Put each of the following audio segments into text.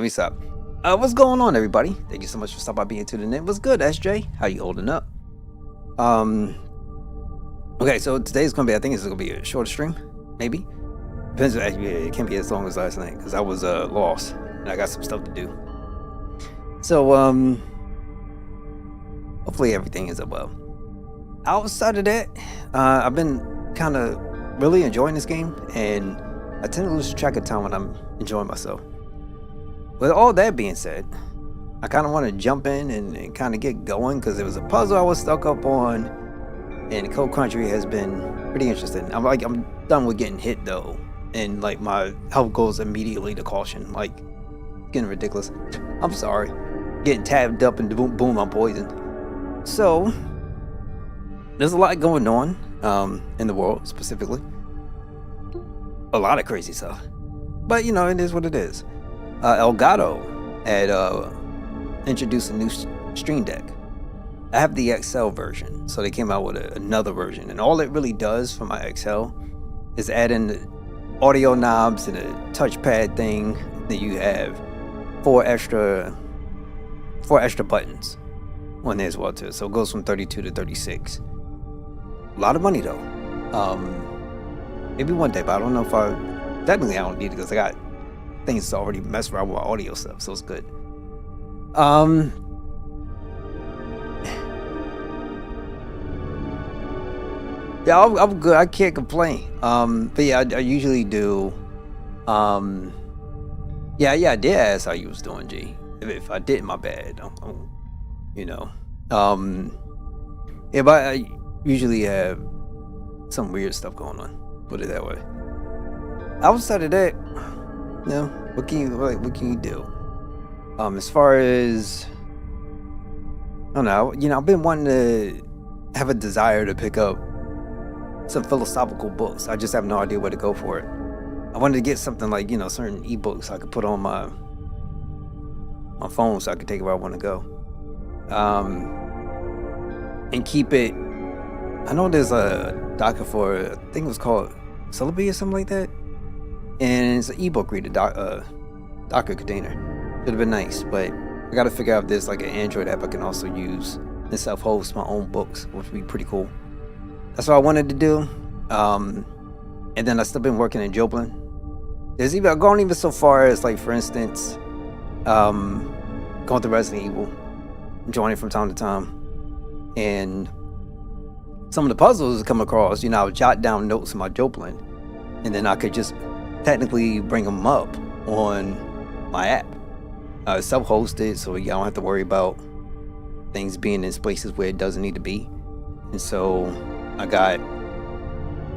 me stop. What's going on, everybody? Thank you so much for stopping by being tuning in. What's good, SJ? How you holding up? Okay, so today's gonna be, I think it's gonna be a shorter stream, maybe. Depends. It can't be as long as last night because I was lost and I got some stuff to do. So hopefully everything is well. Outside of that, I've been kind of really enjoying this game, and I tend to lose track of time when I'm enjoying myself. With all that being said, I kind of want to jump in and kind of get going because there was a puzzle I was stuck up on, and Cold Country has been pretty interesting. I'm done with getting hit though, and like my health goes immediately to caution, like getting ridiculous. I'm sorry, getting tabbed up and boom, I'm poisoned. So there's a lot going on in the world specifically, a lot of crazy stuff. But you know, it is what it is. Elgato had introduced a new Stream Deck. I have the XL version, so they came out with another version, and all it really does for my XL is add in the audio knobs and a touchpad thing. That you have four extra buttons on there as well too. So it goes from 32 to 36. A lot of money though. Maybe one day, but I don't know if I don't need it because I got things to already mess around with my audio stuff, so it's good. Yeah, I'm good. I can't complain. But yeah, I usually do. Yeah, I did ask how you was doing, G. If I did, my bad. You know. Yeah, but I usually have some weird stuff going on. Put it that way. Outside of that, you know, what can you do? As far as I don't know, you know, I've been wanting to have a desire to pick up some philosophical books. I just have no idea where to go for it. I wanted to get something like, you know, certain ebooks I could put on my phone so I could take it where I want to go. And keep it. I know there's a docket for, I think it was called Syllabi or something like that. And it's an ebook reader, Docker container. Should have been nice, but I gotta figure out if there's like an Android app I can also use and self-host my own books, which would be pretty cool. That's what I wanted to do. And then I still been working in Joplin. There's even going even so far as, like, for instance, going to Resident Evil, joining from time to time, and some of the puzzles come across. You know, I would jot down notes in my Joplin, and then I could just technically bring them up on my app. Self-hosted, so you don't have to worry about things being in places where it doesn't need to be. And so I got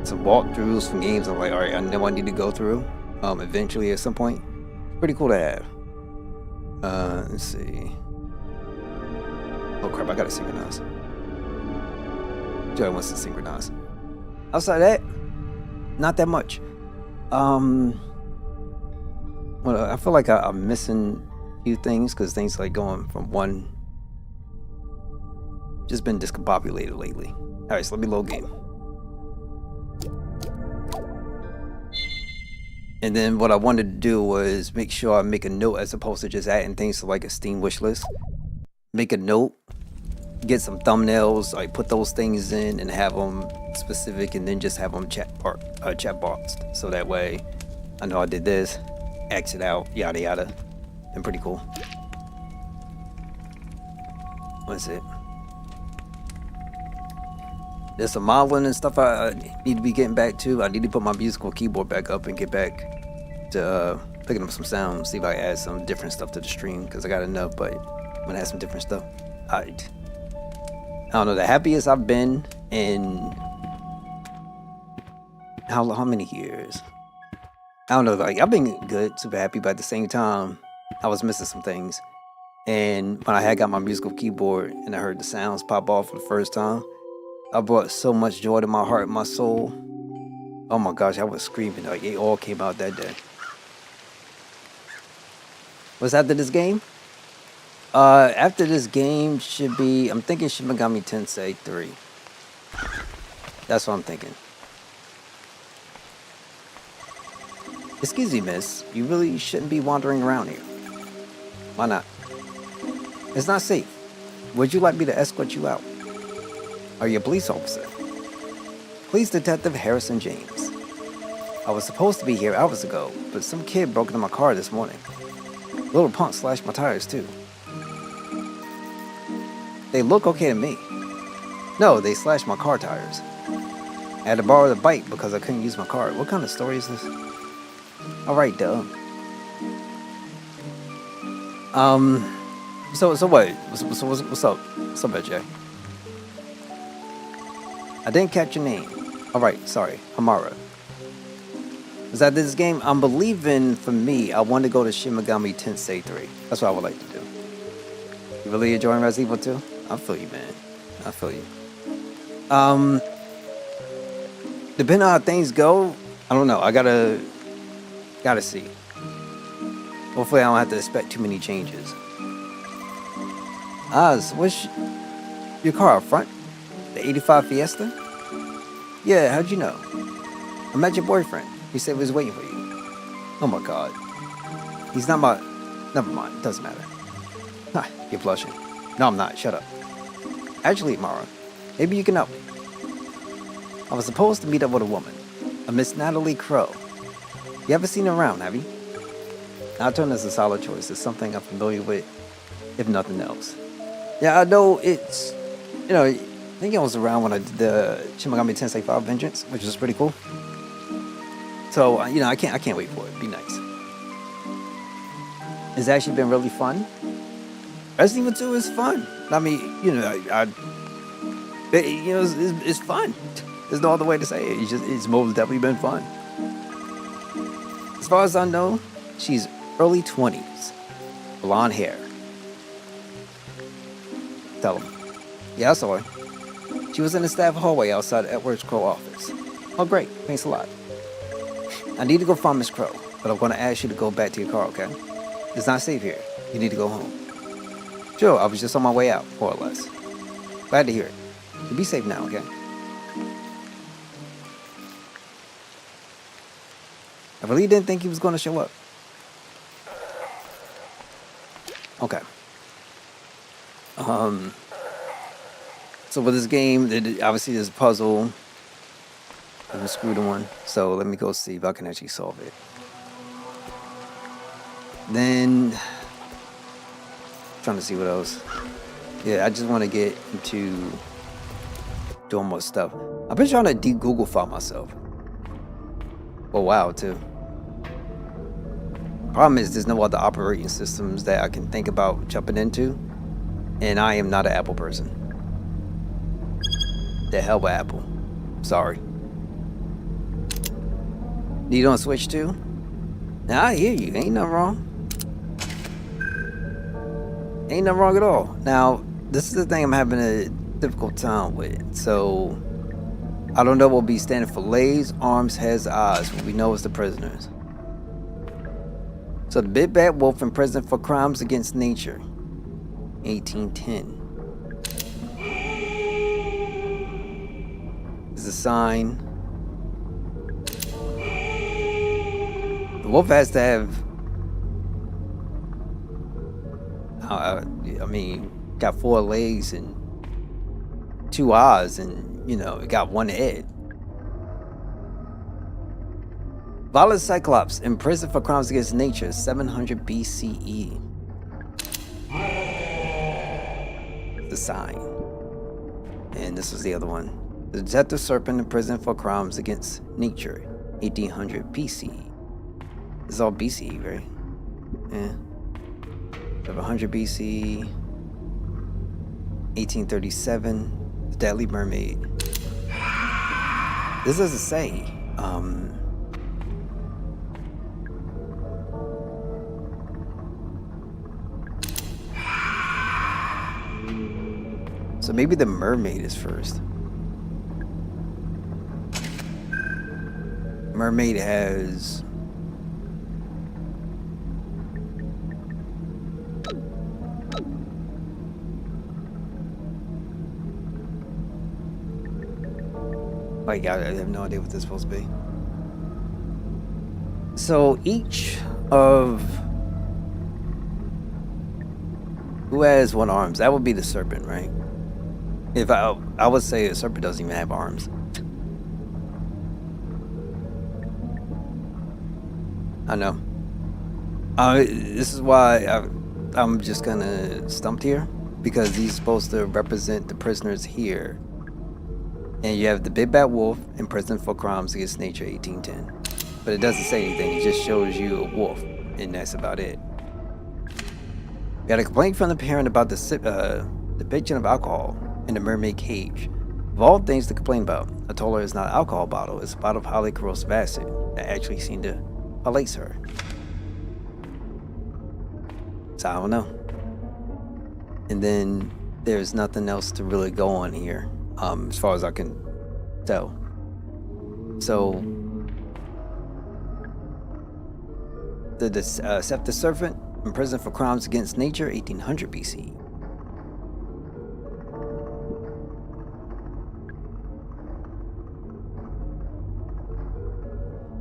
some walkthroughs from games. I'm like, all right, I know I need to go through eventually at some point. Pretty cool to have. Let's see. Oh crap, I gotta synchronize. Joey wants to synchronize. Outside of that, not that much. Well, I feel like I'm missing a few things because things like going from one just been discombobulated lately. Alright, so let me load game. And then what I wanted to do was make sure I make a note as opposed to just adding things to like a Steam wish list. Make a note, get some thumbnails, like put those things in and have them specific, and then just have them chat boxed. So that way I know I did this, exit out, yada yada. Been pretty cool. What's it? There's some modeling and stuff I need to be getting back to. I need to put my musical keyboard back up and get back to picking up some sounds. See if I can add some different stuff to the stream because I got enough, but I'm gonna add some different stuff. I don't know. The happiest I've been in how many years? I don't know. Like I've been good, super happy, but at the same time, I was missing some things. And when I had got my musical keyboard and I heard the sounds pop off for the first time, I brought so much joy to my heart and my soul. Oh my gosh, I was screaming. Like it all came out that day. What's after this game? After this game should be, I'm thinking Shin Megami Tensei 3. That's what I'm thinking. Excuse me, miss. You really shouldn't be wandering around here. Why not? It's not safe. Would you like me to escort you out? Are you a police officer? Police Detective Harrison James. I was supposed to be here hours ago, but some kid broke into my car this morning. Little punk slashed my tires too. They look okay to me. No, they slashed my car tires. I had to borrow the bike because I couldn't use my car. What kind of story is this? Alright, duh. So what? What's up? What's up, Jay? I didn't catch your name. Alright, sorry. Hamara. Is that this game? I'm believing, for me, I want to go to Shin Megami Tensei 3. That's what I would like to do. You really enjoying Resident Evil 2? I feel you, man. I feel you. Depending on how things go, I don't know. I gotta see. Hopefully I don't have to expect too many changes. Oz, what's your car up front? The 85 Fiesta? Yeah, how'd you know? I met your boyfriend. He said he was waiting for you. Oh my god. He's not my... Never mind, doesn't matter. Ah, you're blushing. No, I'm not. Shut up. Actually, Mara, maybe you can help me. I was supposed to meet up with a woman, a Miss Natalie Crow. You ever seen her around, have you? Nocturne is a solid choice. It's something I'm familiar with, if nothing else. Yeah, I know it's... You know, I think I was around when I did the Shin Megami Tensei 5 Vengeance, which was pretty cool. So, you know, I can't wait for it. It'd be nice. It's actually been really fun. Resident Evil 2 is fun. I mean, you know, it's fun. There's no other way to say it. It's most definitely been fun. As far as I know, she's early 20s, blonde hair. Tell him. Yeah, I saw her. She was in the staff hallway outside Edward's Crow office. Oh, great. Thanks a lot. I need to go find Miss Crow, but I'm going to ask you to go back to your car, okay? It's not safe here. You need to go home. Sure, I was just on my way out, more or less. Glad to hear it. You be safe now, okay? I really didn't think he was going to show up. Okay. So with this game, obviously there's a puzzle. I'm screwed one, so let me go see if I can actually solve it. Then, trying to see what else. Yeah, I just want to get into doing more stuff. I've been trying to de-Google file myself. For a while too. Problem is, there's no other operating systems that I can think about jumping into, and I am not an Apple person. The hell with Apple. Sorry. You don't switch too? Now I hear you. Ain't nothing wrong. Ain't nothing wrong at all. Now, this is the thing I'm having a difficult time with. So, I don't know what will be standing for legs, arms, heads, eyes. What we know is the prisoners. So, the Big Bad Wolf in prison for crimes against nature. 1810. There's a sign. The wolf has to have, I mean, got 4 legs and 2 eyes, and, you know, it got 1 head. Violet Cyclops in prison for crimes against nature, 700 BCE. The sign. And this was the other one. The Detective Serpent in prison for crimes against nature, 1800 BCE. This is all BCE, right? Yeah. 700 BC, 1837, The Deadly Mermaid. This doesn't say. So maybe the mermaid is first. Mermaid has... Like, I have no idea what this is supposed to be. So each of Who has one arms? That would be the serpent, right? If I would say a serpent doesn't even have arms. I know. This is why I'm just kind of stumped here, because he's supposed to represent the prisoners here. And you have the Big Bad Wolf imprisoned for crimes against nature, 1810. But it doesn't say anything, it just shows you a wolf, and that's about it. Got a complaint from the parent about the depiction of alcohol in the mermaid cage. Of all things to complain about, I told her it's not an alcohol bottle, it's a bottle of highly corrosive acid that actually seemed to police her. So I don't know. And then there's nothing else to really go on here, as far as I can tell. So the Seth Serpent, imprisoned for crimes against nature, 1800 BC.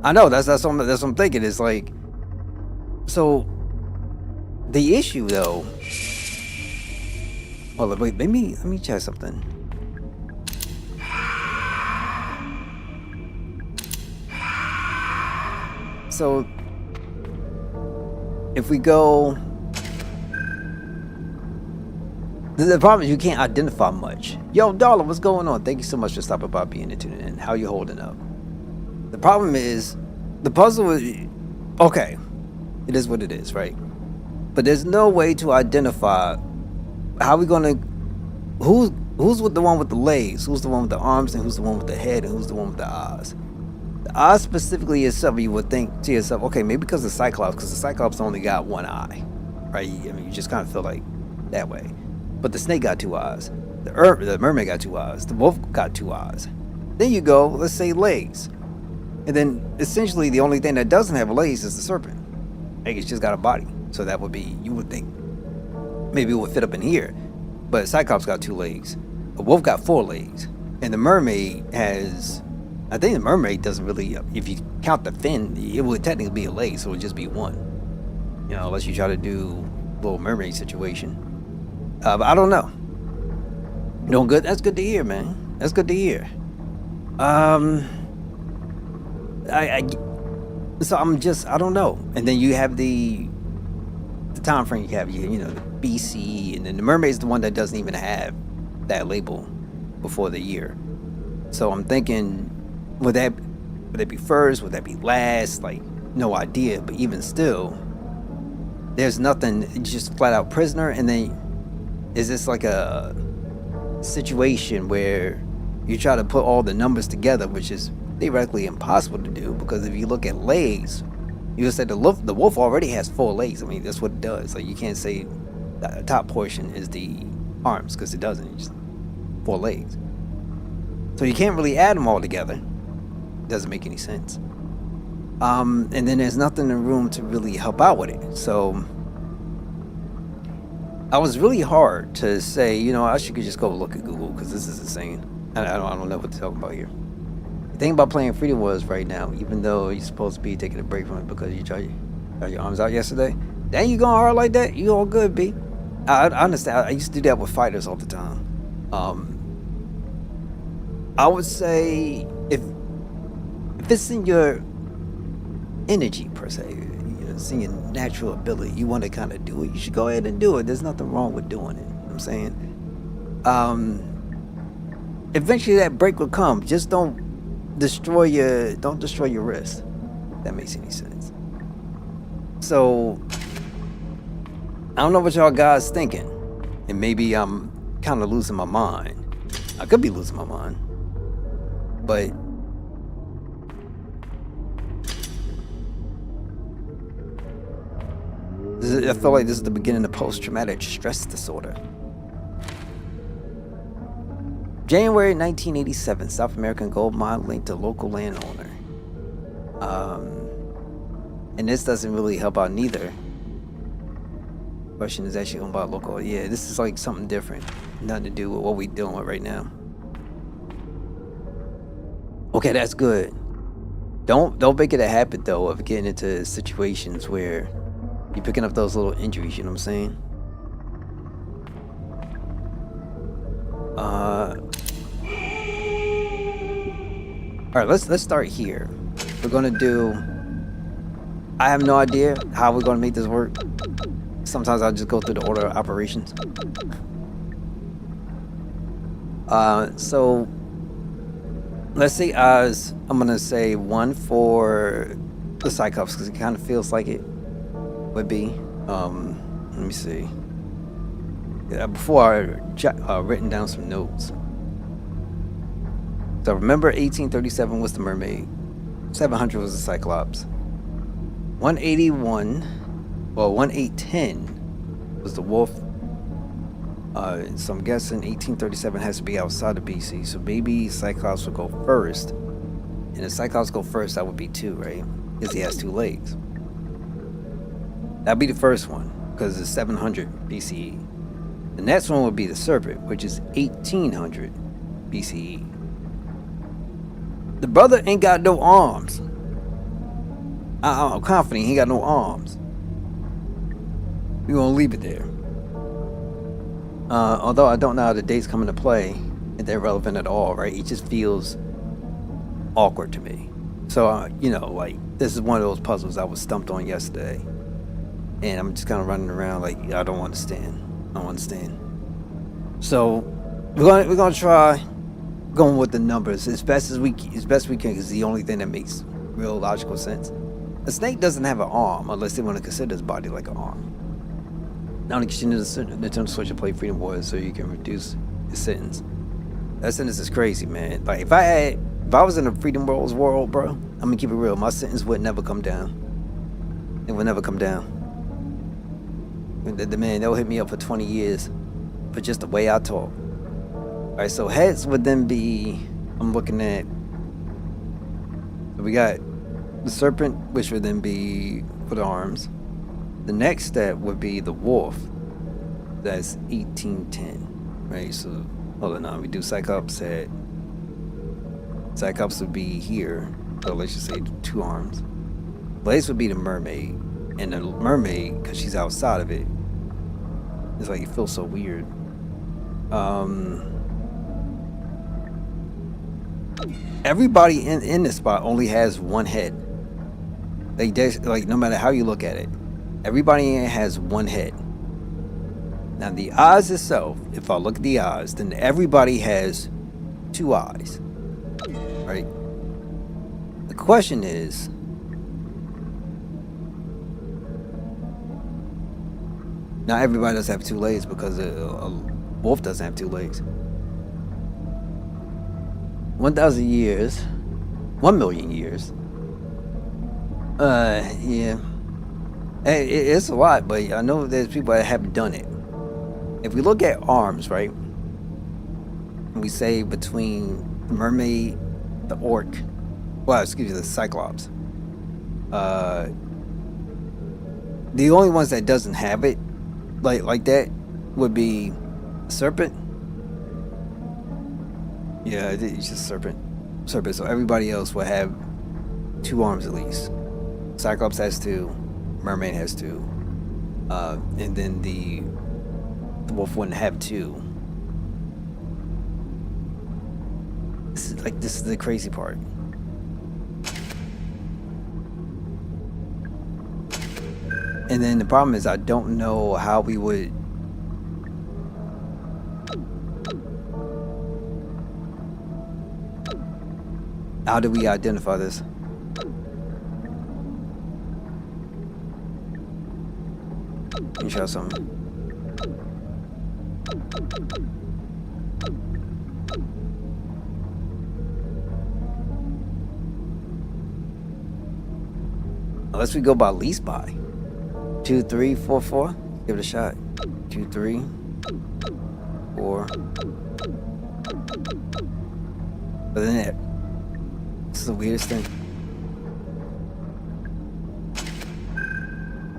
I know, that's what I'm thinking. It's like, so the issue though. Well, wait, let me check something. So if we go, the problem is you can't identify much. Yo, Darla, what's going on? Thank you so much for stopping by, being and tuning in. How you holding up? The problem is, the puzzle is, okay, it is what it is, right? But there's no way to identify how we gonna, who's with the one with the legs, who's the one with the arms, and who's the one with the head, and who's the one with the eyes. The eyes specifically is something you would think to yourself, okay, maybe because of Cyclops, because the Cyclops only got one eye, right? I mean, you just kind of feel like that way. But the snake got two eyes. The mermaid got two eyes. The wolf got two eyes. Then you go, let's say legs. And then essentially the only thing that doesn't have legs is the serpent. Like, it's just got a body. So that would be, you would think, maybe it would fit up in here. But Cyclops got two legs. A wolf got four legs. And the mermaid has, I think the mermaid doesn't really, if you count the fin, it would technically be a leg, so it would just be one. You know, unless you try to do Little Mermaid situation. But I don't know. You know, good. That's good to hear, man. That's good to hear. So I don't know. And then you have the time frame you have, you know, the BC, and then the mermaid's the one that doesn't even have that label before the year. So I'm thinking, would that be first? Would that be last? Like, no idea. But even still, there's nothing, just flat out prisoner. And then is this like a situation where you try to put all the numbers together, which is theoretically impossible to do, because if you look at legs, you would say the wolf already has four legs. I mean, that's what it does. Like, you can't say that the top portion is the arms, because it doesn't. It's just four legs. So you can't really add them all together. It doesn't make any sense. And then there's nothing in the room to really help out with it. So I was really hard to say, you know, I should just go look at Google, because this is insane. I don't know what to talk about here. The thing about playing Freedom Wars right now, even though you're supposed to be taking a break from it because you got your arms out yesterday, then you going hard like that, you all good, B. I understand. I used to do that with fighters all the time. I would say if it's in your energy per se, it's in your natural ability, you want to kind of do it, you should go ahead and do it. There's nothing wrong with doing it. You know what I'm saying? Eventually that break will come. Just don't destroy your wrist. If that makes any sense. So I don't know what y'all guys thinking, and maybe I'm kind of losing my mind. I could be losing my mind, but I feel like this is the beginning of post-traumatic stress disorder. January 1987, South American gold mine linked to local landowner. And this doesn't really help out neither. Question is actually owned by local. Yeah, this is like something different. Nothing to do with what we're dealing with right now. Okay, that's good. Don't make it a habit though of getting into situations where you're picking up those little injuries, you know what I'm saying? All right, let's start here. We're gonna do. I have no idea how we're gonna make this work. Sometimes I'll just go through the order of operations. So let's say I'm gonna say 1 for the Cyclops because it kind of feels like it would be. Let me see. Yeah, before I written down some notes. So remember, 1837 was the Mermaid, 700 was the Cyclops, 1810 was the Wolf. So I'm guessing 1837 has to be outside of BC. So maybe Cyclops will go first. And if Cyclops go first, that would be 2, right? Because he has 2 legs. That'd be the first one, because it's 700 BCE. The next one would be the Serpent, which is 1800 BCE. The brother ain't got no arms. I'm confident he ain't got no arms. We're gonna leave it there. Although I don't know how the dates come into play, if they're relevant at all, right? It just feels awkward to me. So, like, this is one of those puzzles I was stumped on yesterday. And I'm just kind of running around like, I don't understand. So, we're gonna try going with the numbers as best we can, because it's the only thing that makes real logical sense. A snake doesn't have an arm unless they want to consider his body like an arm. Now, continue the Nintendo Switch and play Freedom Wars so you can reduce your sentence. That sentence is crazy, man. Like, if I was in a Freedom Wars world, bro, I'm gonna keep it real. My sentence would never come down. It would never come down. The man, they'll hit me up for 20 years for just the way I talk. Alright, so heads would then be, I'm looking at, so we got the Serpent, which would then be for the arms. The next step would be the Wolf. That's 1810, right? So, hold on, we do Cyclops head. Cyclops would be here, so let's just say 2 arms. Blaze would be the Mermaid, and the Mermaid, because she's outside of it, it's like, it feels so weird. Everybody in this spot only has 1 head. Like, no matter how you look at it, everybody in it has 1 head. Now, the eyes itself, if I look at the eyes, then everybody has 2 eyes, right? The question is, not everybody does have 2 legs, because a wolf doesn't have 2 legs. 1,000 years, 1 million years. Yeah. It's a lot, but I know there's people that have done it. If we look at arms, right? And we say between the Mermaid, the Orc, the Cyclops. The only ones that doesn't have it, like that, would be Serpent. Yeah, it's just Serpent. So everybody else will have 2 arms at least. Cyclops has 2. Mermaid has 2. And then the Wolf wouldn't have 2. This is the crazy part. And then the problem is, I don't know how we would. How do we identify this? Let me show something. Unless we go by least by. 2, 3, 4, 4. Give it a shot. 2, 3, 4. But then this is the weirdest thing.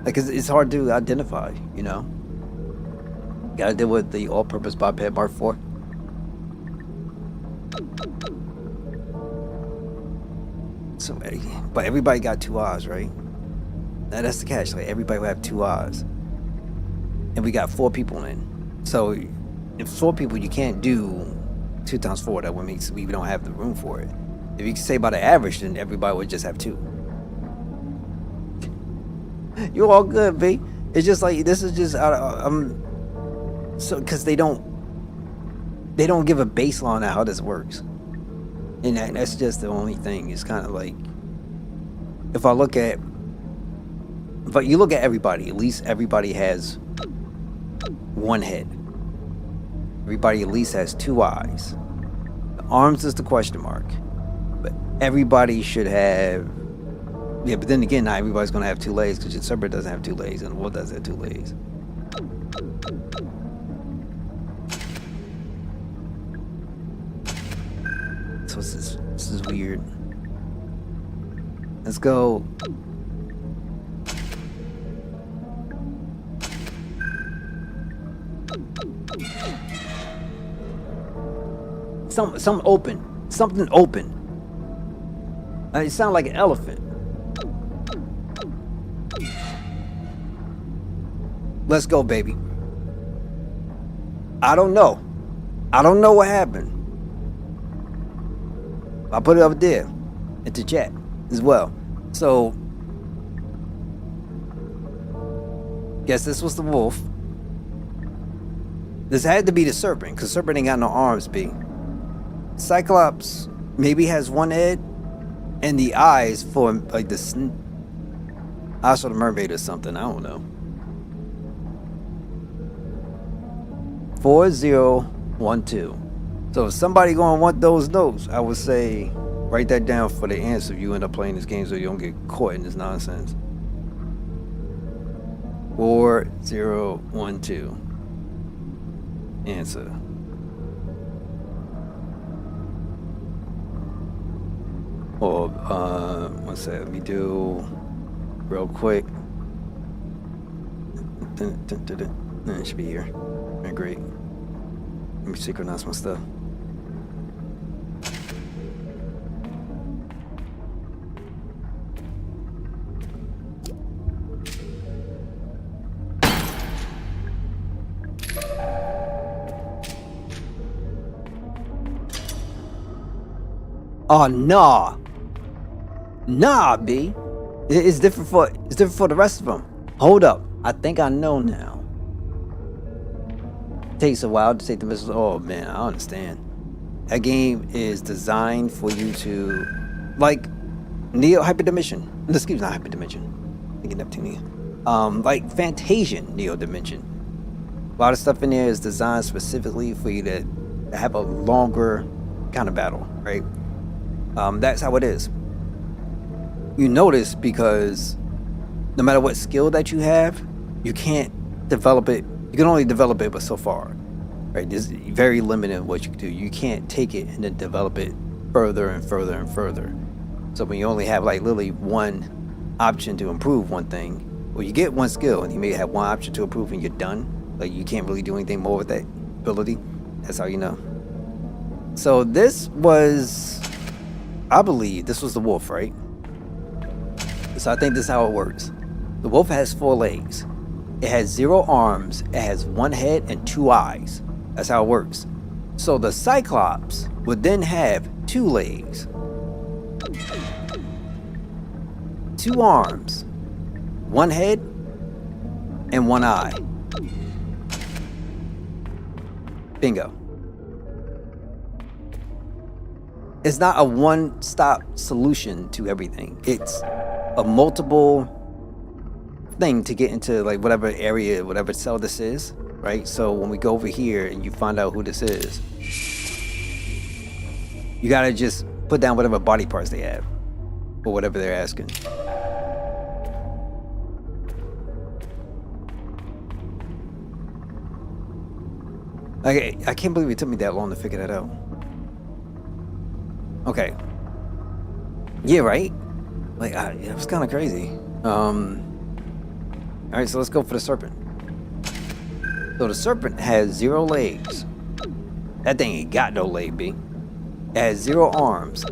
Like, it's hard to identify, you know? Gotta deal with the all-purpose biped Mark IV. So, but everybody got 2 eyes, right? Now that's the catch. Like, everybody will have 2 eyes, and we got 4 people in. So, if 4 people, you can't do 2 times 4. That would make we don't have the room for it. If you say by the average, then everybody would just have 2. You're all good, B. It's just like this is just so because they don't give a baseline on how this works, and that's just the only thing. It's kind of like if you look at everybody, at least everybody has 1 head. Everybody at least has 2 eyes. The arms is the question mark, but everybody should have. Yeah, but then again, not everybody's gonna have 2 legs because your serpent doesn't have 2 legs and the wolf doesn't have 2 legs. So this is weird. Let's go. Something open. It sounds like an elephant. Let's go, baby. I don't know what happened. I put it up there into chat as well. So, guess this was the wolf. This had to be the serpent, because serpent ain't got no arms, B. Cyclops maybe has 1 head, and the eyes for like the eyes for the mermaid or something. I don't know. 4012. So if somebody gonna want those notes, I would say write that down for the answer if you end up playing this game so you don't get caught in this nonsense. 4012. Answer. Or what's that? Let me do real quick. It should be here. Great. Let me synchronize my stuff. Oh nah, B. It's different for the rest of them. Hold up, I think I know now. Takes a while to take the missiles. Oh man, I understand. That game is designed for you to, like, Neo Hyperdimension. Excuse me, not Hyperdimension. I'm thinking Neptune. Like Fantasian Neo Dimension. A lot of stuff in there is designed specifically for you to have a longer kind of battle, right? That's how it is. You notice because no matter what skill that you have, you can't develop it. You can only develop it but so far, right? There's very limited what you can do. You can't take it and then develop it further and further and further. So when you only have like literally 1 option to improve one thing, well, you get 1 skill and you may have 1 option to improve and you're done. Like you can't really do anything more with that ability. That's how you know. So this was, I believe this was the wolf, right? So I think this is how it works. The wolf has 4 legs. It has 0 arms, it has 1 head and 2 eyes. That's how it works. So the Cyclops would then have 2 legs, 2 arms, 1 head, and 1 eye. Bingo. It's not a one-stop solution to everything. It's a multiple thing to get into like whatever area, whatever cell this is, right? So when we go over here and you find out who this is, you gotta just put down whatever body parts they have or whatever they're asking. I can't believe it took me that long to figure that out. Okay. Yeah, right? Like, it was kind of crazy. Alright, so let's go for the serpent. So the serpent has 0 legs. That thing ain't got no leg, B. It has 0 arms.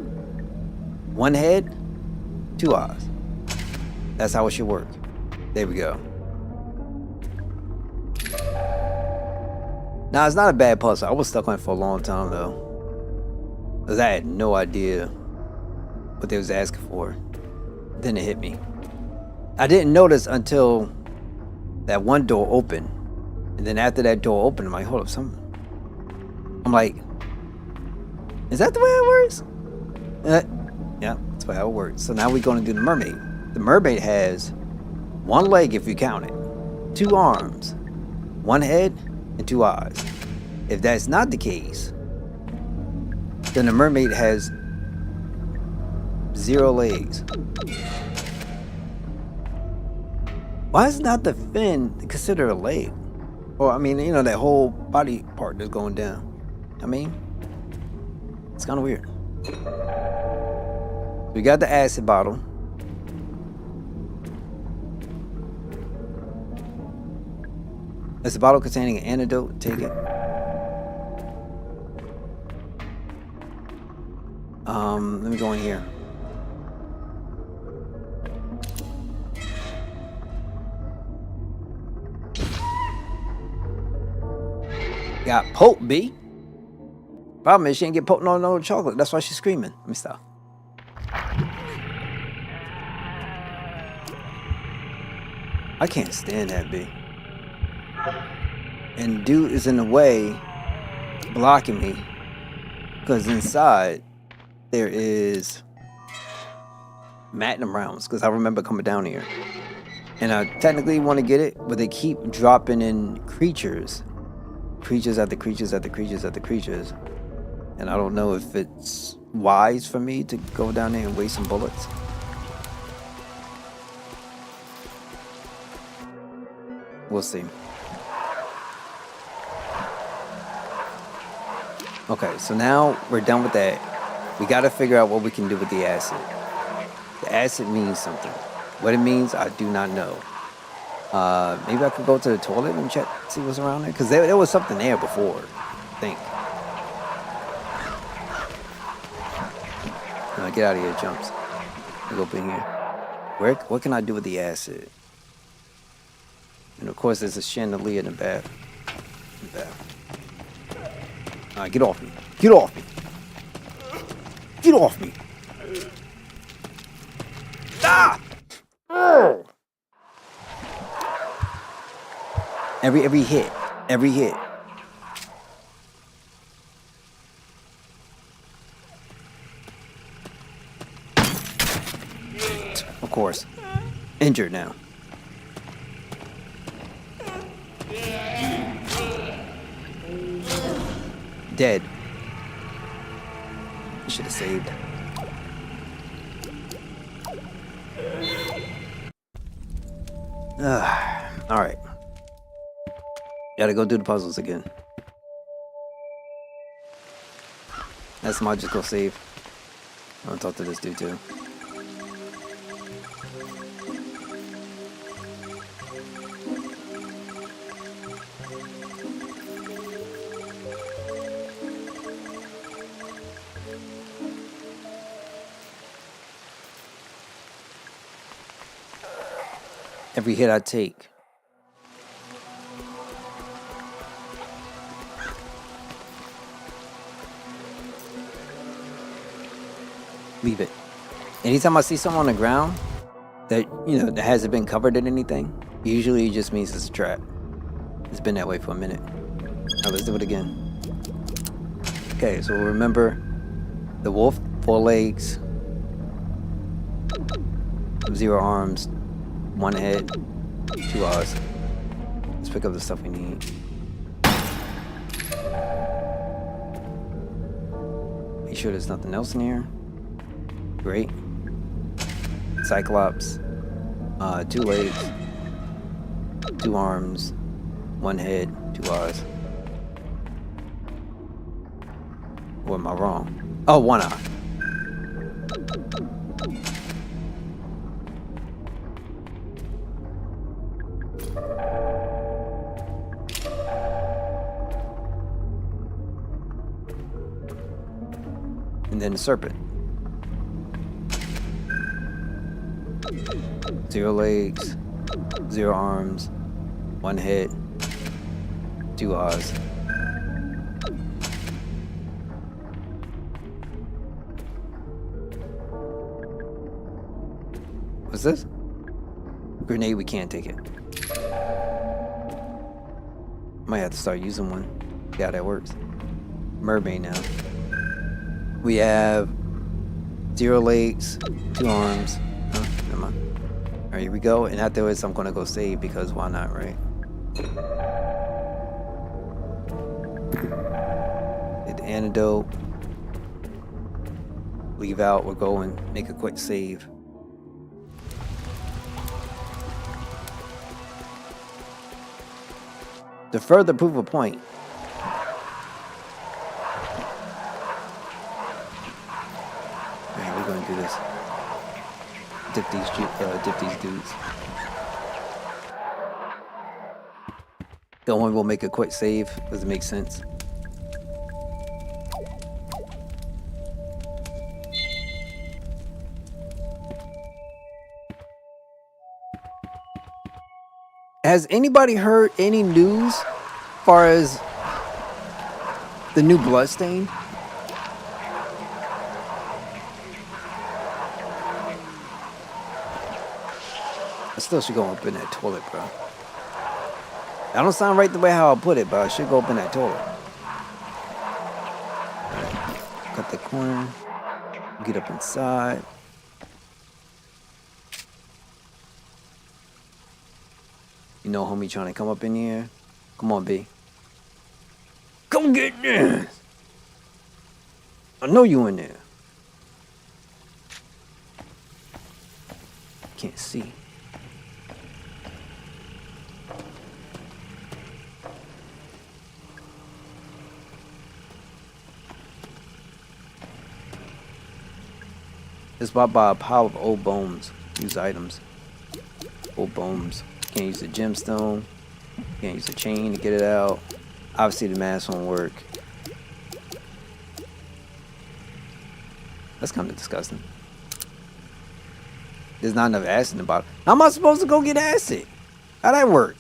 1 head, 2 eyes. That's how it should work. There we go. Now, it's not a bad puzzle. I was stuck on it for a long time, though. Because I had no idea what they was asking for. Then it hit me. I didn't notice until that one door opened. And then after that door opened, I'm like, hold up, I'm like, is that the way it works? Yeah, that's the way it works. So now we're going to do the mermaid. The mermaid has one leg if you count it, 2 arms, 1 head, and 2 eyes. If that's not the case, then the mermaid has 0 legs. Why is not the fin considered a leg? Or, I mean, you know, that whole body part that's going down. I mean, it's kind of weird. We got the acid bottle. It's a bottle containing an antidote. Take it. Let me go in here. Got Pope B. Problem is she ain't get poked on no chocolate. That's why she's screaming. Let me stop. I can't stand that B. And dude is in the way, blocking me. Because inside there is Magnum rounds. Because I remember coming down here. And I technically want to get it, but they keep dropping in creatures. Creatures after creatures after creatures after creatures. And I don't know if it's wise for me to go down there and waste some bullets. We'll see. Okay, so now we're done with that. We got to figure out what we can do with the acid. The acid means something. What it means, I do not know. Maybe I could go to the toilet and check, see what's around there. Because there was something there before, I think. No, get out of here, jumps. Look up in here. What can I do with the acid? And of course, there's a chandelier in the bath. Alright, get off me. Get off me. Get off me. Ah! Oh! Every hit. Of course. Injured now. Dead. Should have saved. Alright. Gotta go do the puzzles again. That's my just go save. I'm gonna talk to this dude too. Every hit I take. Leave it. Anytime I see someone on the ground that, you know, that hasn't been covered in anything, usually it just means it's a trap. It's been that way for a minute. Now let's do it again. Okay, so remember the wolf, 4 legs, 0 arms, 1 head, 2 eyes. Let's pick up the stuff we need. Make sure there's nothing else in here. Great. Cyclops. 2 legs, 2 arms, 1 head, 2 eyes. Or am I wrong? Oh, 1 eye. And then the serpent. 0 legs, 0 arms, 1 head, 2 eyes. What's this? Grenade, we can't take it. Might have to start using one. See how that works. Mermaid now. We have 0 legs, 2 arms. Oh, never mind. Alright, here we go. And afterwards, I'm gonna go save because why not, right? Hit the antidote. Leave out. We'll go and make a quick save. To further prove a point. Alright, we're gonna do this. Dip these dudes. Don't worry, we'll make a quick save. Does it make sense? Has anybody heard any news as far as the new Bloodstain? I still should go up in that toilet, bro. I don't sound right the way how I put it, but I should go up in that toilet. Right. Cut the corner. Get up inside. You know homie trying to come up in here. Come on, B. Come get this. I know you in there. Can't see. It's bought by a pile of old bones. Use items. Old bones. Can't use the gemstone. Can't use the chain to get it out. Obviously the mask won't work. That's kind of disgusting. There's not enough acid in the bottle. How am I supposed to go get acid? How'd that work?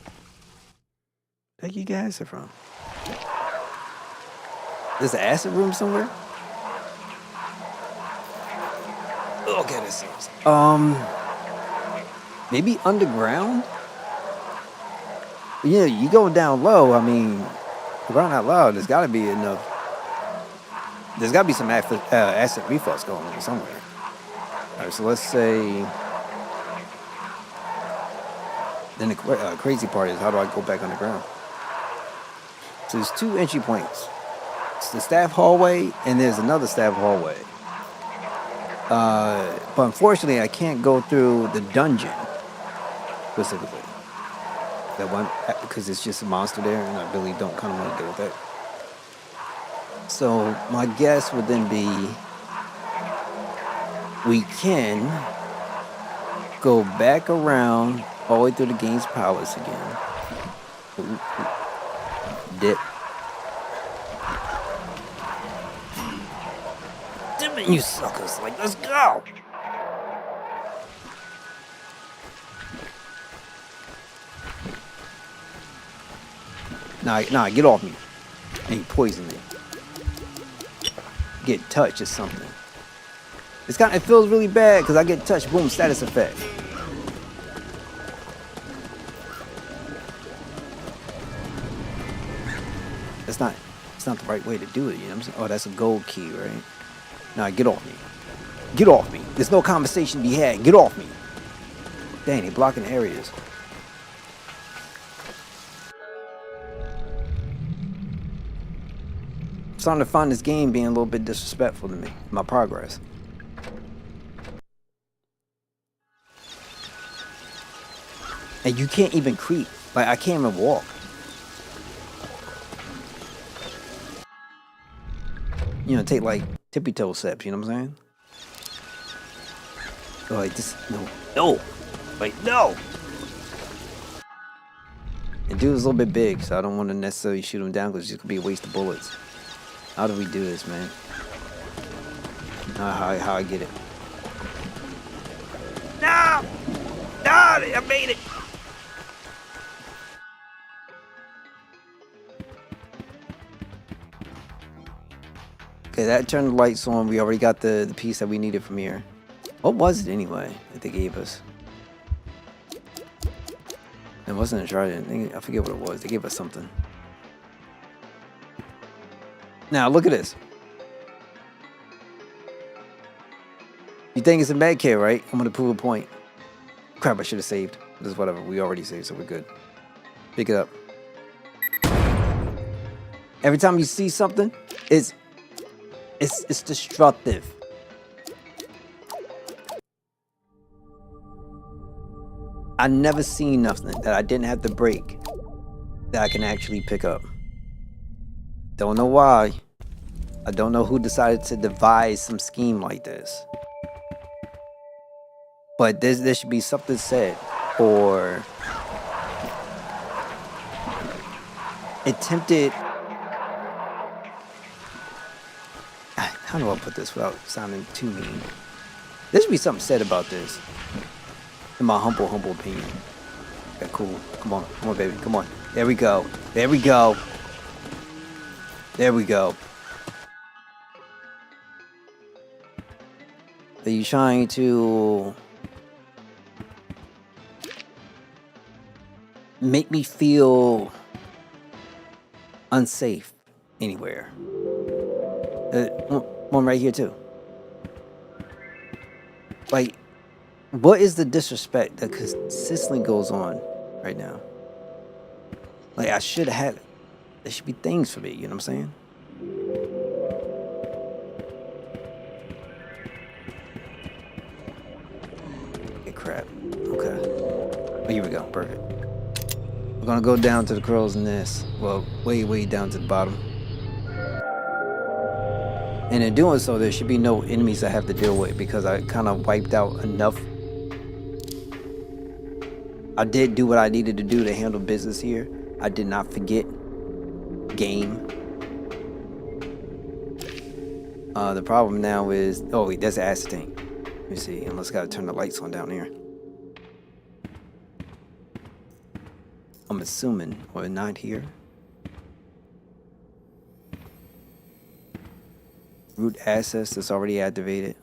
Where'd you get acid from? There's an acid room somewhere? Okay, this seems. Maybe underground? Yeah, you go down low, I mean, around out loud, there's gotta be enough. There's gotta be some acid reflux going on somewhere. Alright, so let's say. Then the crazy part is, how do I go back underground? So there's 2 entry points. It's the staff hallway, and there's another staff hallway. But unfortunately, I can't go through the dungeon specifically. That one, because it's just a monster there, and I really don't kind of want to deal with that. So my guess would then be we can go back around all the way through the Games Palace again. Ooh. Dip. Damn it, you suckers! Like, let's go. Nah, get off me. Ain't poison me. Get touched or something. It feels really bad because I get touched, boom, status effect. It's not the right way to do it, you know what I'm saying? Oh, that's a gold key, right? Nah, get off me. Get off me. There's no conversation to be had. Get off me. Dang, they blocking areas. I'm starting to find this game being a little bit disrespectful to me, my progress. And you can't even creep. Like, I can't even walk. You know, take like tippy toe steps, you know what I'm saying? Oh, like this, no, like no. The dude is a little bit big, so I don't want to necessarily shoot him down because it's just gonna be a waste of bullets. How do we do this, man? How I get it? No, I made it. Okay, that turned the lights on. We already got the piece that we needed from here. What was it anyway that they gave us? It wasn't a trident. I forget what it was. They gave us something. Now look at this. You think it's a med kit, right? I'm gonna prove a point. Crap! I should have saved. This is whatever. We already saved, so we're good. Pick it up. Every time you see something, it's destructive. I never seen nothing that I didn't have to break that I can actually pick up. Don't know why. I don't know who decided to devise some scheme like this. But there should be something said for attempted. How do I put this without sounding too mean? There should be something said about this. In my humble opinion. Okay, cool. Come on, baby. Come on. There we go. There we go. There we go. Are you trying to make me feel unsafe anywhere? One right here too. Like, what is the disrespect that consistently goes on right now? Like, I should have had. There should be things for me. You know what I'm saying? Okay, crap. Okay. Oh, here we go. Perfect. We're gonna go down to the crow's nest. Well, way down to the bottom. And in doing so, there should be no enemies I have to deal with because I kind of wiped out enough. I did do what I needed to do to handle business here. I did not forget game. The problem now is, oh wait, that's an acid tank. Let me see, unless I gotta turn the lights on down here. I'm assuming we're not here. Root access that's already activated.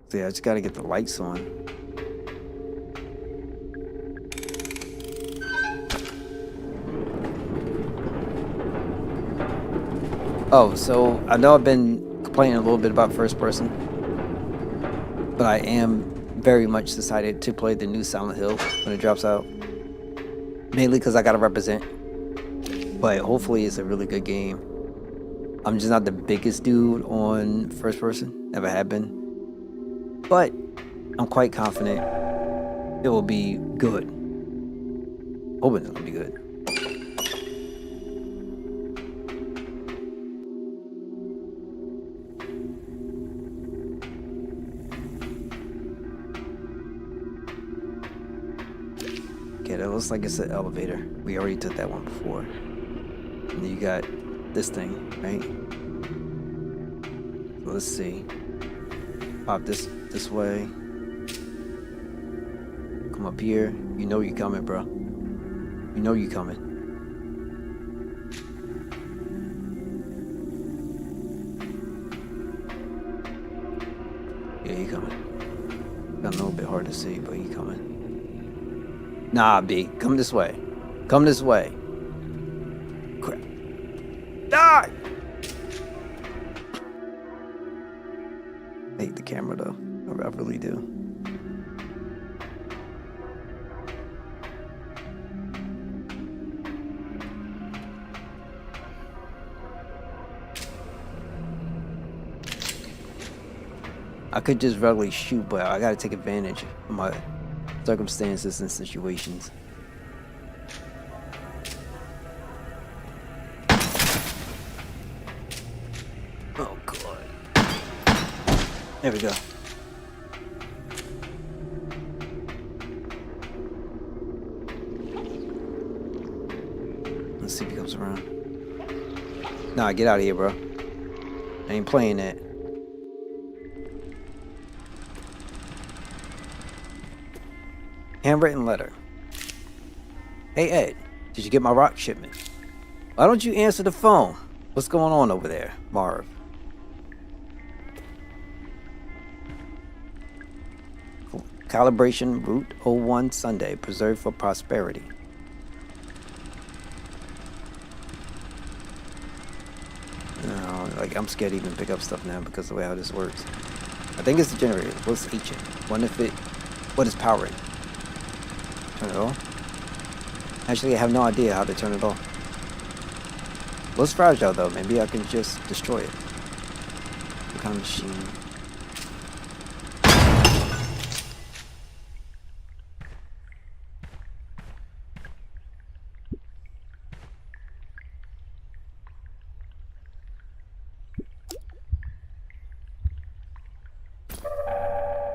So yeah, I just gotta get the lights on. Oh, so I know I've been complaining a little bit about first person, but I am very much decided to play the new Silent Hill when it drops out. Mainly because I gotta represent. But hopefully it's a really good game. I'm just not the biggest dude on first person, never have been. But I'm quite confident it will be good. Hoping it's gonna be good. Okay, that looks like it's an elevator. We already took that one before. And then you got this thing, right? So let's see. Pop this way. Come up here. You know you're coming, bro. You know you're coming. Yeah, he coming. Got a little bit hard to see, but he coming. Nah, B. Come this way. Come this way. Crap. Die! I hate the camera, though. I really do. I could just regularly shoot, but I gotta take advantage of my circumstances and situations. Oh God. There we go. Let's see if he comes around. Nah, get out of here, bro. I ain't playing that. Handwritten letter. Hey Ed, did you get my rock shipment? Why don't you answer the phone? What's going on over there, Marv? Calibration Route 01 Sunday, preserved for prosperity. No, like I'm scared to even pick up stuff now because of the way how this works. I think it's the generator. What's H in? What is powering? Turn it off? Actually, I have no idea how to turn it off. Looks fragile though. Maybe I can just destroy it. What kind of machine?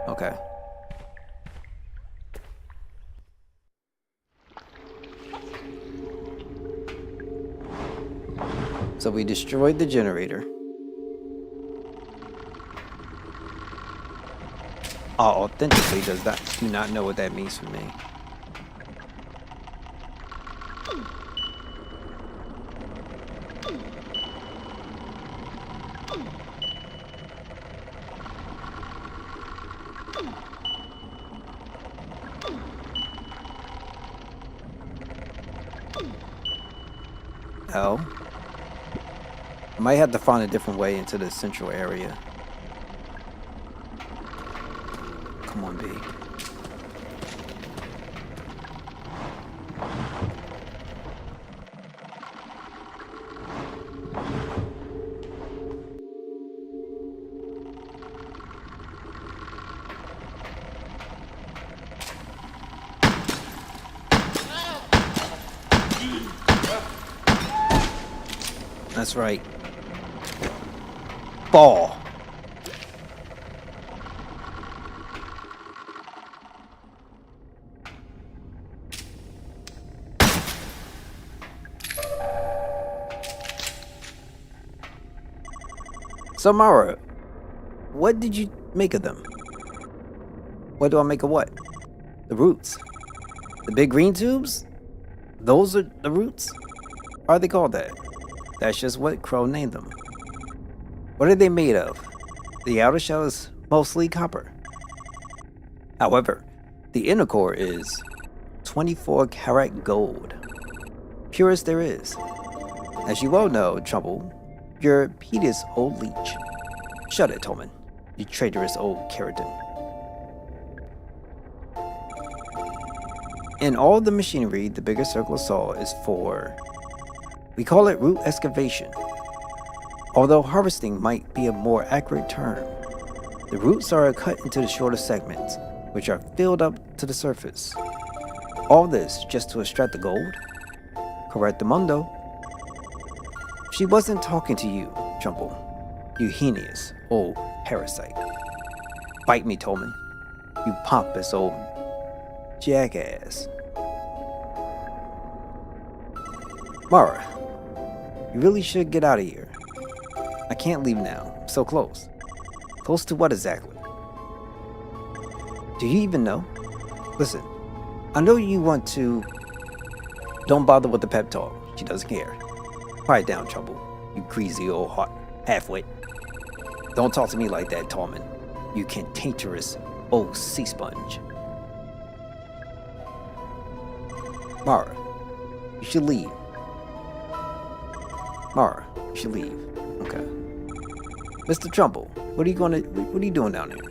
Okay. So we destroyed the generator. Authentically do not know what that means for me. Hell. Might have to find a different way into the central area. Come on, B. That's right. Ball. So Mara, what did you make of them? What do I make of what? The roots. The big green tubes? Those are the roots? Why are they called that? That's just what Crow named them. What are they made of? The outer shell is mostly copper. However, the inner core is 24 karat gold. Purest there is. As you well know, Trumbull, you're Peter's old leech. Shut it, Tolman, you traitorous old keratin. In all the machinery the bigger circle saw is for, we call it root excavation. Although harvesting might be a more accurate term, the roots are cut into the shorter segments, which are filled up to the surface. All this just to extract the gold? Correctamundo. She wasn't talking to you, Trumbull. You heinous old parasite. Bite me, Tolman. You pompous old jackass. Mara, you really should get out of here. I can't leave now. I'm so close. Close to what exactly? Do you even know? Listen, I know you want to. Don't bother with the pep talk. She doesn't care. Quiet down, Trumbull. You greasy old hot halfwit. Don't talk to me like that, Tallman. You cantankerous old sea sponge. Mara, you should leave. Mara, you should leave. Okay. Mr. Trumbull, what are you doing down here?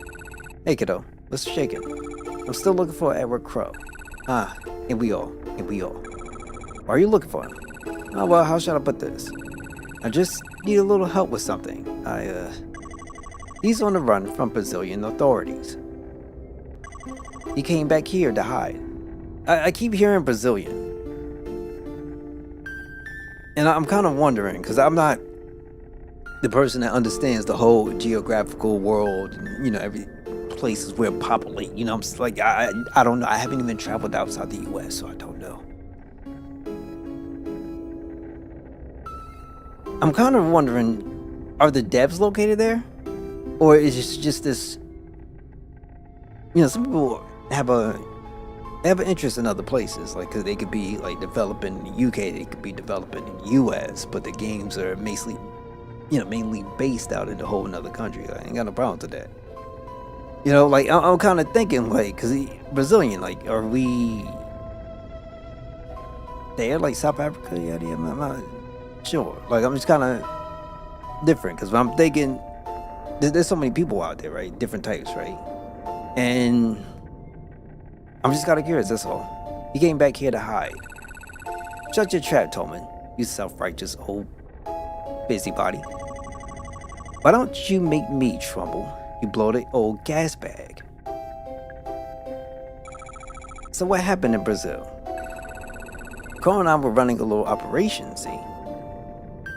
Hey kiddo, let's shake it. I'm still looking for Edward Crow. And we all. Why are you looking for him? Oh well, how should I put this? I just need a little help with something. He's on the run from Brazilian authorities. He came back here to hide. I keep hearing Brazilian. And I'm kind of wondering, because I'm not the person that understands the whole geographical world, and, every places where populate, I'm just like, I don't know. I haven't even traveled outside the US, so I don't know. I'm kind of wondering, are the devs located there? Or is it just this, some people have a They have an interest in other places, like, cause they could be like developing in the UK, they could be developing in the US, but the games are mainly based out in a whole another country. I ain't got no problem with that. Like I'm kind of thinking, like, cause Brazilian, like, are we there, like South Africa? Yeah, I'm not sure. Like, I'm just kind of different, cause I'm thinking there's so many people out there, right? Different types, right? And I'm just kind of curious, that's all. You came back here to hide. Shut your trap, Tolman, you self-righteous old busybody. Why don't you make me trouble, you bloated old gas bag? So what happened in Brazil? Crow and I were running a little operation, see?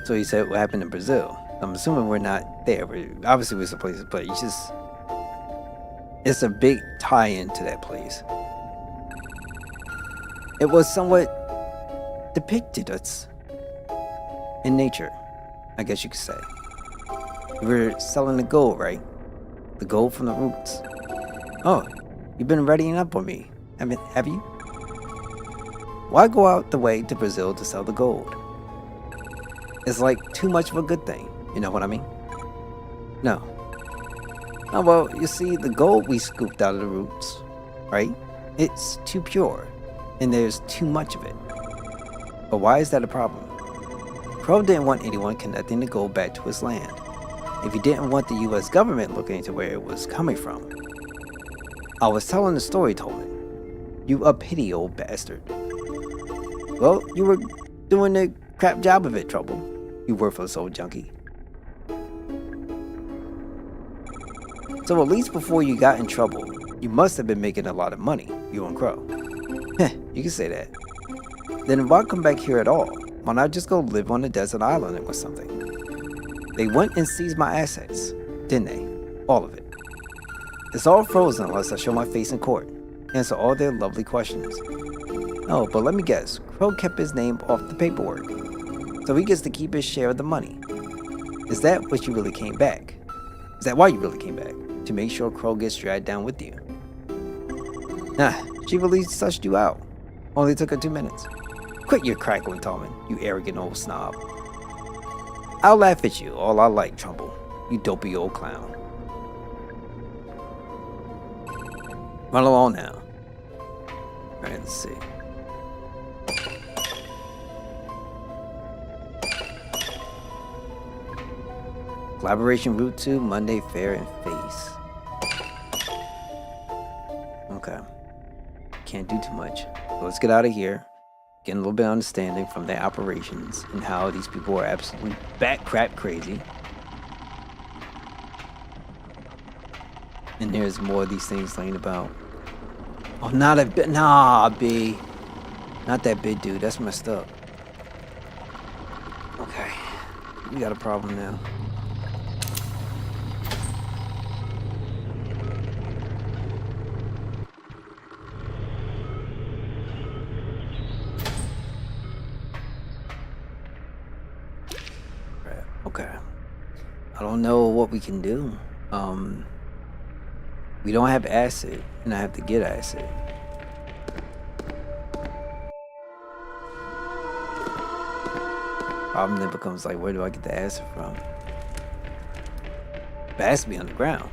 So he said what happened in Brazil. I'm assuming we're not there. Obviously we're someplace, but it's a big tie-in to that place. It was somewhat depicted us in nature, I guess you could say. We were selling the gold, right? The gold from the roots. Oh, you've been readying up on me, have you? Why go out the way to Brazil to sell the gold? It's like too much of a good thing, you know what I mean? No. Oh, well, you see, the gold we scooped out of the roots, right? It's too pure, and there's too much of it. But why is that a problem? Crow didn't want anyone connecting the gold back to his land. If he didn't want the US government looking into where it was coming from. I was telling the story, Tolman. You a pity old bastard. Well, you were doing a crap job of it, Trouble. You worthless old junkie. So at least before you got in trouble, you must have been making a lot of money, you and Crow. Heh, you can say that. Then why come back here at all? Why not just go live on a desert island or something? They went and seized my assets, didn't they? All of it. It's all frozen unless I show my face in court. Answer all their lovely questions. Oh, but let me guess, Crow kept his name off the paperwork. So he gets to keep his share of the money. Is that what you really came back? Is that why you really came back? To make sure Crow gets dragged down with you? Nah, she really sussed you out. Only took her 2 minutes. Quit your crackling, Tolman, you arrogant old snob. I'll laugh at you all I like, Trumbull, you dopey old clown. Run along now. Alright, let's see. Collaboration Route 2, Monday Fair and Face. Okay. Can't do too much. So let's get out of here. Get a little bit of understanding from their operations and how these people are absolutely bat crap crazy. And there's more of these things laying about. Oh, not a bit. Nah, B. Not that big dude. That's messed up. Okay. We got a problem now. Okay. I don't know what we can do. We don't have acid, and I have to get acid. Problem then becomes like, where do I get the acid from? It has to be on the ground.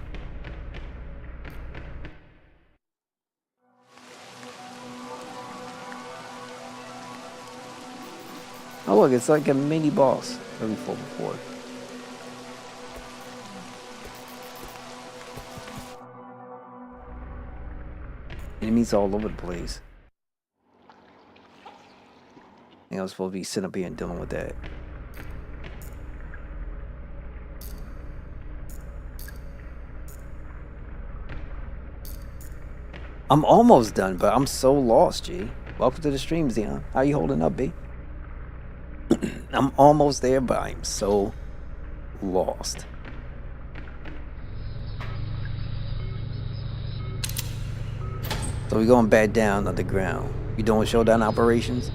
Oh look, it's like a mini boss that we fought before. Enemies all over the place. I think I was supposed to be sitting up here and dealing with that. I'm almost done, but I'm so lost, G. Welcome to the stream, Xeon. How you holding up, B? I'm almost there, but I'm so lost. So we're going back down underground. We doing showdown operations?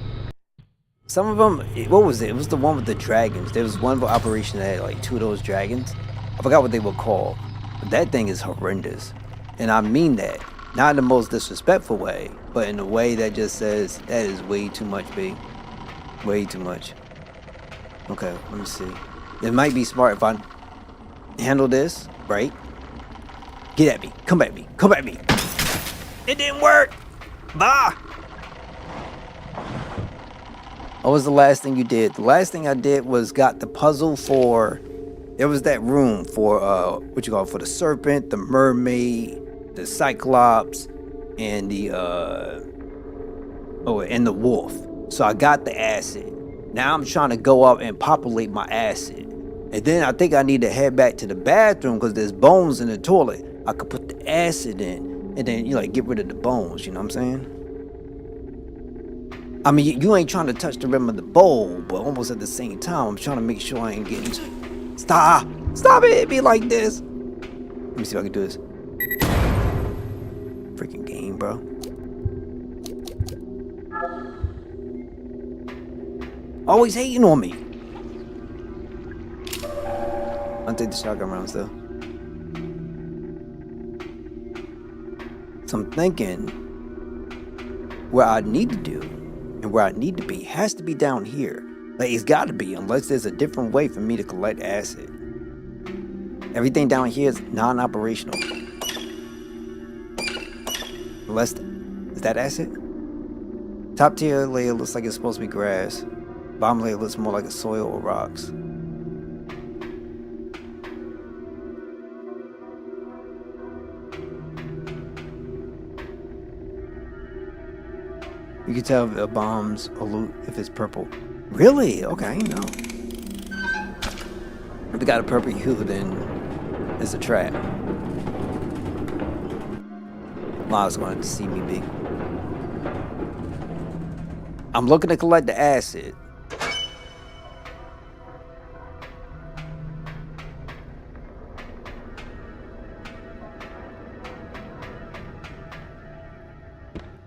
Some of them, what was it? It was the one with the dragons. There was one operation that had like 2 of those dragons. I forgot what they were called. But that thing is horrendous. And I mean that. Not in the most disrespectful way, but but in a way that just says that is way too much, B. Way too much. Okay, let me see. It might be smart if I handle this, right? Get at me. Come at me. Come at me. It didn't work. Bah! What was the last thing you did? The last thing I did was got the puzzle for... There was that room for, what you call it, for the serpent, the mermaid, the cyclops, and the, and the wolf. So I got the acid. Now I'm trying to go up and populate my acid. And then I think I need to head back to the bathroom because there's bones in the toilet. I could put the acid in and then, get rid of the bones, you know what I'm saying? I mean, you ain't trying to touch the rim of the bowl, but almost at the same time, I'm trying to make sure I ain't getting... Stop it be like this. Let me see if I can do this. Freaking game, bro. Always hating on me. I'll take the shotgun round still. So I'm thinking where I need to do and where I need to be has to be down here. Like, it's got to be, unless there's a different way for me to collect acid. Everything down here is non-operational. Unless, is that acid? Top tier layer looks like it's supposed to be grass. Bottom layer looks more like a soil or rocks. You can tell if a bomb's a loot if it's purple. Really? Okay, I know. If it got a purple hue, then it's a trap. Miles wanted to see me be. I'm looking to collect the acid.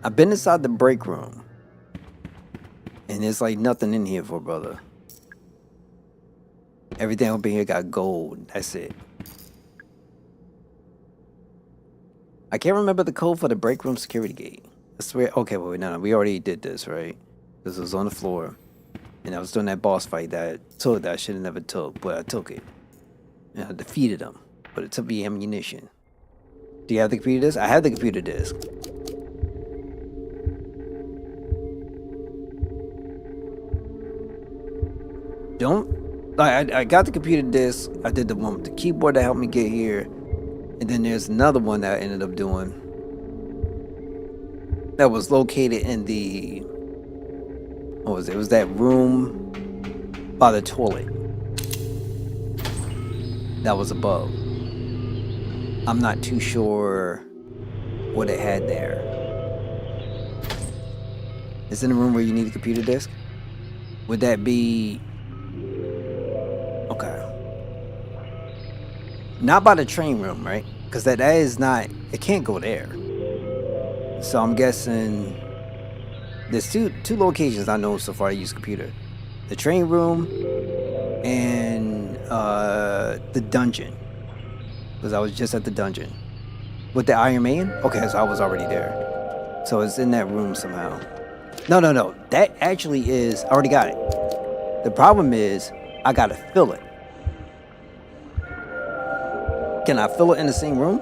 I've been inside the break room. And there's like nothing in here for a brother. Everything up in here got gold. That's it. I can't remember the code for the break room security gate. I swear. Okay, wait, no. We already did this, right? This was on the floor. And I was doing that boss fight that I told that I should have never took. But I took it. And I defeated him. But it took me ammunition. Do you have the computer disc? I have the computer disc. I got the computer disc. I did the one with the keyboard that helped me get here. And then there's another one that I ended up doing that was located in the... What was it? It was that room by the toilet that was above. I'm not too sure what it had there. It's in the room where you need a computer disc? Would that be... Okay. Not by the train room, right? Because that is not... It can't go there. So I'm guessing... There's two locations I know so far I use computer. The train room and the dungeon. Because I was just at the dungeon. With the Iron Man? Okay, so I was already there. So it's in that room somehow. No. That actually is... I already got it. The problem is, I gotta fill it. Can I fill it in the same room?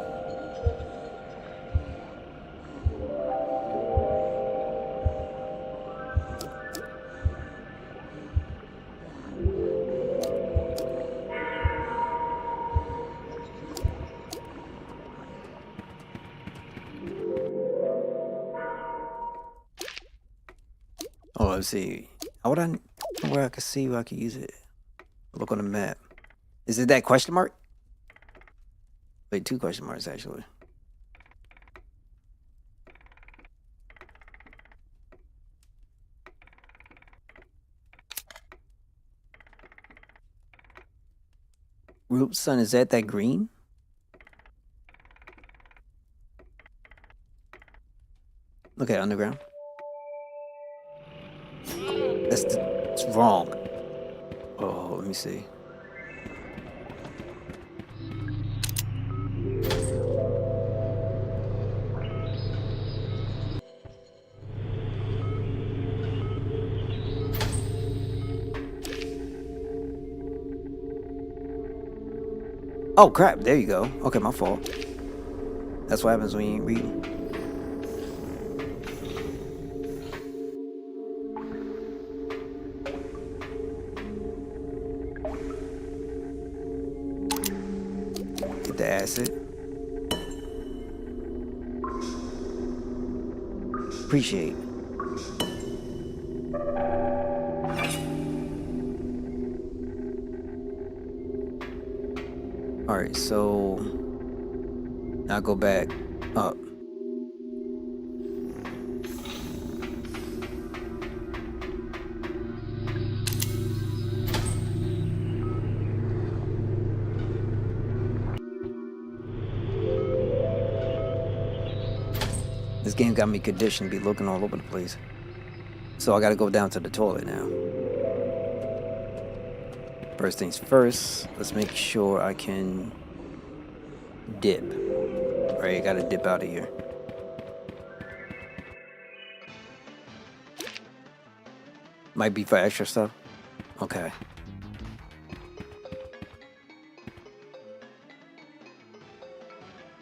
Oh, let's see. How would I... Where I can see where I can use it? Look on the map. Is it that question mark? Wait, 2 question marks actually. Root Sun, is that green? Look at underground. It's wrong. Oh, let me see. Oh crap! There you go. Okay, my fault. That's what happens when you ain't reading. Get the acid. Appreciate. All right, so now go back up. This game got me conditioned to be looking all over the place. So I gotta go down to the toilet now. First things first, let's make sure I can dip. Right, gotta dip out of here. Might be for extra stuff. Okay.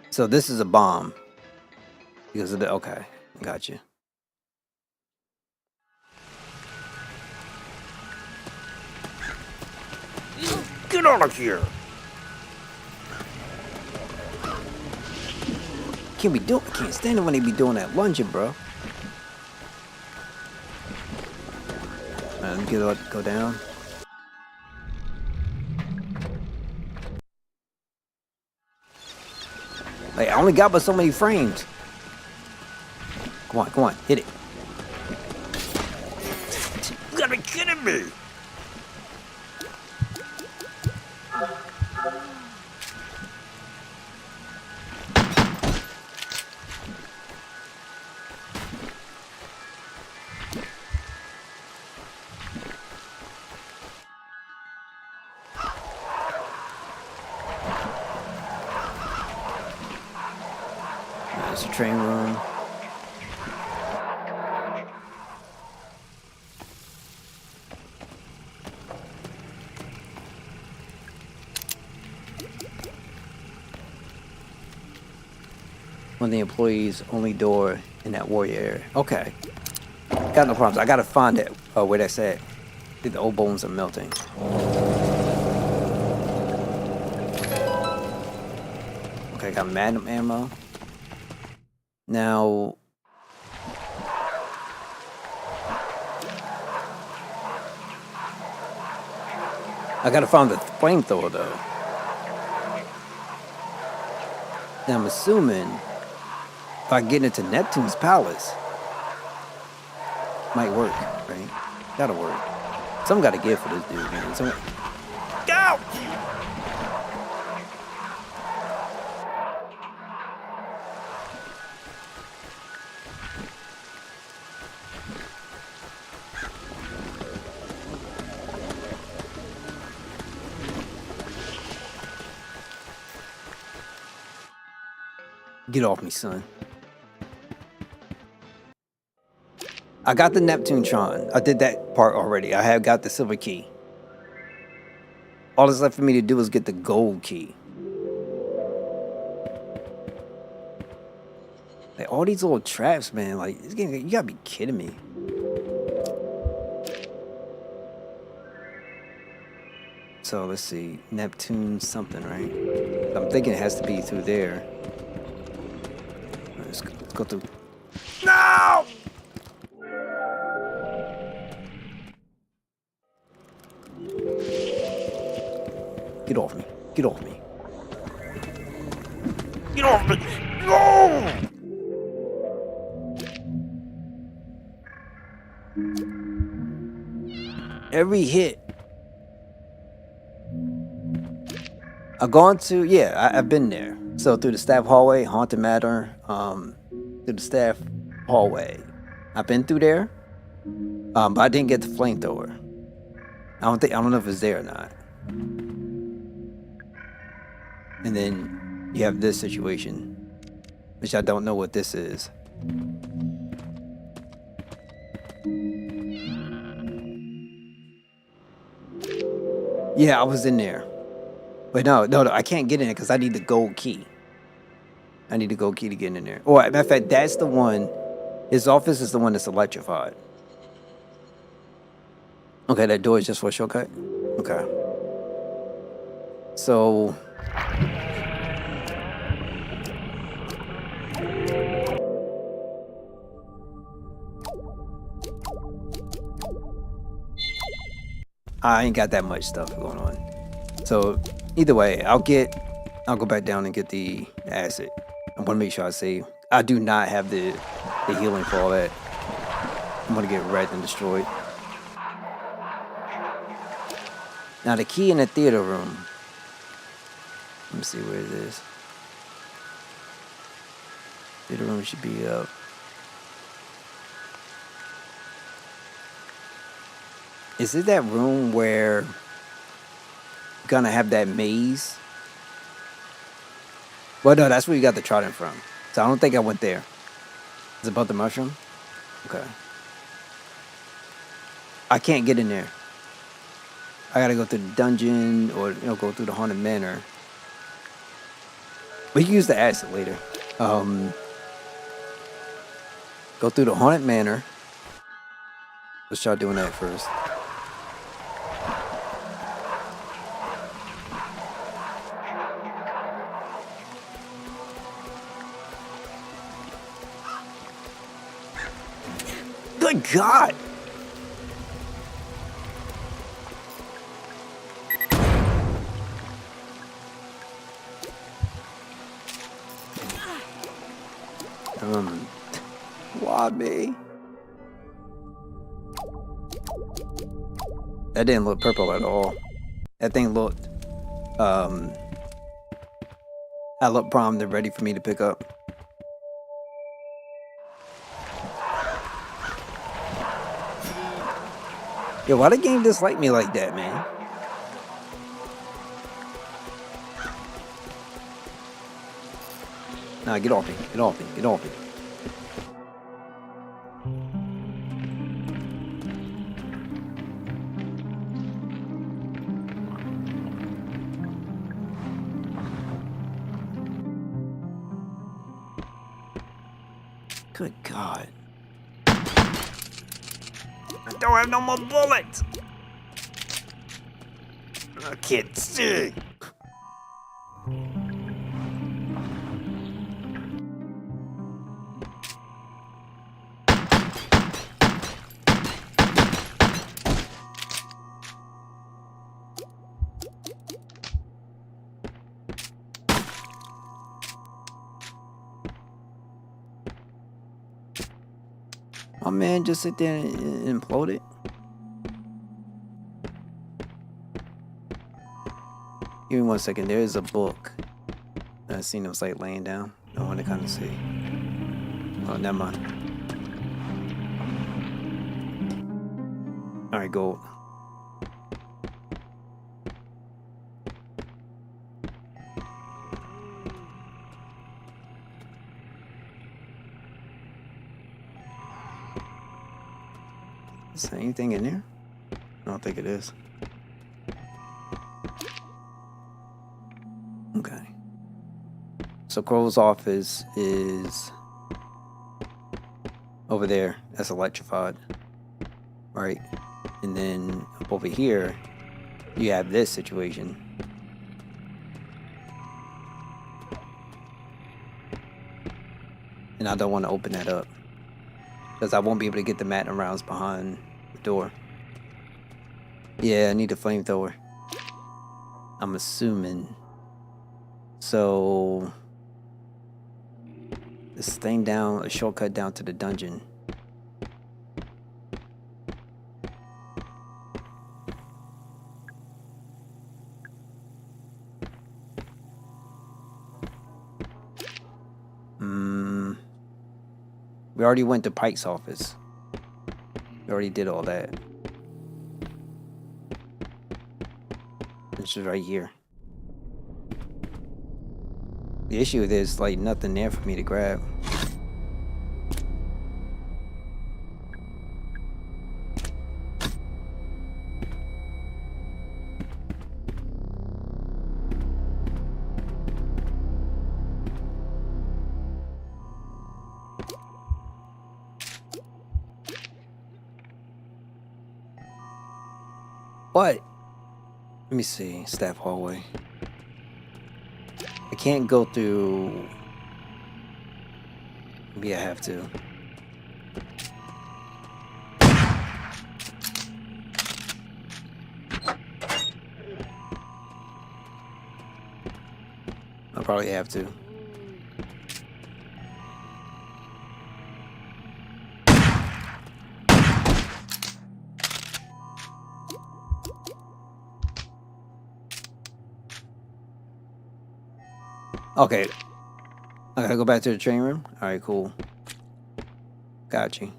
So this is a bomb. Because of the, okay, gotcha. Get out of here! Can't stand it when they be doing that lunging, bro. Let me go down. Like, I only got but so many frames. Come on, hit it. You gotta be kidding me! There's a train room. One of the employees' only door in that warrior area. Okay. Got no problems. I gotta find it. Where that's at. I think the old bones are melting. Okay, got magnum ammo. Now, I gotta find the flamethrower though. Now I'm assuming if I get into Neptune's palace, might work, right? Gotta work. Something gotta give for this dude, man. Go! Get off me, son. I got the Neptune-tron. I did that part already. I have got the silver key. All that's left for me to do is get the gold key. Like, all these little traps, man. Like, this game, you gotta be kidding me. So, let's see. Neptune something, right? I'm thinking it has to be through there. Let's go through. No! Get off me. Get off me. Get off me! No! Every hit. I've gone to, yeah, I've been there. So through the staff hallway, Haunted Manor, through the staff hallway. I've been through there, but I didn't get the flamethrower. I don't know if it's there or not. And then you have this situation, which I don't know what this is. Yeah, I was in there. But no, I can't get in it because I need the gold key. I need the gold key to get in there. Or, matter of fact, that's the one. His office is the one that's electrified. Okay, that door is just for a shortcut? Okay. So... I ain't got that much stuff going on. So, either way, I'll go back down and get the acid. I want to make sure I save. I do not have the healing for all that. I'm going to get wrecked and destroyed. Now, the key in the theater room. Let me see where it is. Theater room should be up. Is it that room where you're gonna have that maze? Well, no, that's where you got the trident from. So I don't think I went there. Is it about the mushroom? Okay. I can't get in there. I gotta go through the dungeon or go through the haunted manor. We can use the acid later. Go through the haunted manor. Let's try doing that first. Good God! Why me? That didn't look purple at all. That thing looked, I looked primed and ready for me to pick up. Yo, why the game dislike me like that, man? Nah, get off me. Get off me. Get off me. Good God. I don't have no more bullets. I can't see. My man just sit there and implode it. Give me 1 second. There is a book. I seen him like laying down. I want to kind of see. Oh, never mind. All right, gold. Is there anything in there? I don't think it is. Okay. So Crow's office is over there. That's electrified. Right? And then up over here, you have this situation. And I don't want to open that up, because I won't be able to get the Magnum rounds behind the door. Yeah, I need a flamethrower. I'm assuming. So this thing down, a shortcut down to the dungeon. We already went to Pike's office. We already did all that. This is right here. The issue is there's like nothing there for me to grab. But let me see, staff hallway. I can't go through. Maybe I have to. I'll probably have to. Okay. I gotta go back to the train room? Alright, cool. Got you.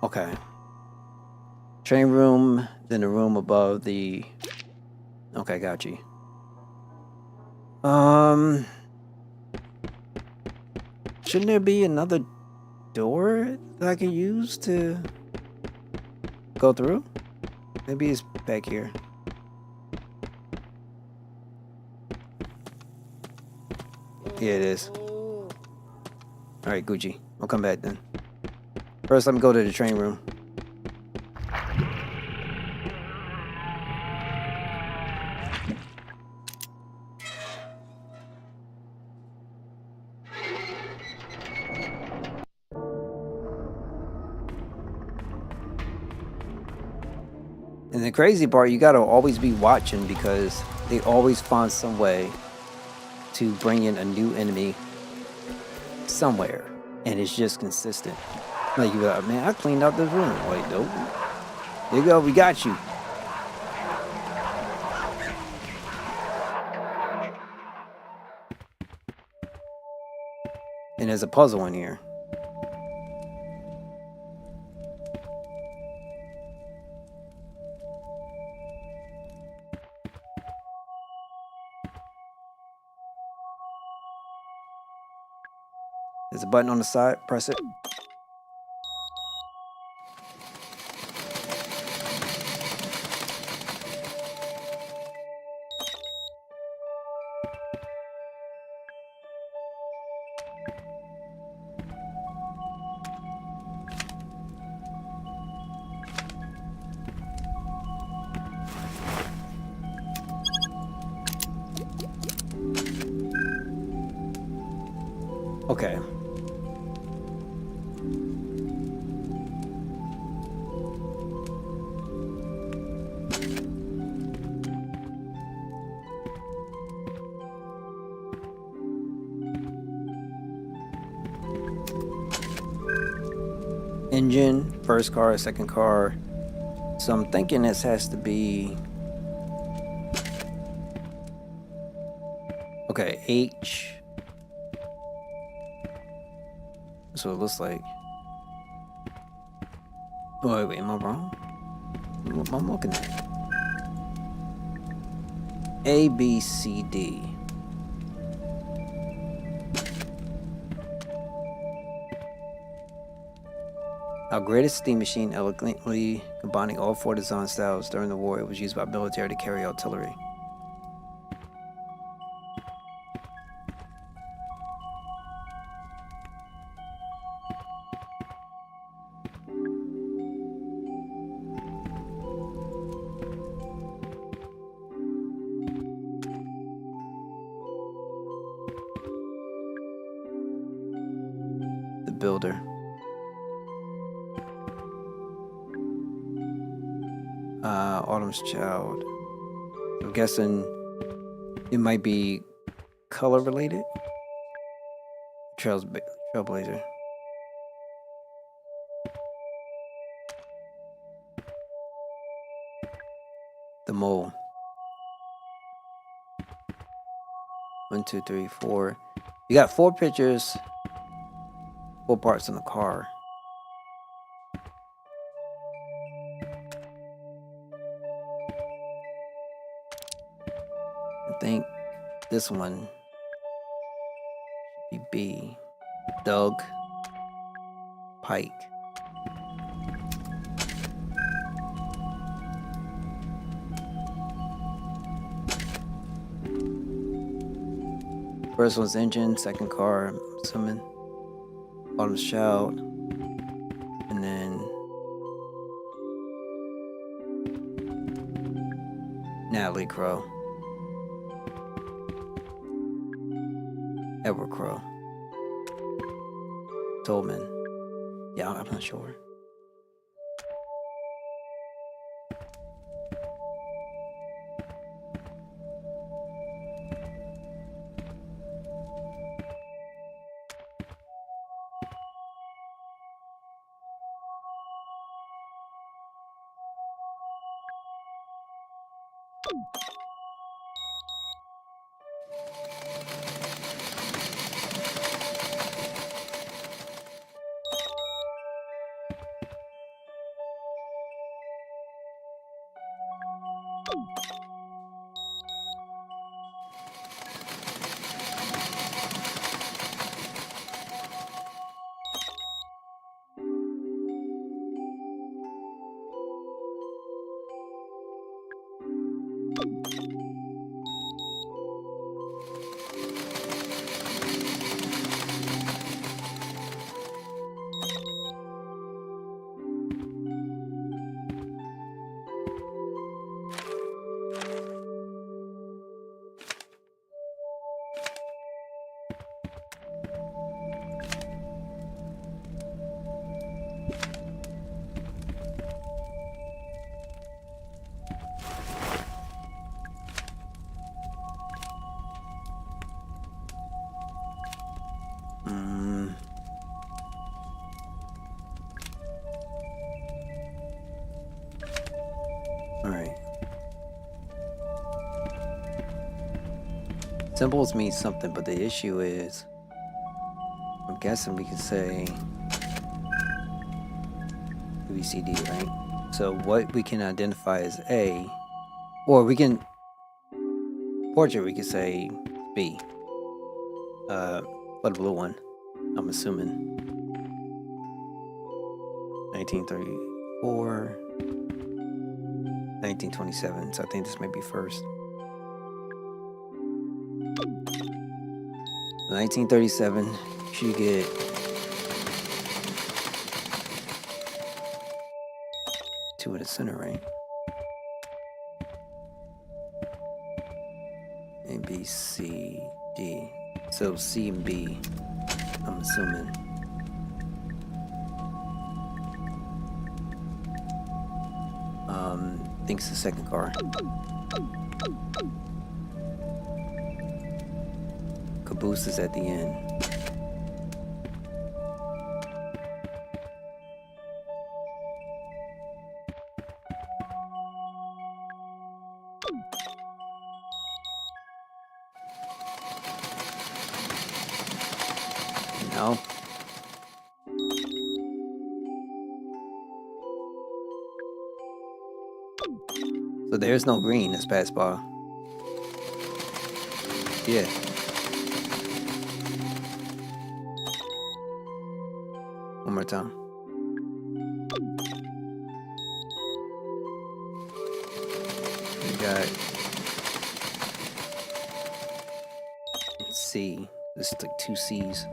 Okay. Train room, then the room above the... Okay, got you. Shouldn't there be another door that I can use to go through? Maybe it's back here. Yeah, it is. Alright, Gucci. I'll come back then. First, let me go to the train room. And the crazy part, you gotta always be watching because they always find some way to bring in a new enemy somewhere. And it's just consistent. Like, you're like, man, I cleaned out this room. Like, nope. There you go, we got you. And there's a puzzle in here. There's a button on the side, press it. Okay. Engine, first car, second car. So I'm thinking this has to be... Okay, H. That's what it looks like. Oh, wait, am I wrong? What am I looking at? A, B, C, D. Our greatest steam machine, elegantly combining all four design styles during the war, it was used by military to carry artillery. The builder. Autumn's Child. I'm guessing it might be color related. Trailblazer. The Mole. 1, 2, 3, 4. You got 4 pictures, 4 parts in the car. I think this one should be B. Doug Pike. First one's engine, second car, I'm assuming. Bottom's shout. And then Natalie Crow. Edward Crow. Tolman. Yeah, I'm not sure. Alright. Symbols mean something, but the issue is, I'm guessing we can say ABCD, right? So what we can identify as A, or we can, portrait we can say B. What a blue one, I'm assuming. 1934, 1927, so I think this may be first. 1937, you get two in the center, right? A, B, C, D. So C and B, I'm assuming. I think it's the second car. Caboose is at the end. No. So there's no green that's passed by. Yeah. One more time. We got C. This is like two C's.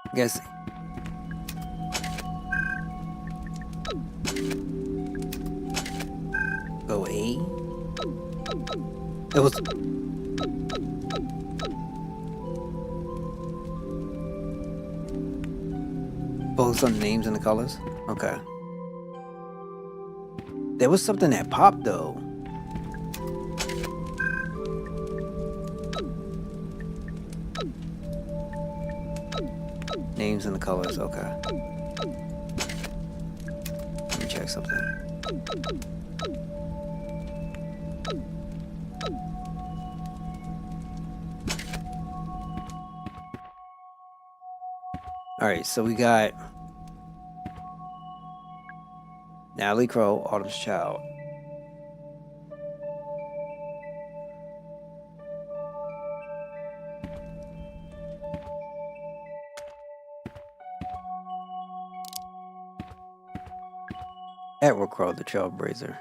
I guess go A. It was focus on the names and the colors. Okay. There was something that popped though. Names and the colors, okay. Let me check something. Alright, so we got Natalie Crow, Autumn's Child. Edward Crow, the Trailblazer.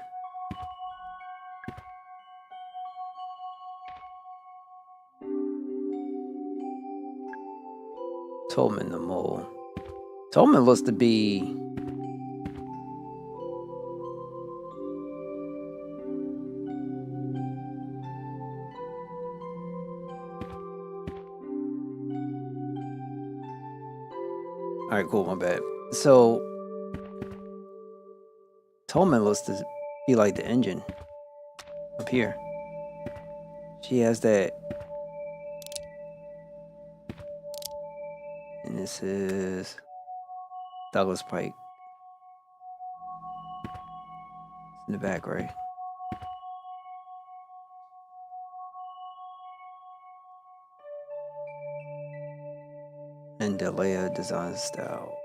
Tolman the Mole. Tolman looks to be alright, cool, my bad. So Tolman looks to be like the engine up here. She has that. And this is Douglas Pike. It's in the back, right? And Delia design style.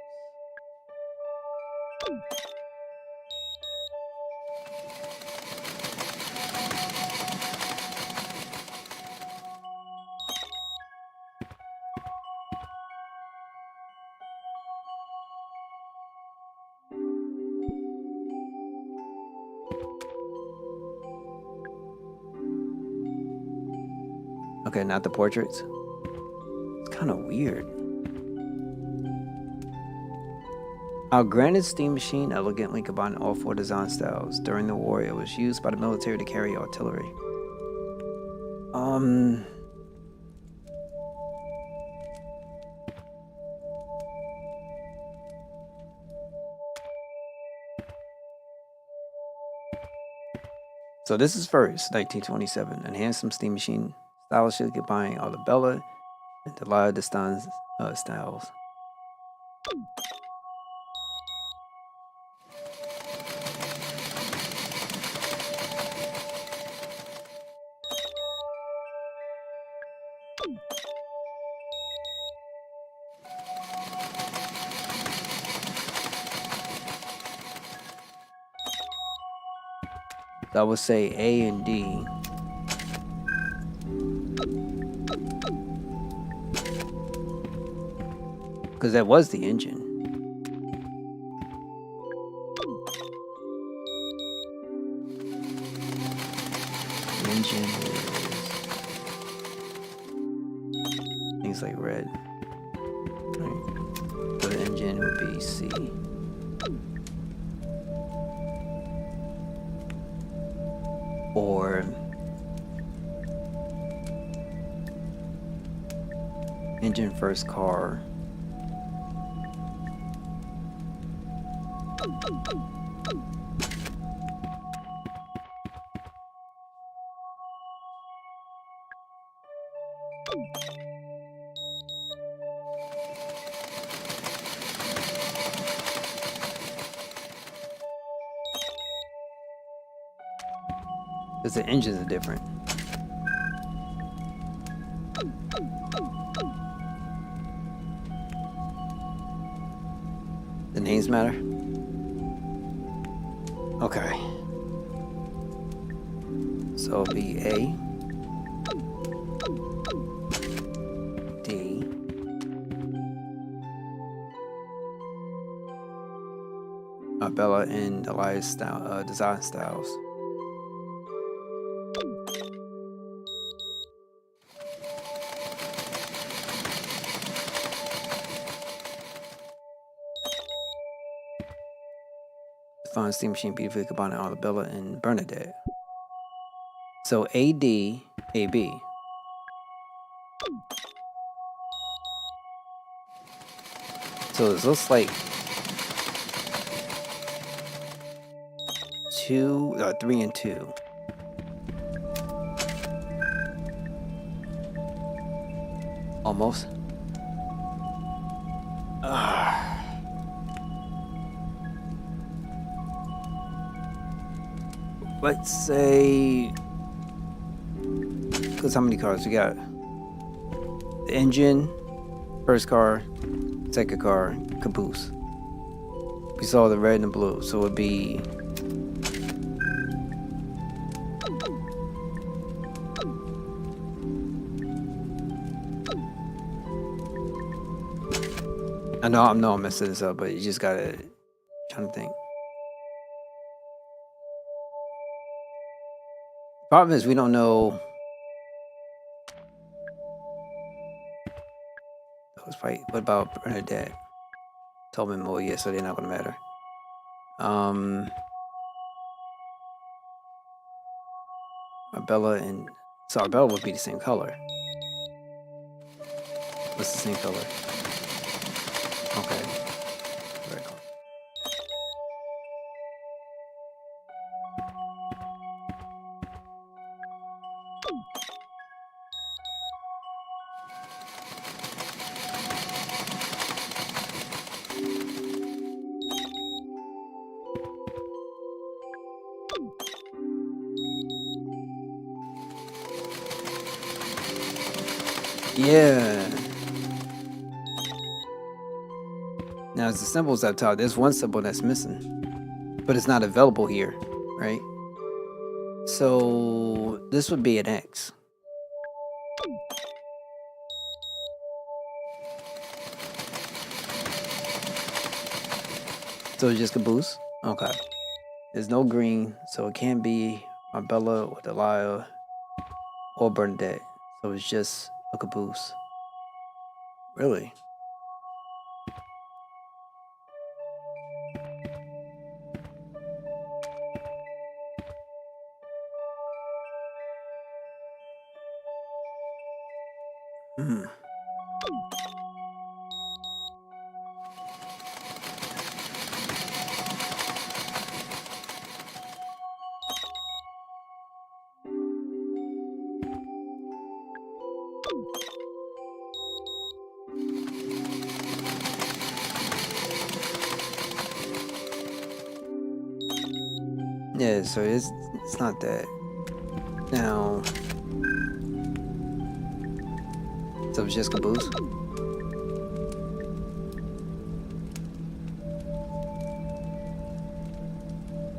Okay, not the portraits. It's kind of weird. Our Granite steam machine elegantly combined all four design styles. During the war, it was used by the military to carry artillery. So this is first, 1927. A handsome steam machine, stylishly combining Arabella and Delia design styles. I would say A and D. Because that was the engine. The engine is things like red. Right. So the engine would be C. Or engine first car. Because the engines are different. The names matter? Okay. So it'll be A, D, Bella and Elias style, design styles. Fine steam machine beautifully combining Arabella and Bernadette. So AD, AB. So this looks like 3 and 2. Almost. Let's say Because how many cars? We got the engine, first car, second car, caboose. We saw the red and the blue, so it'd be... I know I'm messing this up, but you just gotta... trying to think. Problem is, we don't know... That was right. What about Bernadette? Tobin, well, yeah, so they're not gonna matter. Arbella and... So Arbella would be the same color. What's the same color? Okay. Very cool. Yeah. Now, as the symbols up top, there's one symbol that's missing, but it's not available here, right? So this would be an X. So it's just caboose? Okay. There's no green, so it can't be Arbella or Delia or Bernadette. So it's just a caboose. Really? Hmm. Yeah, so it's not that. Now, so it's just caboose.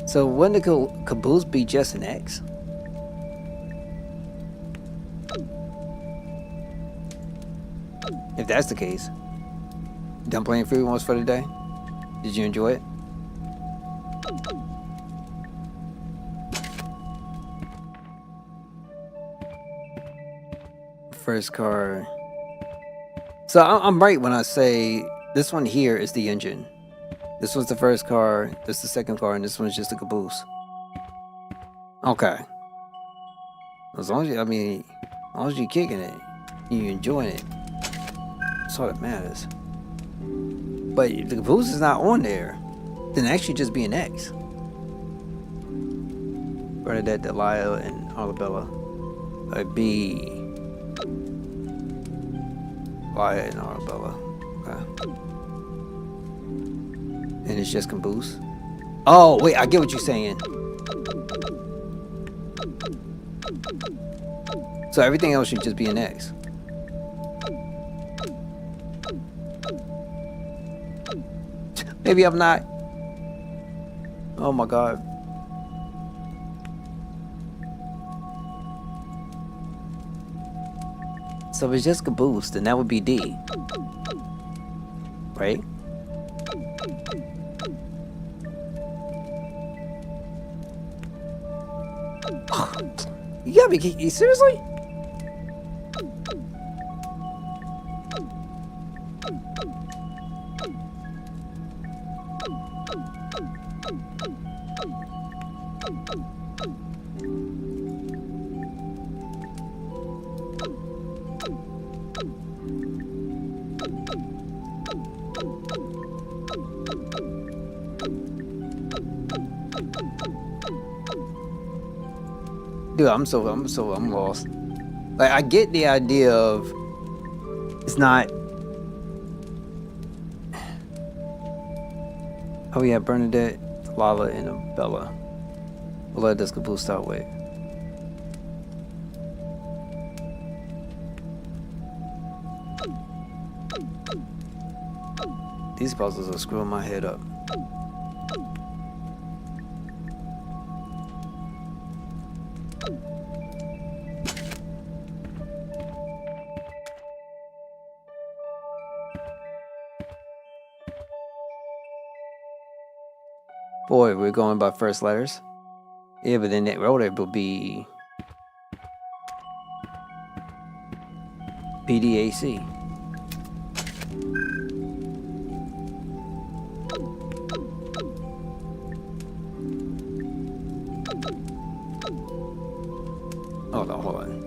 So wouldn't the caboose be just an X? If that's the case, done playing Free Ones for the day? Did you enjoy it? First car. So I'm right when I say this one here is the engine. This one's the first car, this is the second car, and this one's just a caboose. Okay. As long as you, as long as you're kicking it, you're enjoying it, that's all that matters. But if the caboose is not on there, then it actually just be an X. Bernadette, Delia, and Arbella. It'd be Delia and Arbella. Okay. And it's just caboose. Oh, wait, I get what you're saying. So everything else should just be an X. Maybe I'm not. Oh my God. So if it's just caboose, then that would be D. Right? You gotta be seriously? Dude, I'm lost. Like, I get the idea of it's not. Oh yeah, Bernadette, Lala, and Bella. What does caboose start with? These puzzles are screwing my head up. Boy, we're going by first letters. Yeah, but then that road it will be PDAC. Hold on.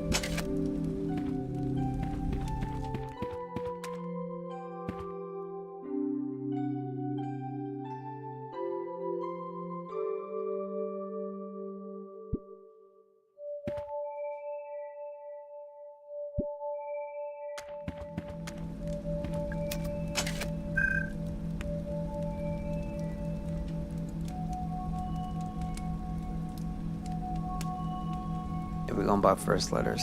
Yeah, we're going by first letters.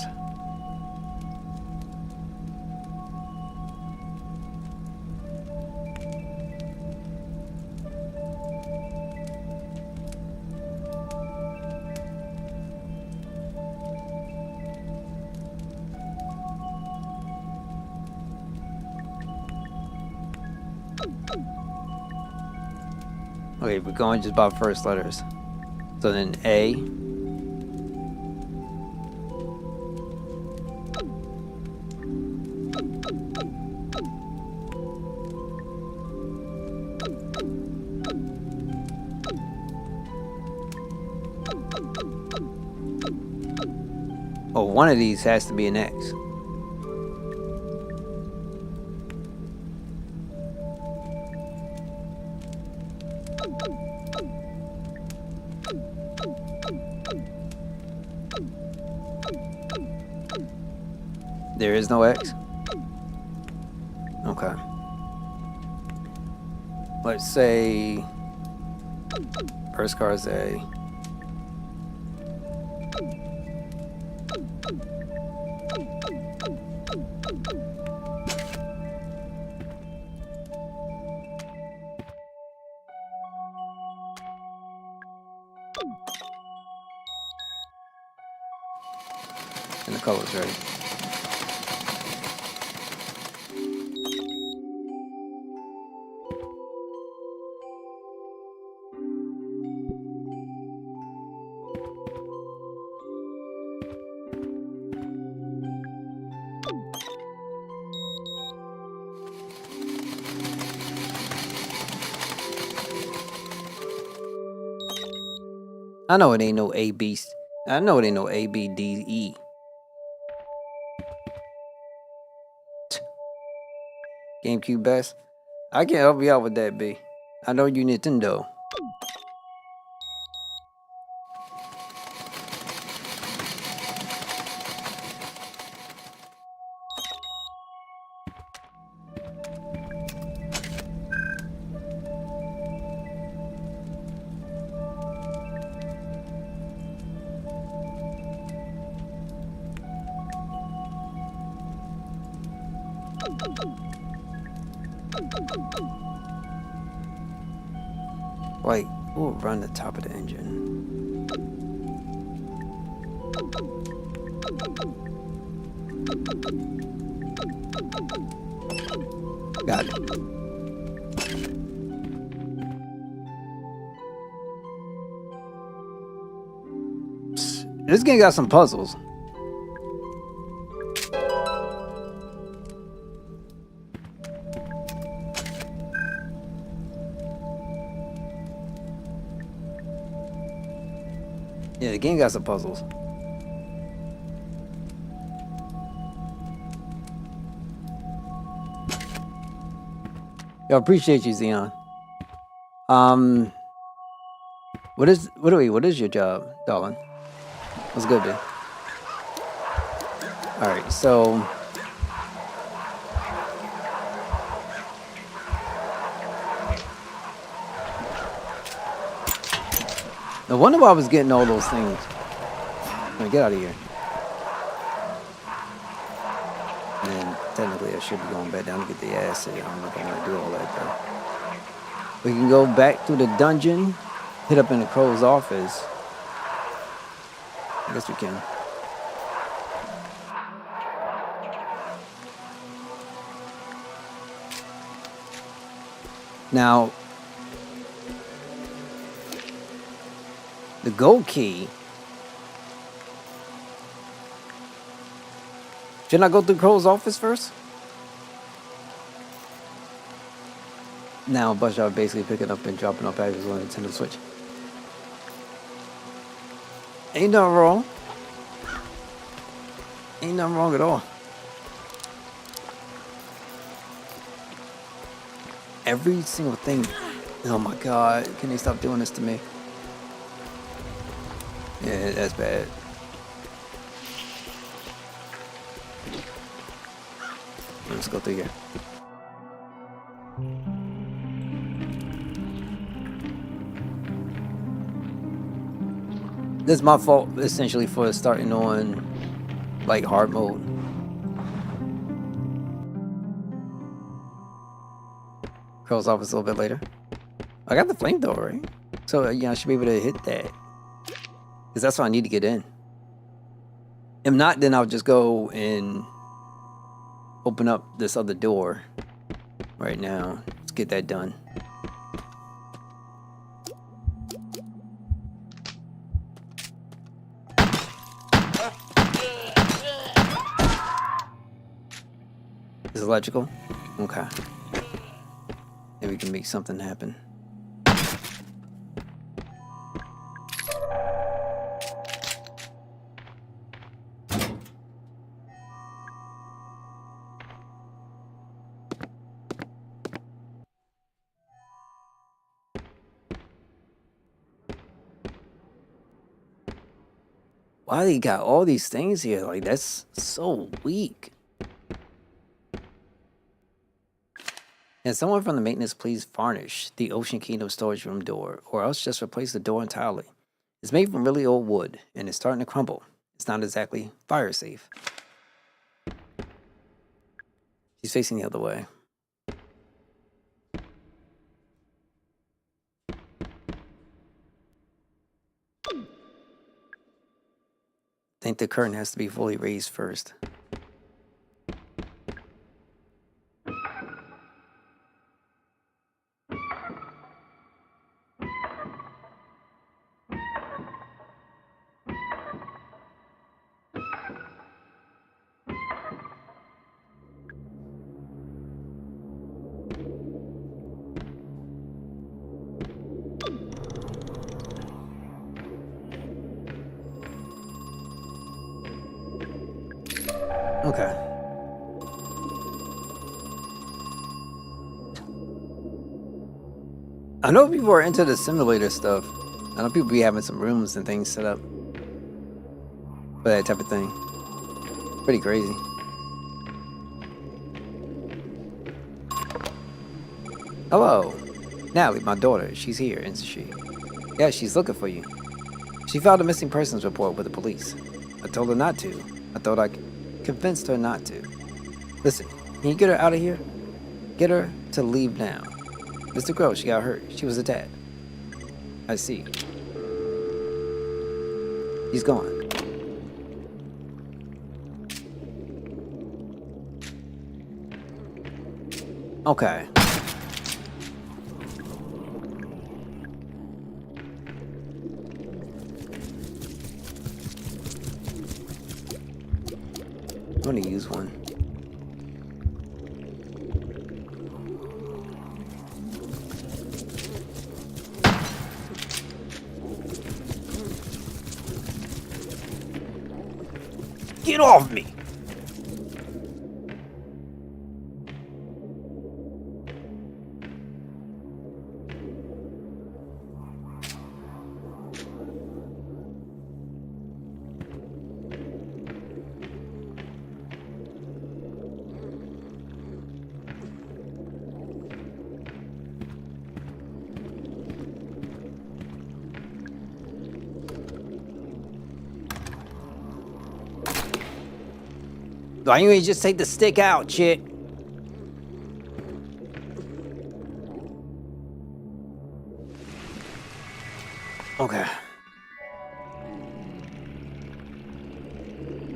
Okay, we're going just by first letters. So then A. Oh, one of these has to be an X. There is no X? Okay. Let's say first car is A. And the color's ready. I know it ain't no A, B. I know it ain't no A, B, D, E. GameCube best? I can help you out with that, B. I know you Nintendo. Wait, we'll run the top of the engine. Got it. This game got some puzzles. Yeah, the game got some puzzles. Yo, appreciate you, Xeon. What is your job, darling? What's good, dude? Alright, so no wonder why I was getting all those things. Get out of here. And then technically I should be going back down to get the acid. I don't know if I'm gonna do all that though. We can go back through the dungeon, hit up in the Crow's office. I guess we can. Now, the gold key. Shouldn't I go through Crow's office first? Now, bus driver basically picking up and dropping off packages on the Nintendo Switch. Ain't nothing wrong. Ain't nothing wrong at all. Every single thing. Oh my god, can they stop doing this to me? Yeah, that's bad. Let's go through here. This is my fault, essentially, for starting on, like, hard mode. Crow's office a little bit later. I got the flamethrower, right? So, yeah, I should be able to hit that. Because that's what I need to get in. If not, then I'll just go and open up this other door right now. Let's get that done. Is it electrical? Okay. Maybe we can make something happen. Why they got all these things here? Like, that's so weak. Can someone from the maintenance please varnish the Ocean Kingdom storage room door, or else just replace the door entirely? It's made from really old wood, and it's starting to crumble. It's not exactly fire safe. She's facing the other way. I think the curtain has to be fully raised first. Okay. I know people are into the simulator stuff. I know people be having some rooms and things set up for that type of thing. Pretty crazy. Hello. Natalie, my daughter. She's here, isn't she? Yeah, she's looking for you. She filed a missing persons report with the police. I told her not to. I thought I convinced her not to. Listen, can you get her out of here? Get her to leave now. Mr. Crow, she got hurt. She was attacked. I see. He's gone. Okay. I'm gonna use one. Get off me! Why don't you just take the stick out, chick? Okay.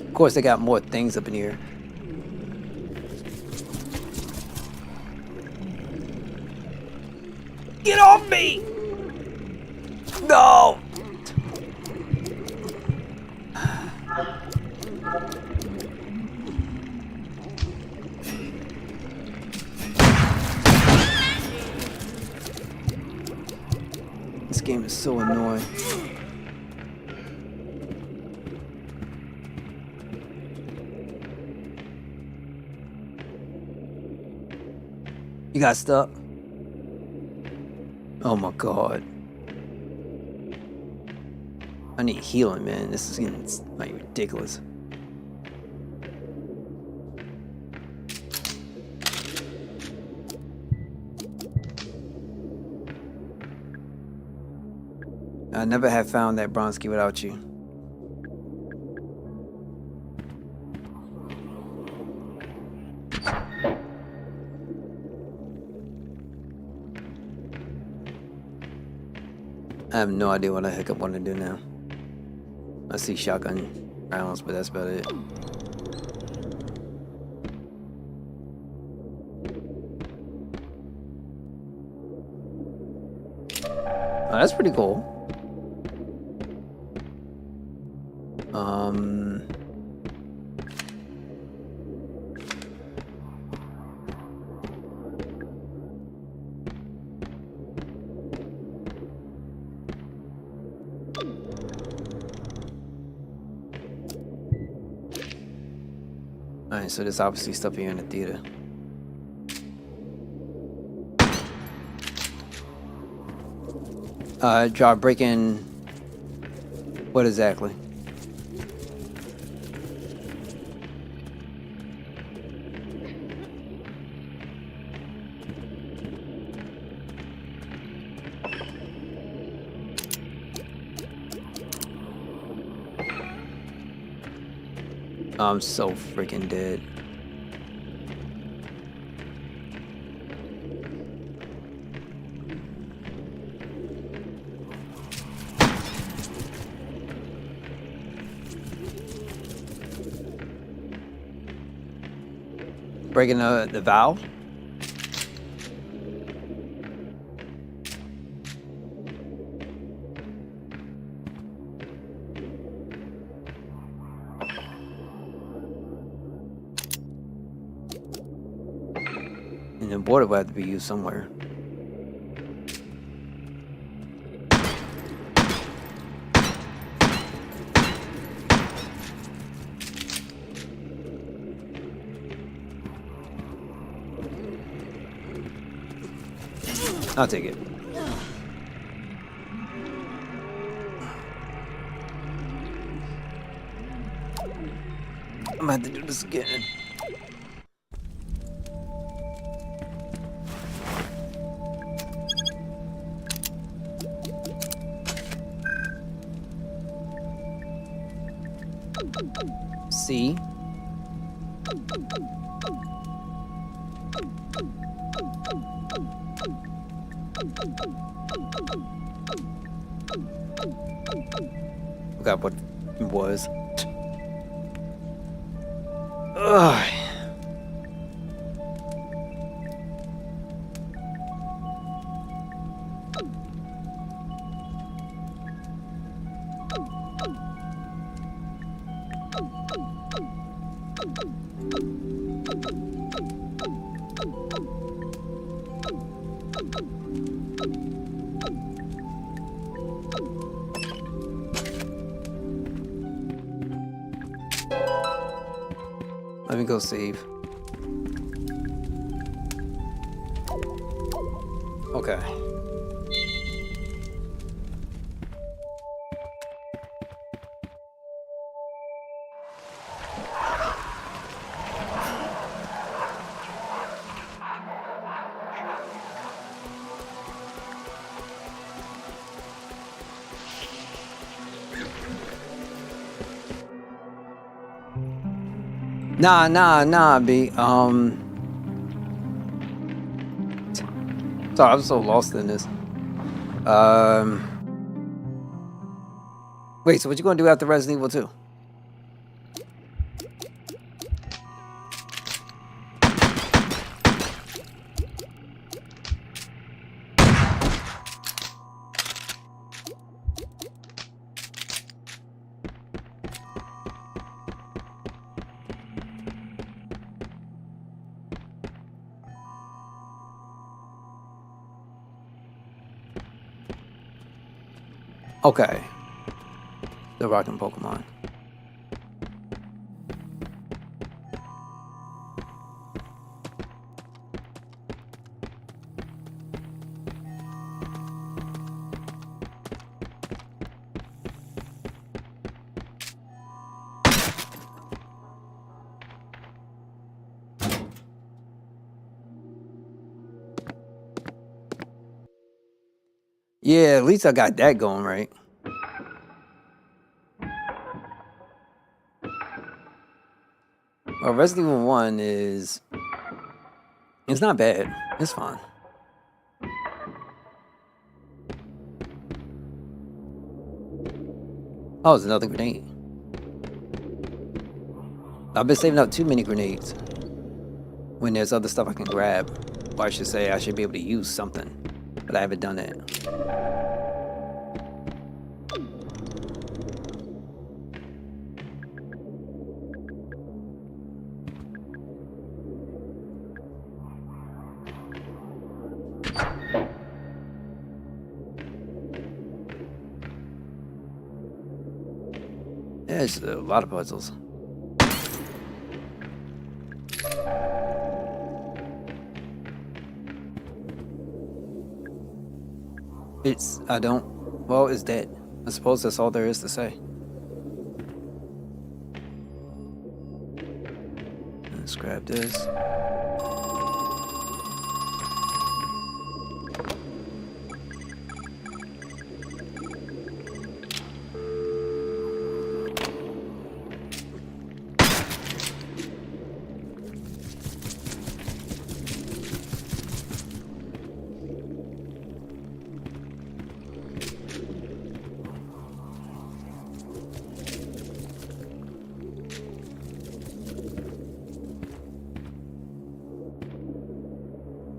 Of course, they got more things up in here. Get off me! No! This game is so annoying. You got stuck? Oh my god. I need healing, man. This is getting like ridiculous. I never have found that Bronski without you. I have no idea what the heck I want to do now. I see shotgun rounds, but that's about it. Oh, that's pretty cool. Alright, so there's obviously stuff here in the theater. Job breaking. What exactly? I'm so freaking dead. Breaking the valve? And the water will have to be used somewhere. I'll take it. I'm gonna have to do this again. C. Forgot what it was. Ugh. Let me go save. Okay. Nah, B. Sorry, I'm so lost in this. Wait, so what you gonna do after Resident Evil 2? Okay. Still rocking Pokemon. Yeah, at least I got that going right. Well, Resident Evil 1 is... It's not bad. It's fine. Oh, it's another grenade. I've been saving up too many grenades. When there's other stuff I can grab. Or I should say, I should be able to use something. But I haven't done that. Yeah, it's a lot of puzzles. Well, it's dead. I suppose that's all there is to say. Let's grab this.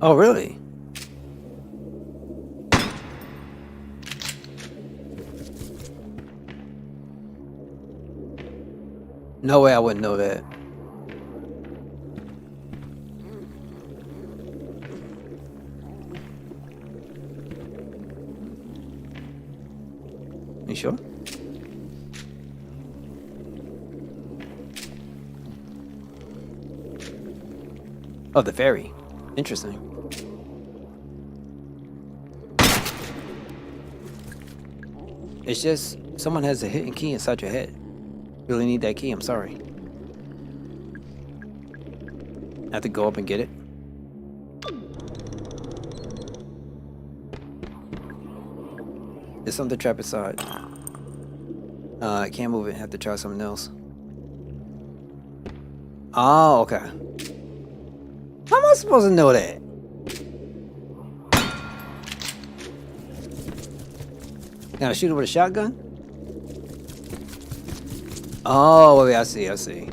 Oh, really? No way I wouldn't know that. You sure? Oh, the ferry. Interesting. It's just someone has a hidden key inside your head. Really need that key, I'm sorry. I have to go up and get it. There's something trapped inside. I can't move it, have to try something else. Oh, okay. How am I supposed to know that? Can I shoot it with a shotgun? Oh, wait, I see.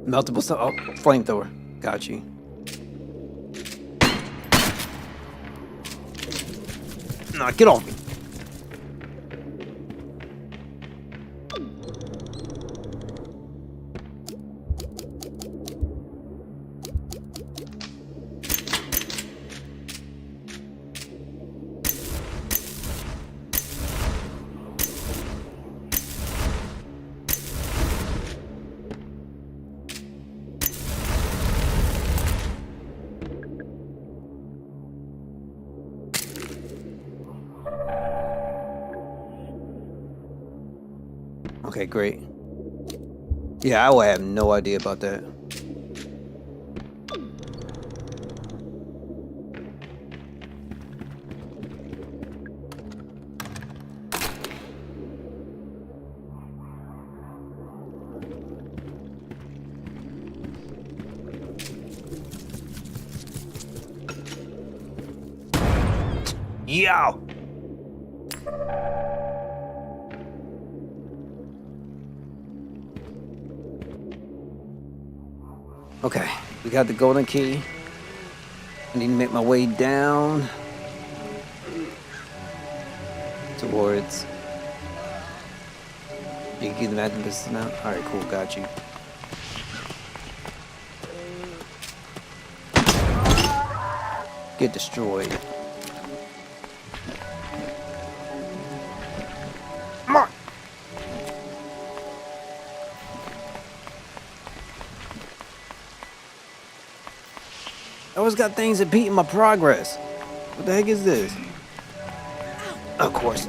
Multiple stuff. Oh, flamethrower. Got you. Nah, get off me. Okay, great. Yeah, I would have no idea about that. Yo! Okay, we got the golden key. I need to make my way down towards. You can keep the magic pistol now? Alright, cool, got you. Get destroyed. Come on! I always got things impeding my progress. What the heck is this? Of course.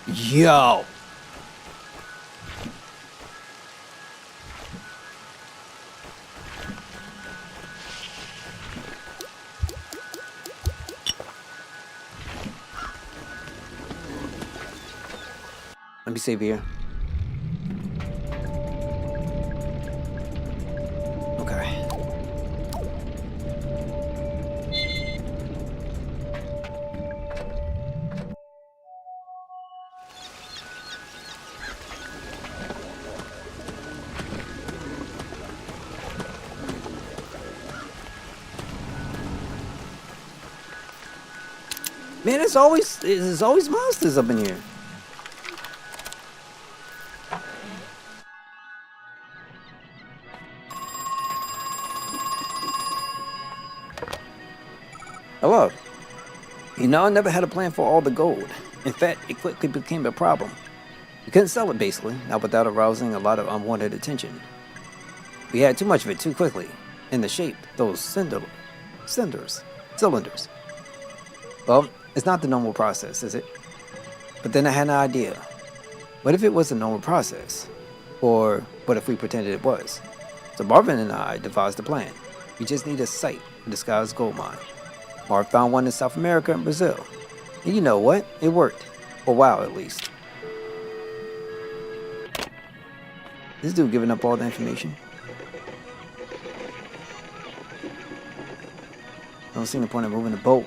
Yo! Let me save here. Okay. Man, there's always monsters up in here. Hello. You know, I never had a plan for all the gold. In fact, it quickly became a problem. We couldn't sell it, basically, not without arousing a lot of unwanted attention. We had too much of it too quickly, in the shape, those cylinders. Well, it's not the normal process, is it? But then I had an idea. What if it was a normal process? Or what if we pretended it was? So Marvin and I devised a plan. We just need a site, a disguised gold mine. Marv found one in South America and Brazil. And you know what? It worked. For a while, at least. This dude giving up all the information. I don't see the point of moving the boat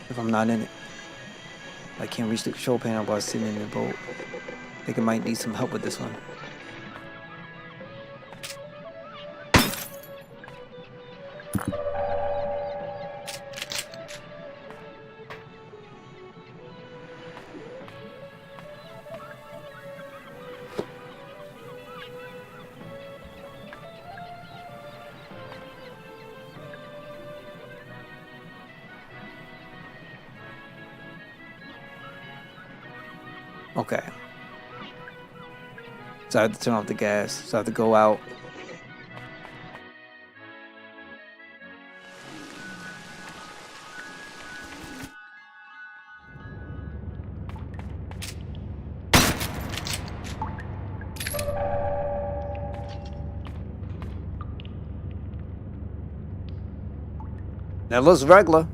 if I'm not in it. I can't reach the control panel while sitting in the boat. I think I might need some help with this one. Okay. So I have to turn off the gas. So I have to go out. That looks regular.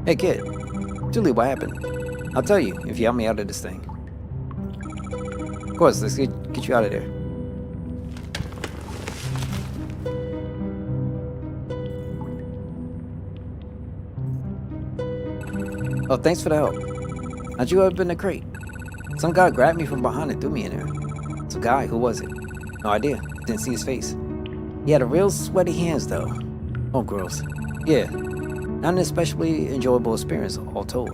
Hey kid, Julie, what happened? I'll tell you if you help me out of this thing. Of course, let's get you out of there. Oh, thanks for the help. How'd you open the crate? Some guy grabbed me from behind and threw me in there. Some guy, who was it? No idea. Didn't see his face. He had a real sweaty hands though. Oh, gross. Yeah. Not an especially enjoyable experience, all told.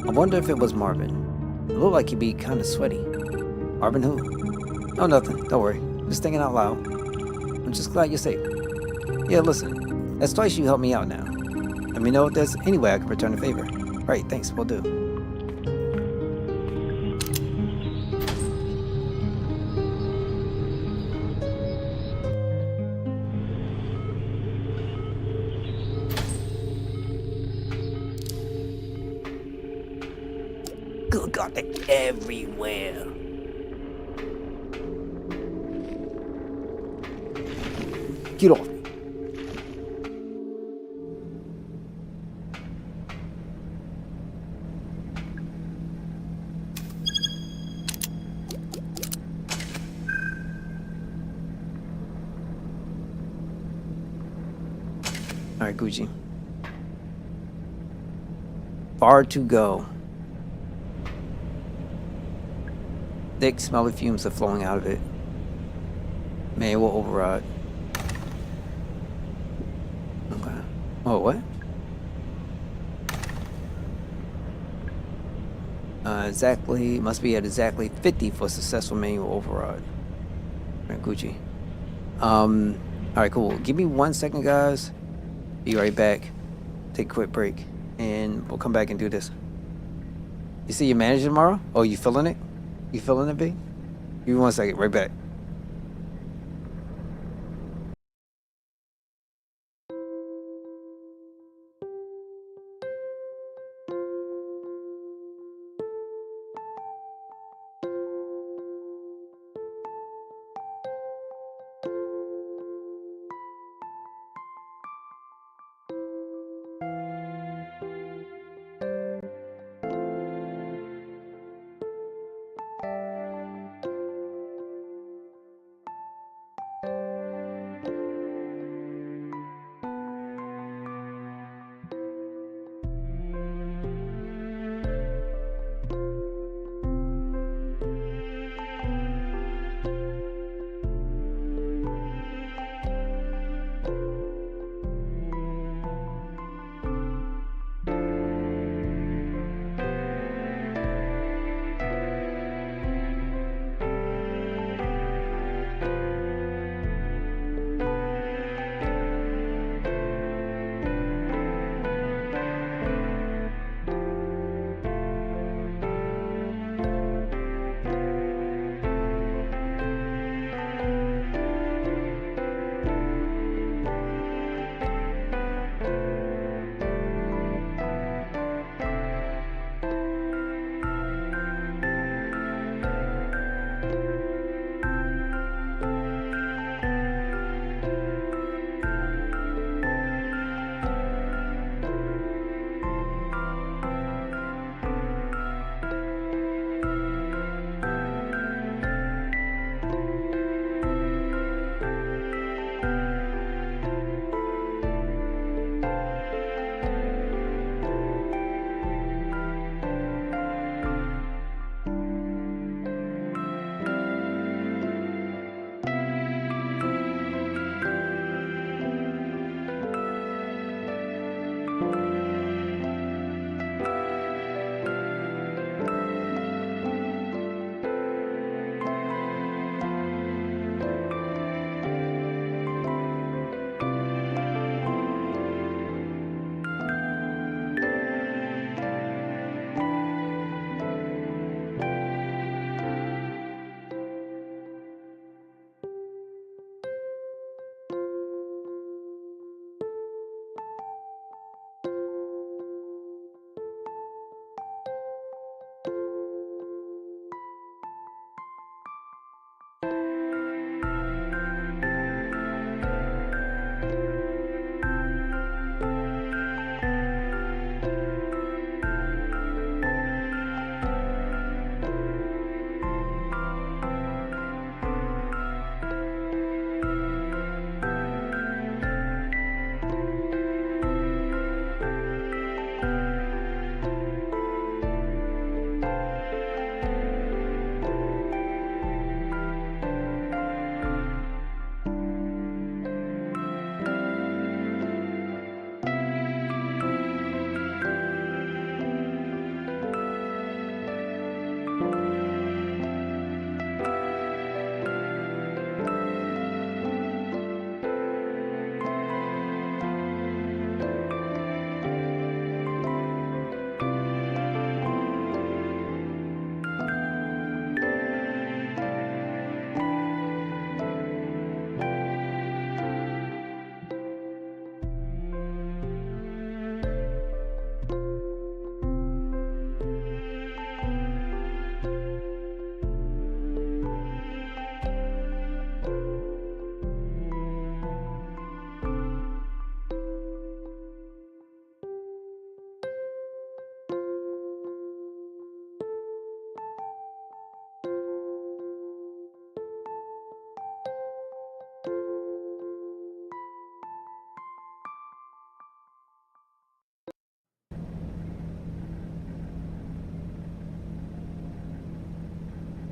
I wonder if it was Marvin. It looked like he'd be kind of sweaty. Marvin who? Oh, nothing. Don't worry. Just thinking out loud. I'm just glad you're safe. Yeah, listen. That's twice you helped me out now. Let me know if there's any way I can return the favor. Right, thanks. Will do. got it everywhere. Get off me. All right, Gucci. Far to go. Thick, smelly fumes are flowing out of it. Manual override. Okay. Oh, what? Exactly. Must be at exactly 50 for successful manual override. All right, Gucci. All right, cool. Give me 1 second, guys. Be right back. Take a quick break, and we'll come back and do this. You see your manager tomorrow? Oh, you feeling it? You feeling it, B? Give me 1 second. Right back.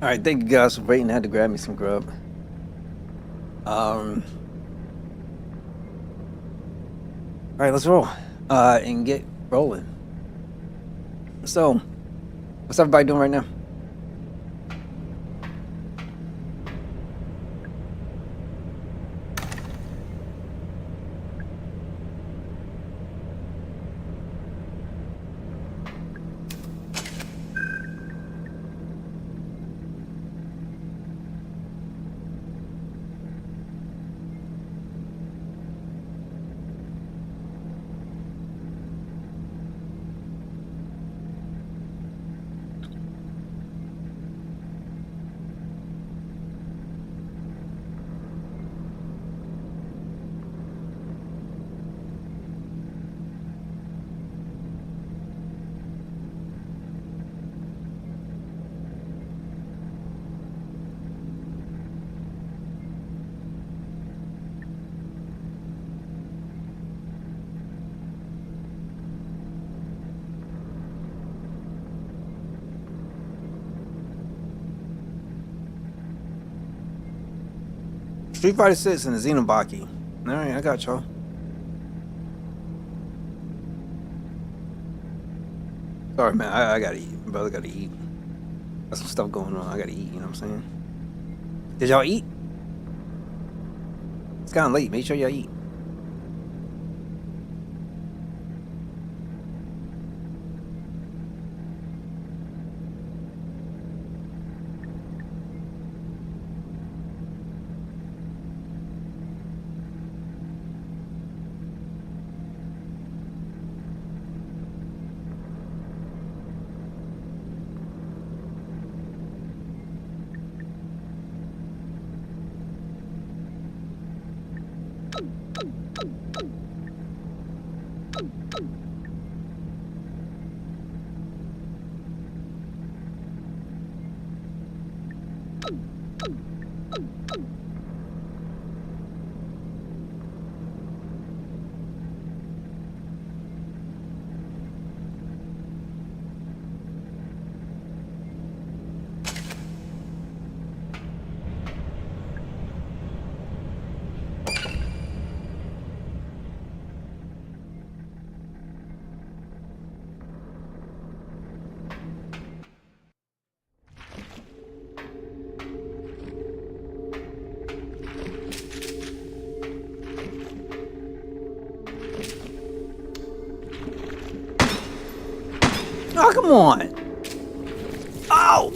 Alright, thank you guys for waiting. I had to grab me some grub. Alright, let's roll. And get rolling. So, what's everybody doing right now? Street Fighter 6 and the Xenobaki. Alright, I got y'all. Sorry, man. I gotta eat. My brother gotta eat. Got some stuff going on. I gotta eat, you know what I'm saying? Did y'all eat? It's kinda late. Make sure y'all eat. Oh, come on. Oh!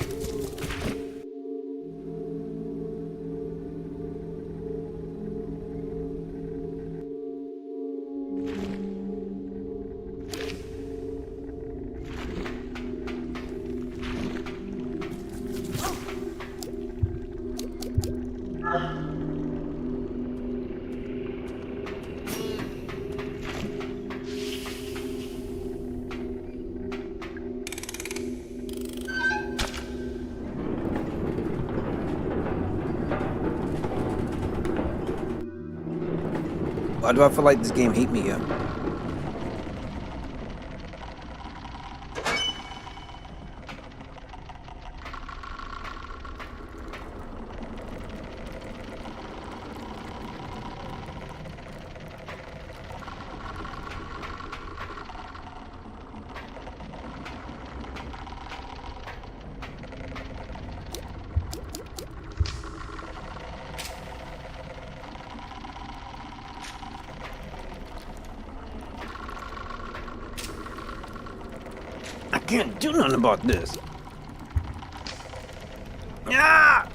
Why do I feel like this game hate me up? I can't do nothing about this. Yeah!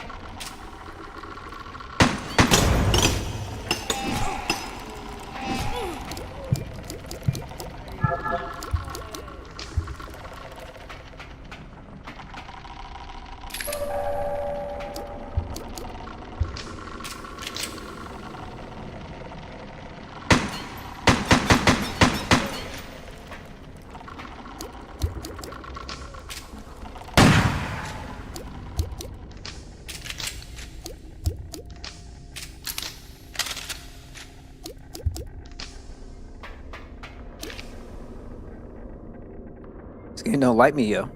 This game don't like me, yo.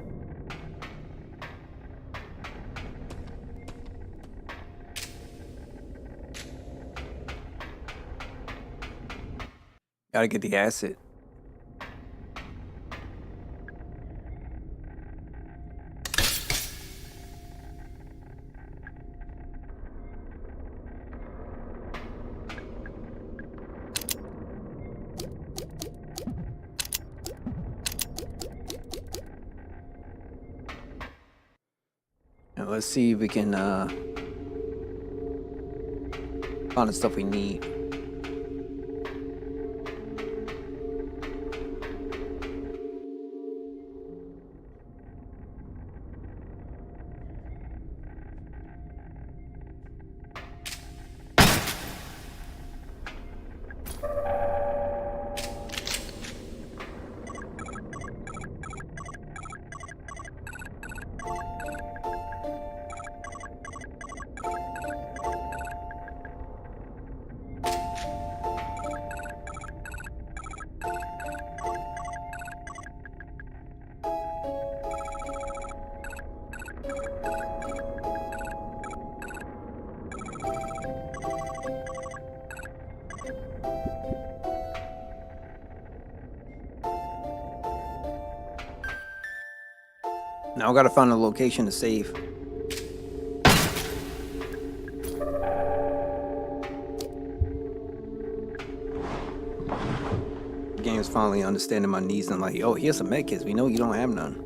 Gotta get the acid. Now let's see if we can find the stuff we need. Now I gotta find a location to save. The game's finally understanding my needs and like, oh, here's some medkits. We know you don't have none.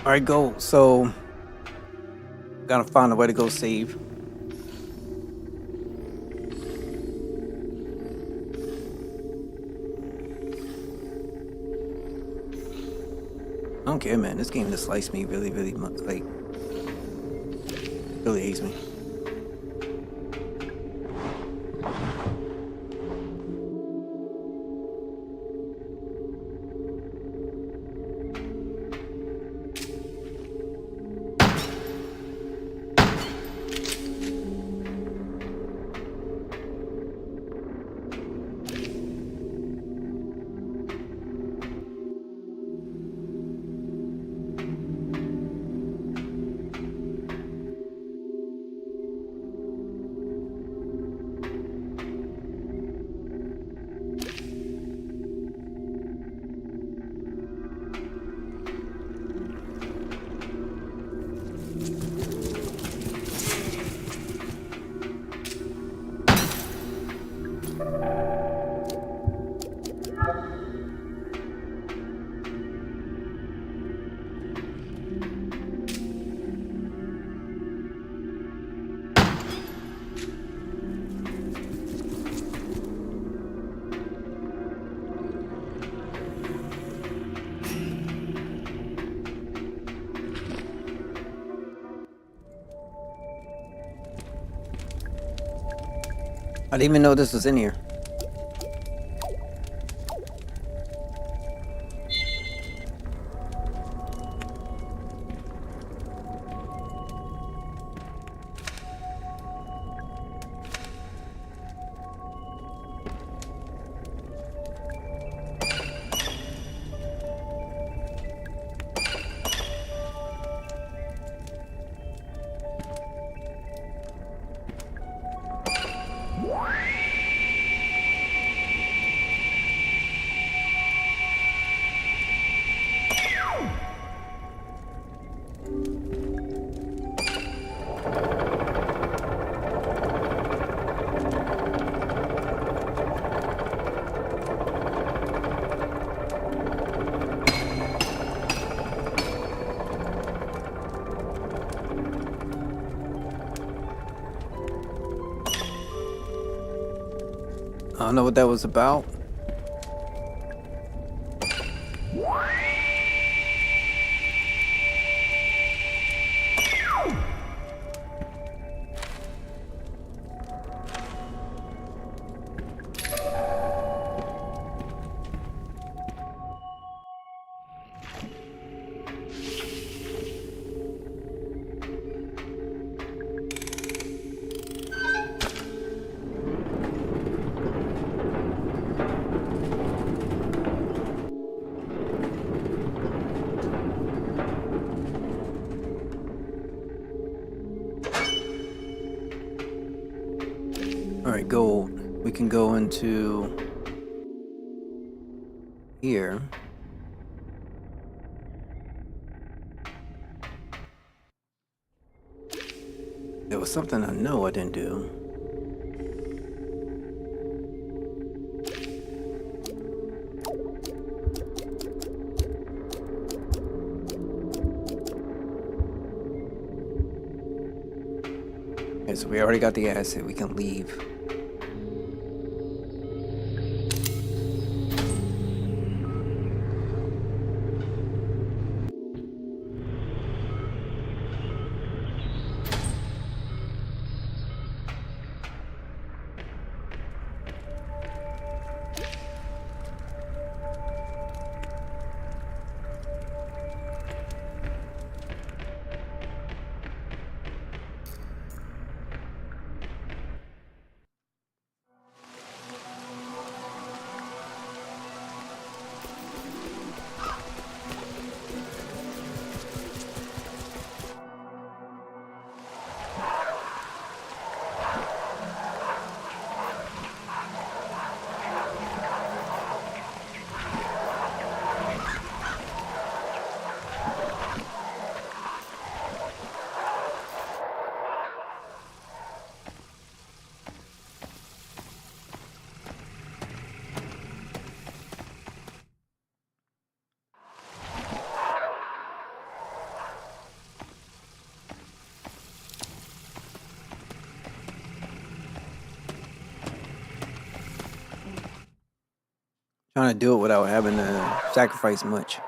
All right, go. So, gotta find a way to go save. I don't care, man. This game just likes me really, really much. Like, really hates me. I didn't even know this was in here. don't know what that was about. Alright, gold. We can go into here. There was something I know I didn't do. Okay, so we already got the acid. We can leave. Trying to do it without having to sacrifice much.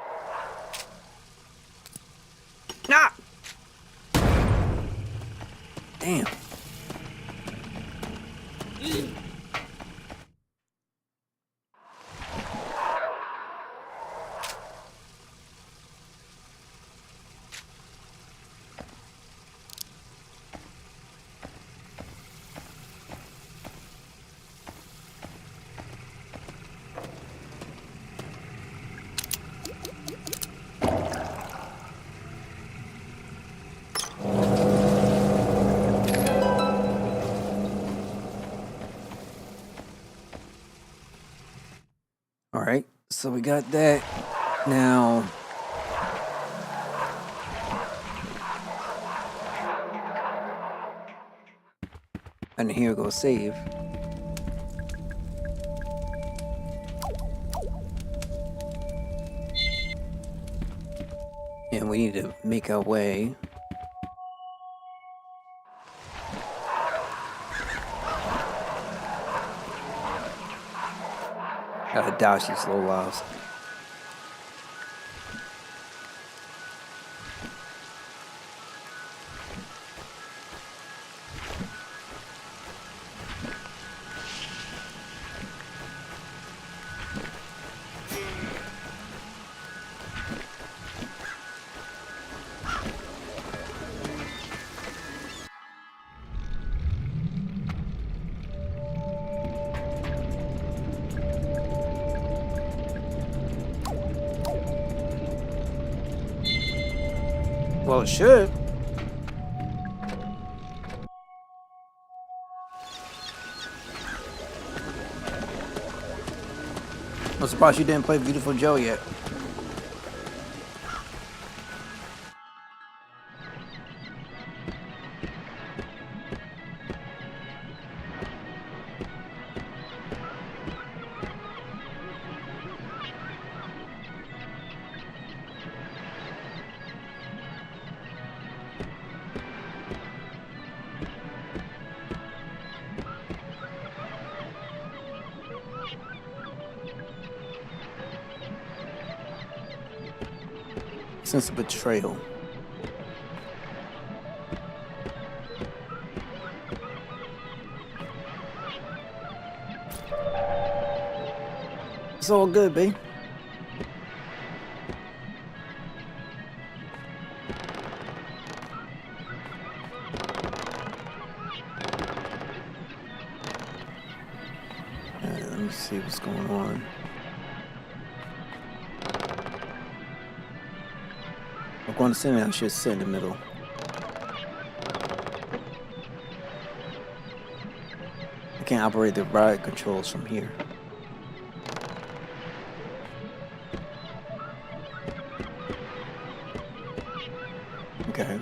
Nah! Damn. Alright, so we got that. Now, and here goes save. And we need to make our way. Gotta dodge these low lives. Well, it should. I'm surprised you didn't play Beautiful Joe yet. sense of betrayal. It's all good, babe. Let me see what's going on. I'm going to say I should sit in the middle. I can't operate the ride controls from here. Okay.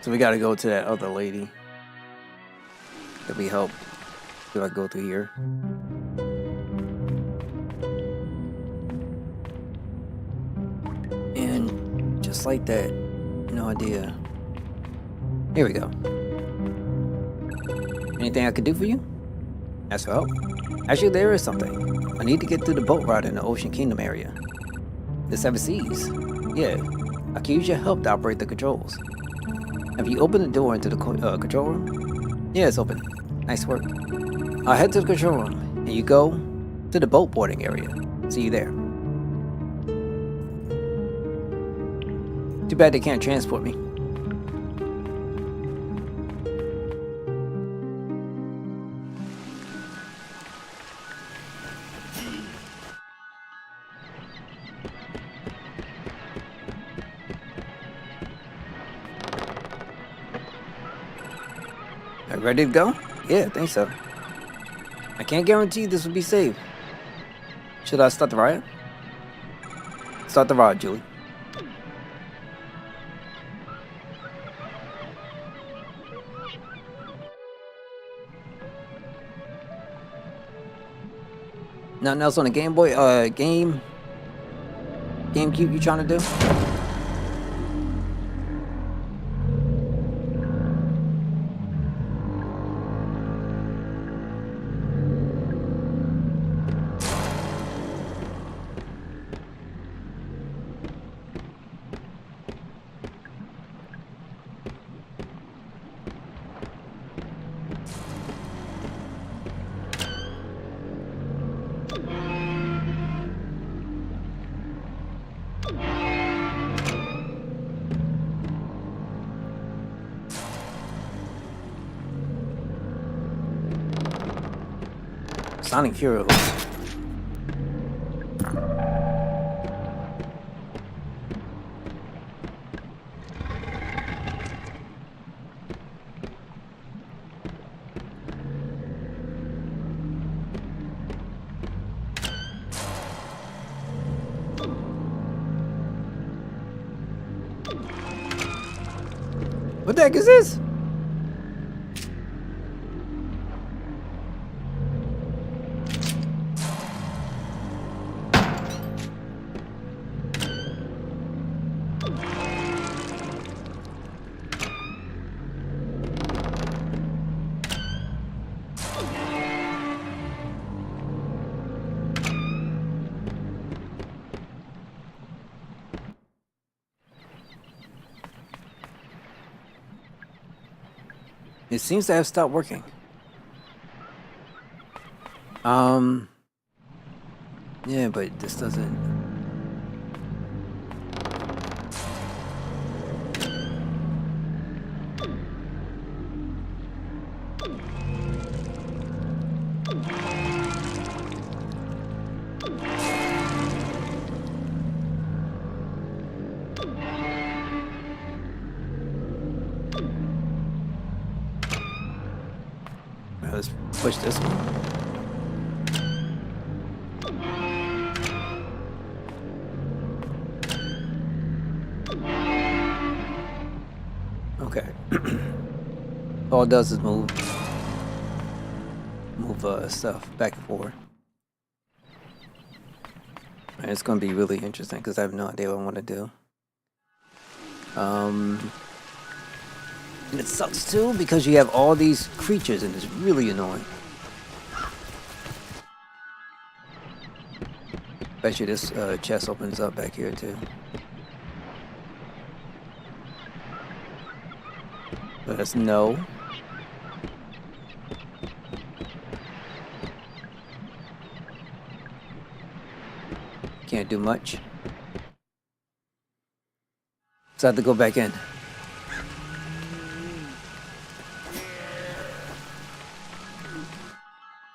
So we gotta go to that other lady that we helped. Do I go through here? And just like that, no idea. Here we go. Anything I could do for you? Ask for help? Actually, there is something. I need to get through the boat ride in the Ocean Kingdom area. The Seven Seas. Yeah, I can use your help to operate the controls. Have you opened the door into the control room? Yeah, it's open. Nice work. I'll head to the control room, and you go to the boat boarding area. See you there. Too bad they can't transport me. Ready to go? Yeah, I think so. I can't guarantee this will be safe. Should I start the riot? Start the ride, Julie. Nothing else on the Game Boy? GameCube you trying to do? Sonic Heroes. What the heck is this? It seems to have stopped working. Yeah, but this doesn't... Let's push this one. Okay. All it does is move stuff back and forth. And it's gonna be really interesting because I have no idea what I want to do. And it sucks too because you have all these creatures and it's really annoying. Bet you this chest opens up back here too. So that's no. Can't do much. So I have to go back in.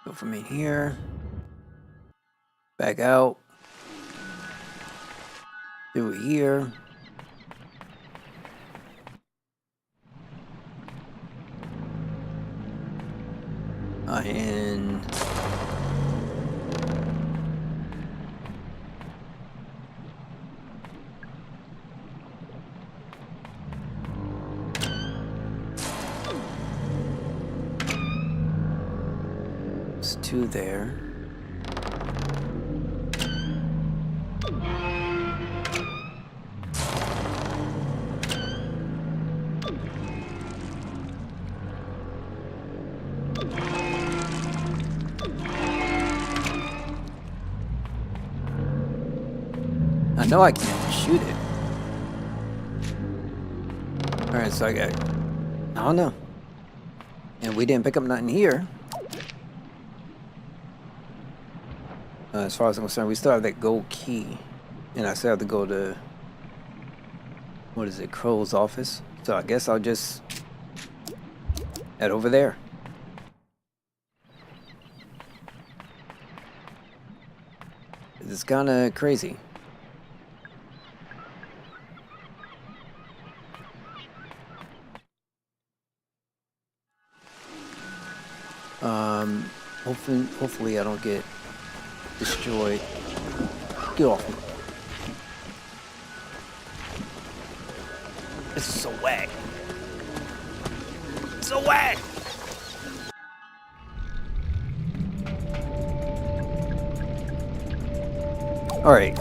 Go from in here. Back out. Through here. And there's two there. I know I can't shoot it. Alright, so I don't know. And we didn't pick up nothing here. As far as I'm concerned, we still have that gold key. And I still have to go to, what is it, Crow's office. So I guess I'll just head over there. It's kind of crazy. Hopefully I don't get destroyed. Get off me. This is so whack. So whack. All right.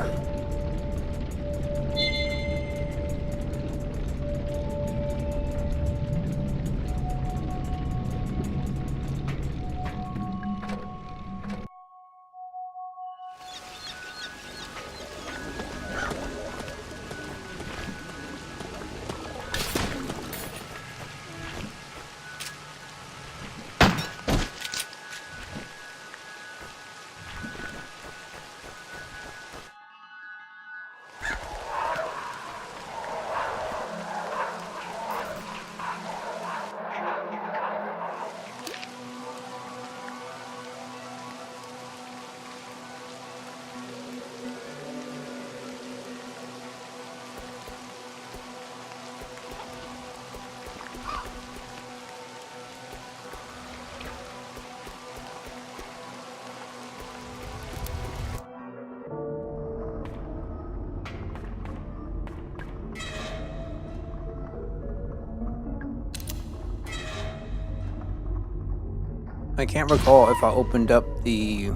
I can't recall if I opened up the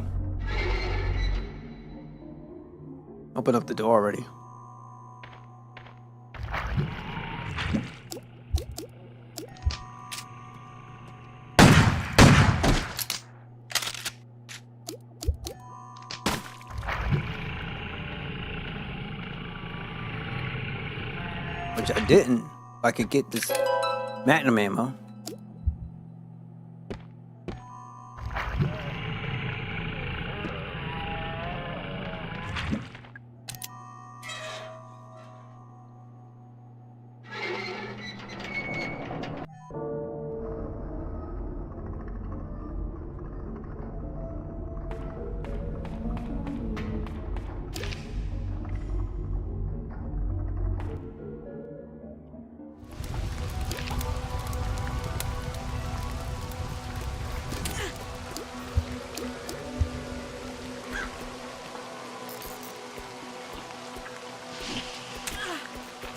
door already. Which I didn't. I could get this Magnum ammo.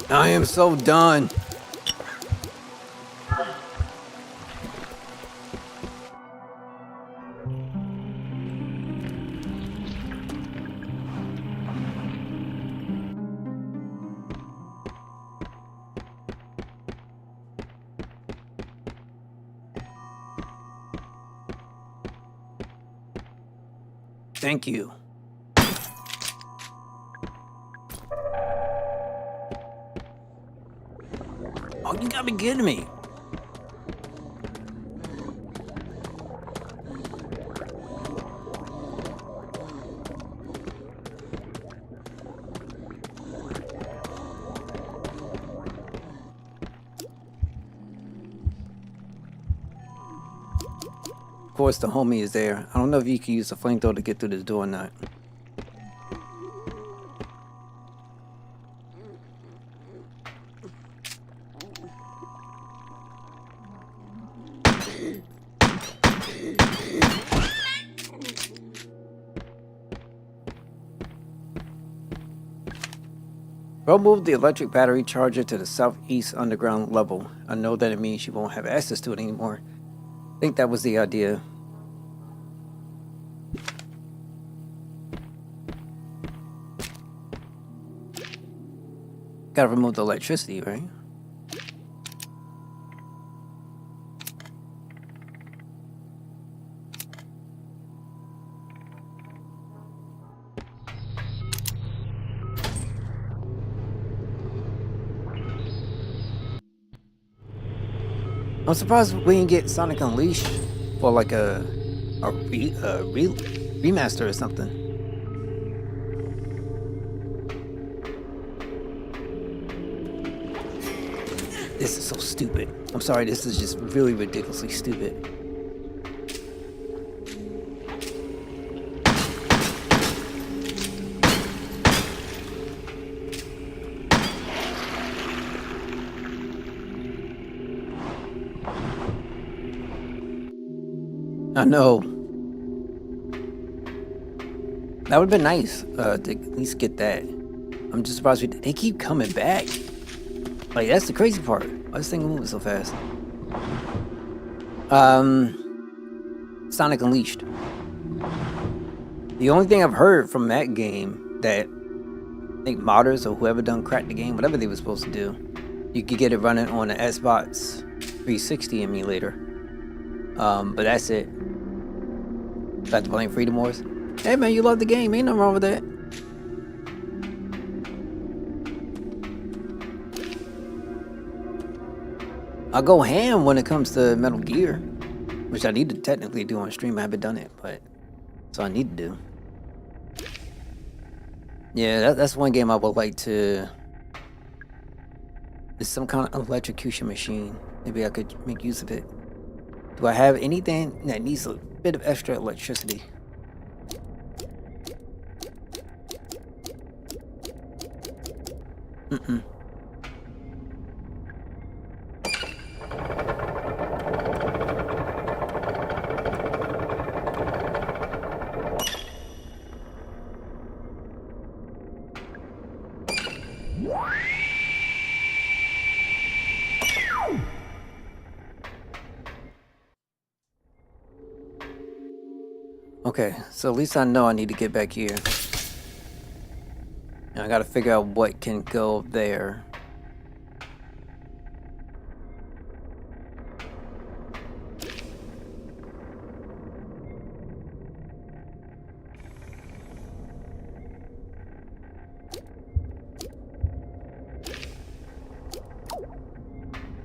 I am so done. Thank you. Oh, you gotta be kidding me. Of course, the homie is there. I don't know if you can use the flamethrower to get through this door or not. Bro moved the electric battery charger to the southeast underground level. I know that it means you won't have access to it anymore. I think that was the idea. Gotta remove the electricity, right? I'm surprised we didn't get Sonic Unleashed for like a remaster or something. This is so stupid. I'm sorry, this is just really ridiculously stupid. I know. That would have been nice to at least get that. I'm just surprised they keep coming back. Like, that's the crazy part. Why is this thing moving so fast? Sonic Unleashed. The only thing I've heard from that game that I think modders or whoever done cracked the game, whatever they were supposed to do, you could get it running on an Xbox 360 emulator. But that's it. Got to blame Freedom Wars. Hey man, you love the game. Ain't nothing wrong with that. I'll go ham when it comes to Metal Gear, which I need to technically do on stream. I haven't done it, but that's all I need to do. Yeah, that's one game I would like to. It's some kind of electrocution machine. Maybe I could make use of it. Do I have anything that needs a bit of extra electricity? Mm-mm. Okay, so at least I know I need to get back here. And I gotta figure out what can go there.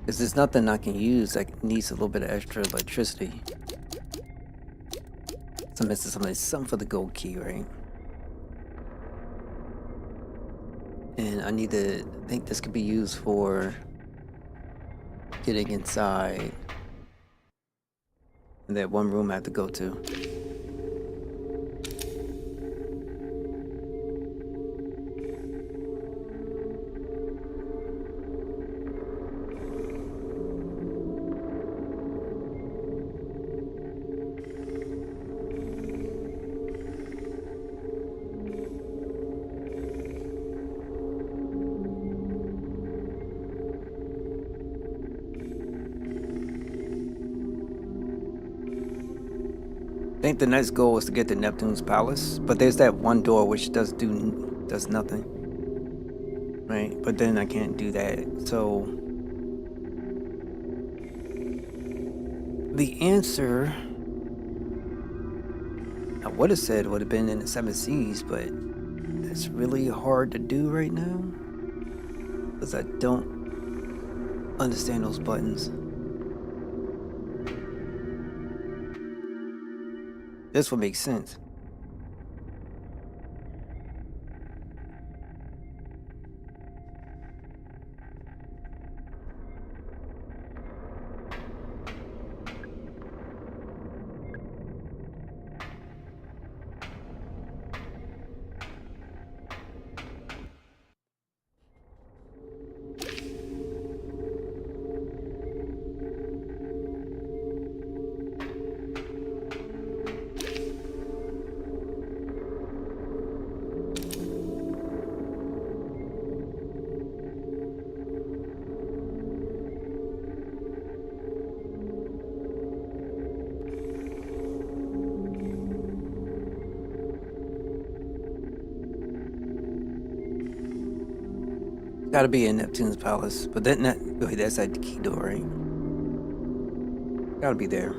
Because there's nothing I can use that needs a little bit of extra electricity. So I'm missing something for the gold key, right? And I need to think this could be used for getting inside that one room I have to go to. I think the next goal is to get to Neptune's palace, but there's that one door which does nothing, right? But then I can't do that. So the answer, I would have said would have been in the 7 Seas, but it's really hard to do right now because I don't understand those buttons. This would make sense. Gotta be in Neptune's palace, but wait, that's at the key door, right? Gotta be there.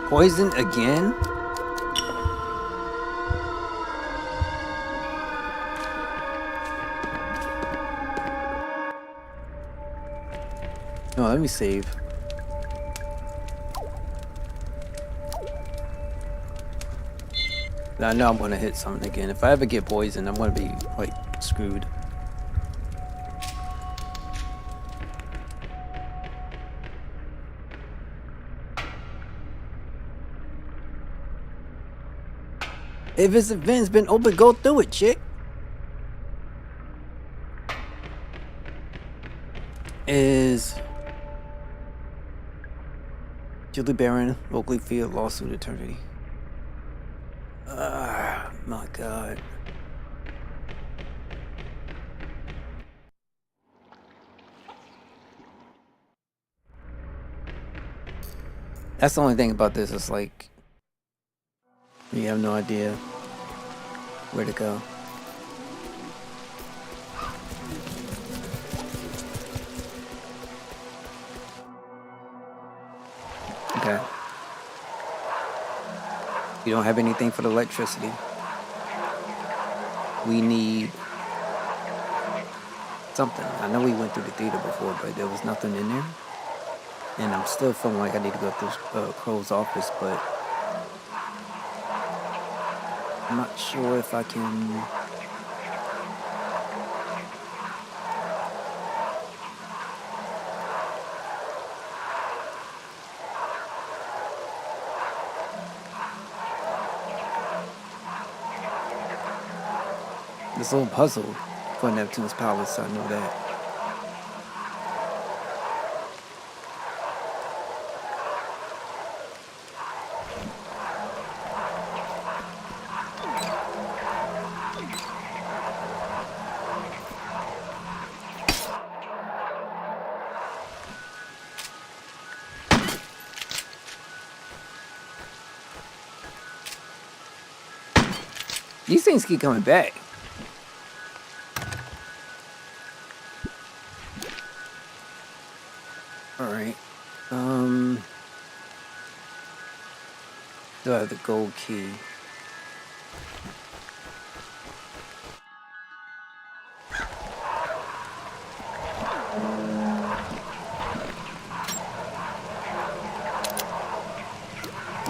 Poison again? No, let me save. I know I'm gonna hit something again. If I ever get poisoned, I'm gonna be like screwed. If this event's been open, go through it, chick. Is Julie Barron, locally field lawsuit attorney. My God. That's the only thing about this. It's like you have no idea where to go. Okay. You don't have anything for the electricity. We need something. I know we went through the theater before, but there was nothing in there. And I'm still feeling like I need to go through Crow's office, but I'm not sure if I can. This little puzzle for Neptune's Palace, I know that. These things keep coming back. Alright. Do I have the gold key?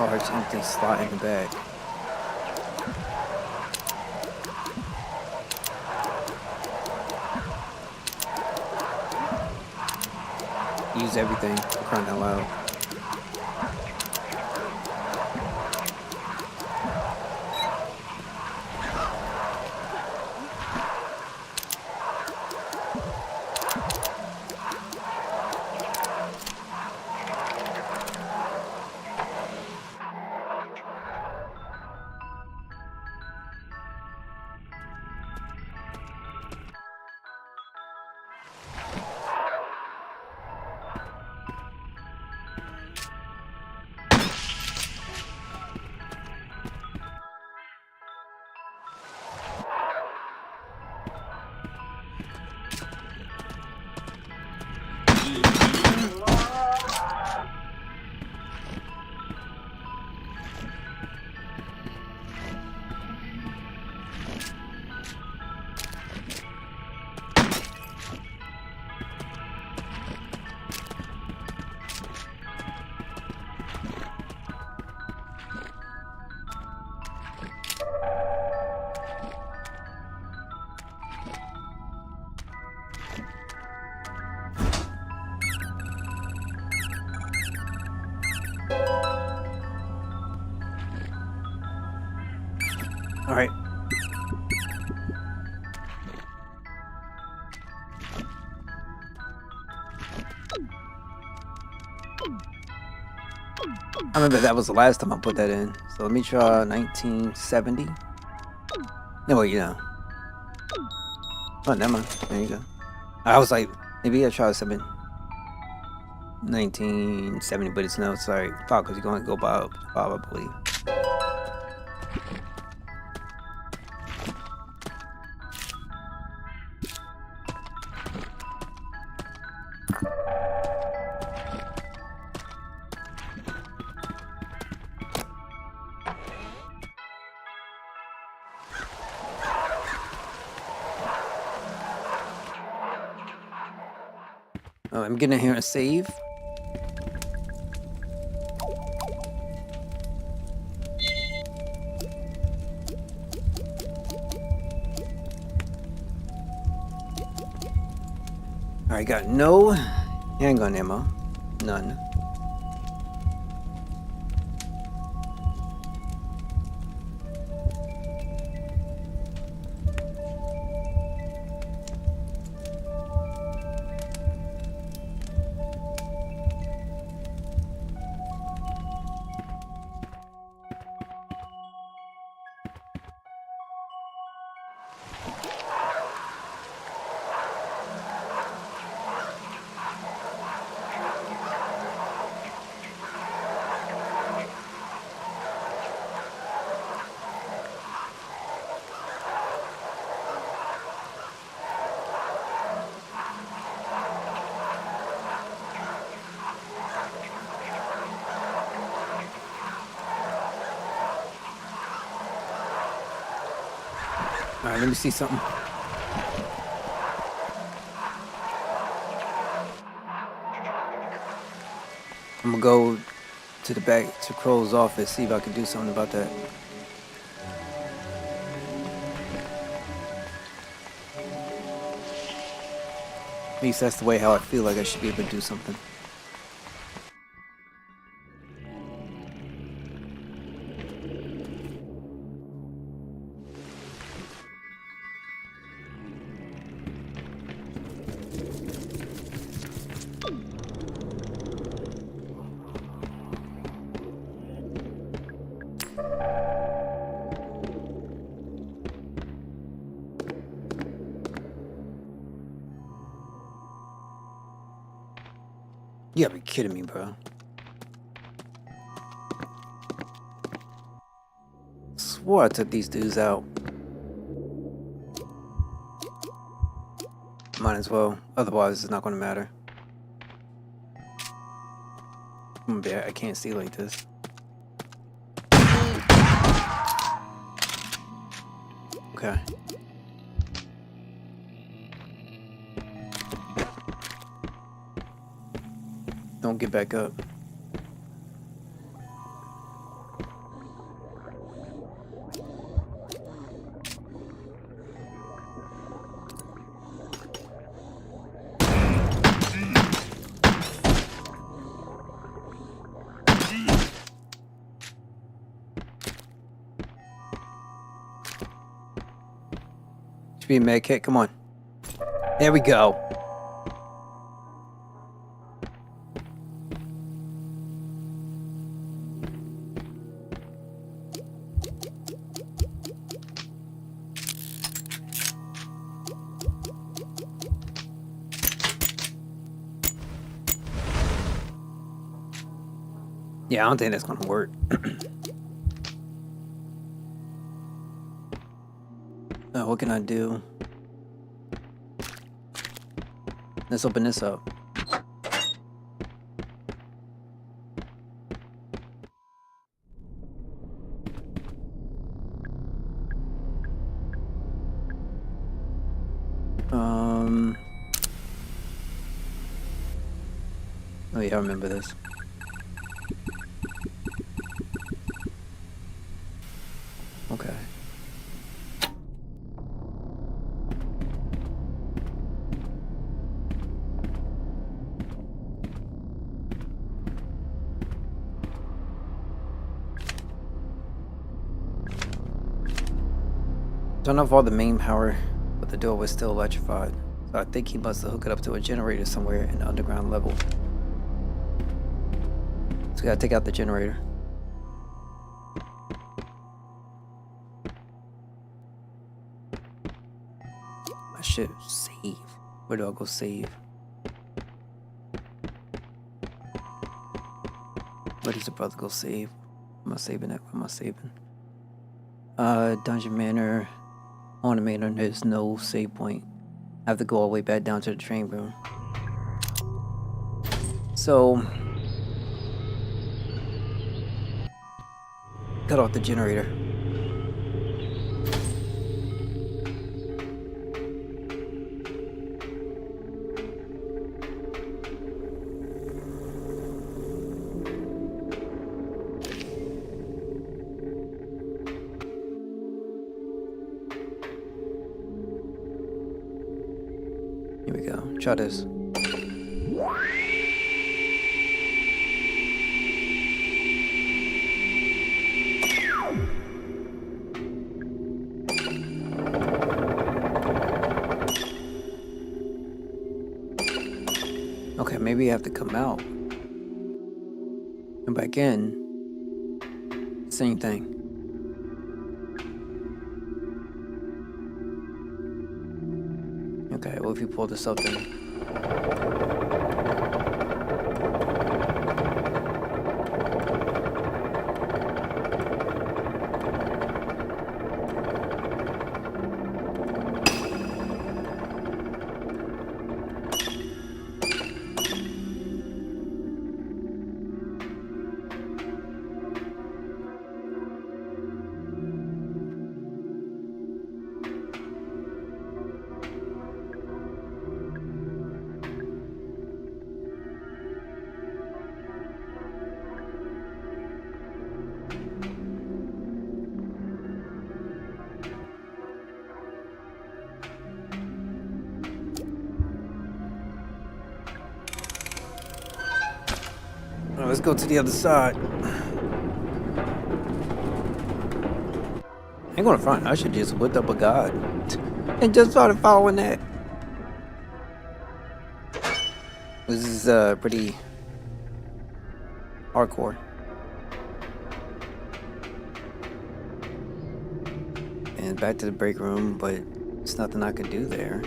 large empty slot in the back. Use everything, for crying out loud. All right. I remember that was the last time I put that in. So let me try 1970. No, wait, yeah. Oh, never mind. There you go. I was like, maybe I try 1970, but it's no, sorry, 5, because you're going to go by 5, I believe. I'm getting in here and save. Alright, got no handgun ammo. None. Alright, let me see something. I'm gonna go to the back to Crow's office, see if I can do something about that. At least that's the way how I feel like I should be able to do something. You gotta be kidding me, bro. Swore I took these dudes out. Might as well. Otherwise, it's not gonna matter. I can't see like this. Okay. Don't get back up. Should be a med kit. Come on. There we go. Yeah, I don't think that's gonna work. What can I do? Let's open this up. Oh yeah, I remember this. Okay. Turn off all the main power, but the door was still electrified. So I think he must have hooked it up to a generator somewhere in the underground level. So we gotta take out the generator. I should save. Where do I go save? Where does the brother go save? Am I saving it? What am I saving? Dungeon Manor. On the Manor, there's no save point. I have to go all the way back down to the train room. So, cut off the generator. Here we go. Try this. Okay, maybe I have to come out. Come back in. Same thing. Okay, well if you pull this up then. Well, let's go to the other side. I ain't gonna front. I should just whip up a god and just started following that. This is pretty hardcore. And back to the break room, but there's nothing I could do there.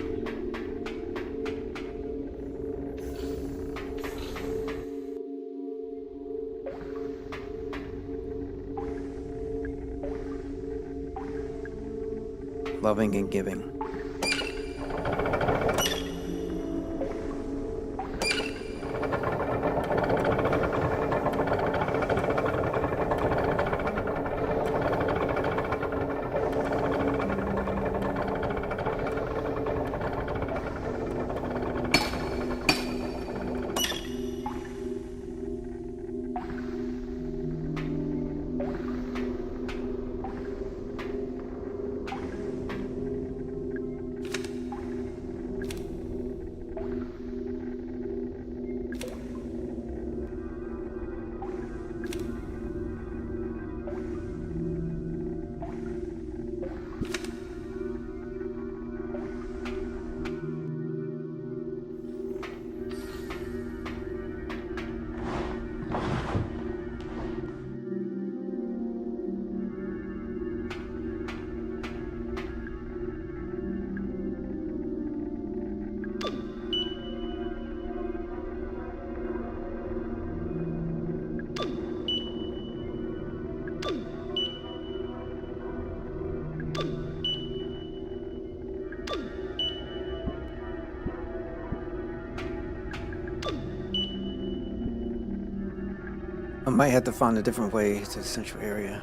Loving and giving. might have to find a different way to the central area.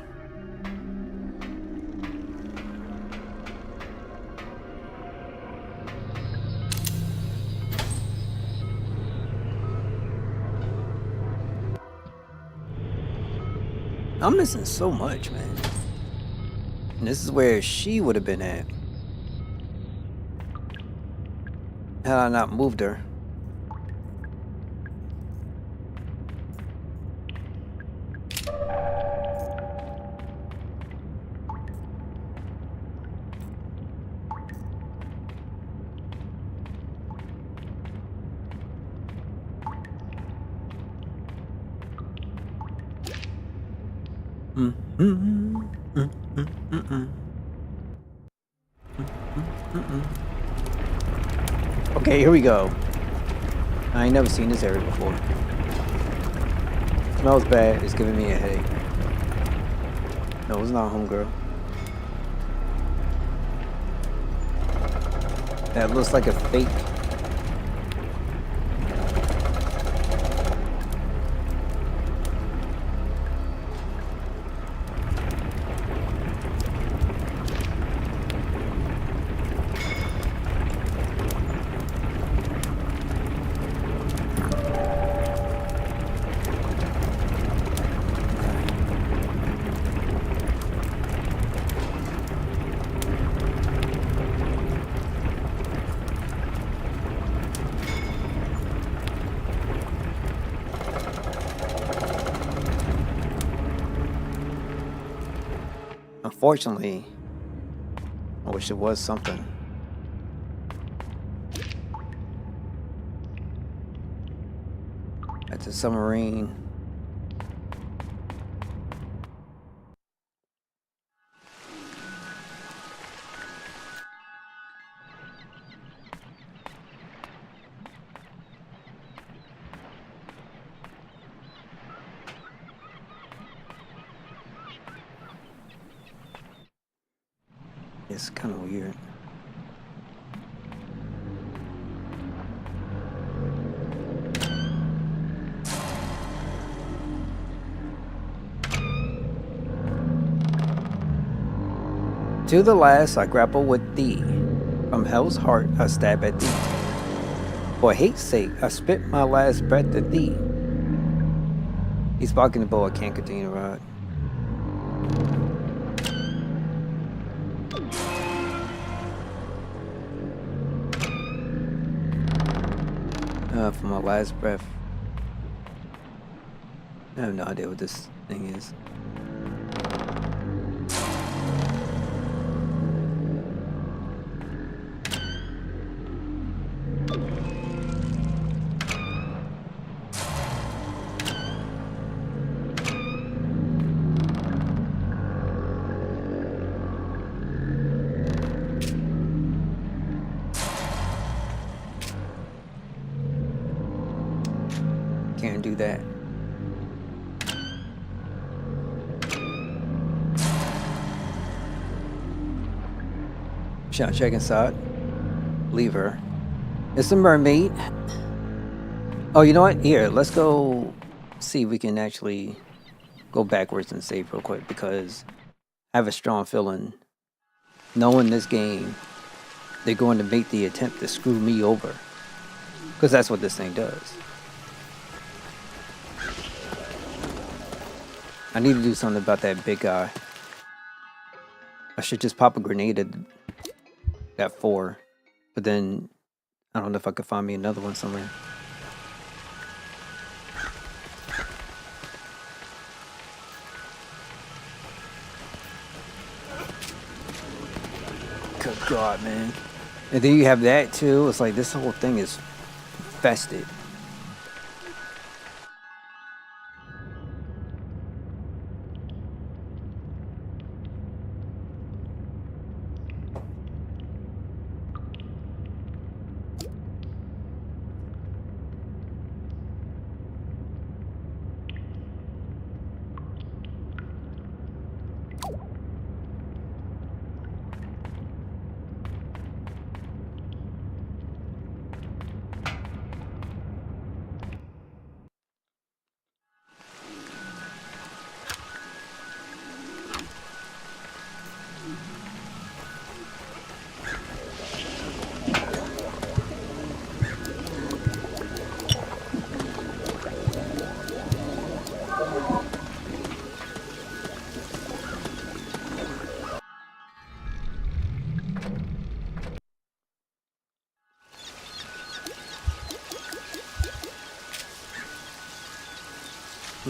I'm missing so much, man. And this is where she would have been at. Had I not moved her. Okay, here we go. I ain't never seen this area before. Smells bad. It's giving me a headache. No, it's not homegirl. That looks like a fake. Unfortunately, I wish it was something. That's a submarine. It's kind of weird. To the last I grapple with thee. From hell's heart I stab at thee. For hate's sake I spit my last breath at thee. He's barking the bow, I can't continue to ride. For my last breath. I have no idea what this thing is. Can't do that. Shall I check inside? Leave her. It's a mermaid. Oh, you know what? Here, let's go see if we can actually go backwards and save real quick, because I have a strong feeling, knowing this game, they're going to make the attempt to screw me over. Because that's what this thing does. I need to do something about that big guy. I should just pop a grenade at that 4. But then, I don't know if I could find me another one somewhere. Good God, man. And then you have that too. It's like this whole thing is infested.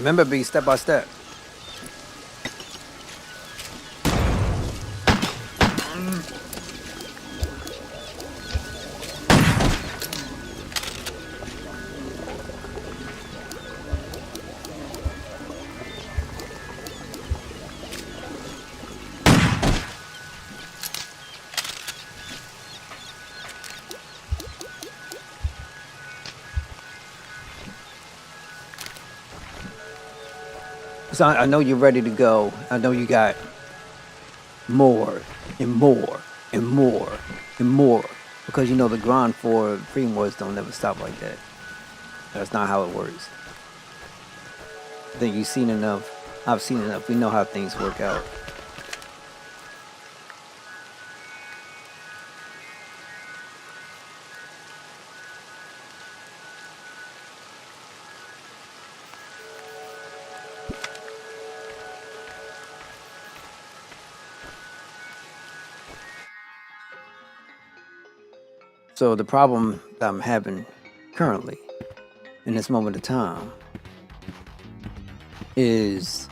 Remember, be step by step. So I know you're ready to go. I know you got more and more and more and more, because you know the grind for Freedom Wars don't never stop like that. That's not how it works. I think you've seen enough. I've seen enough. We know how things work out. So the problem that I'm having currently in this moment of time is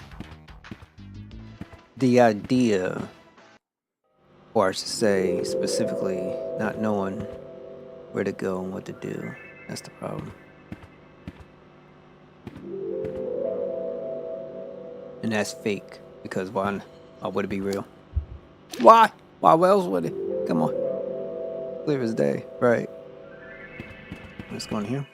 the idea, or I should say specifically not knowing where to go and what to do. That's the problem. And that's fake, because why would it be real? Why else would it? Come on. Clear as day, right? Let's go in here.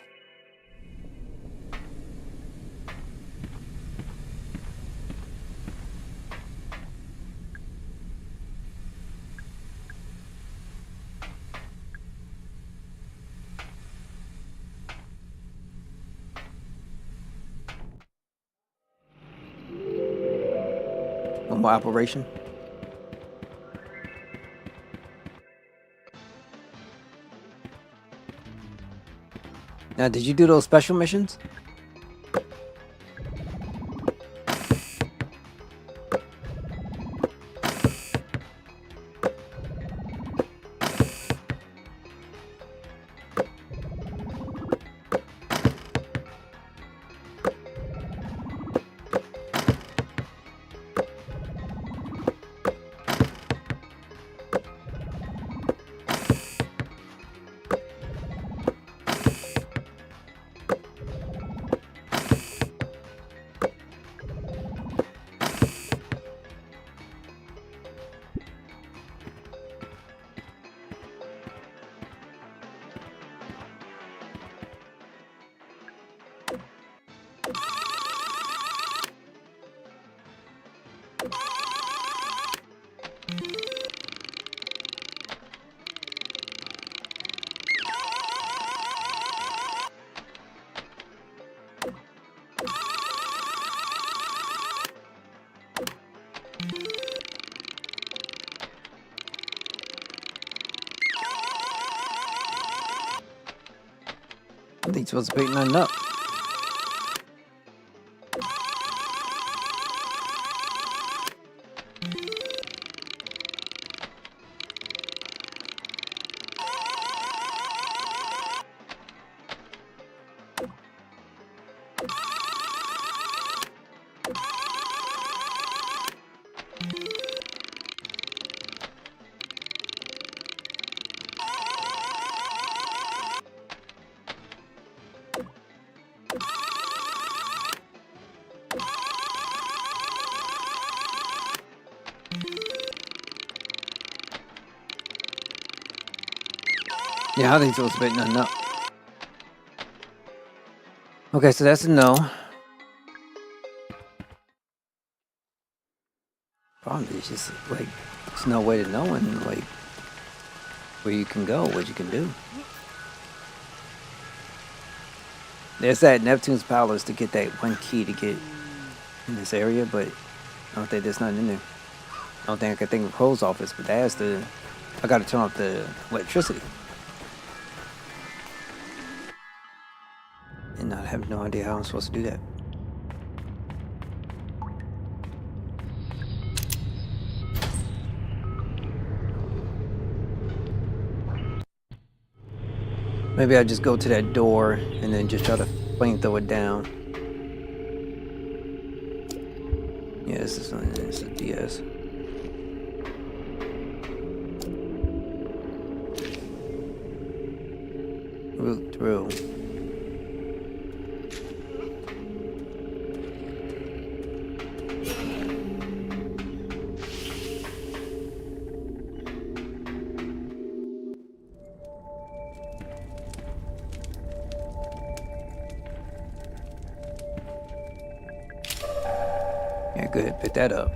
One more operation. Now, did you do those special missions? I think you're supposed to pick nothing up. Yeah, I think so. It's a bit nothing up. Okay, so that's a no. Problem is just like there's no way to knowing like where you can go, what you can do. There's that Neptune's Palace to get that one key to get in this area, but I don't think there's nothing in there. I don't think I can think of Crow's office, but that's the. I gotta turn off the electricity. And I have no idea how I'm supposed to do that. Maybe I just go to that door and then just try to flamethrower it down. Yes, this one is a DS. Root through. Yeah, good. Pick that up.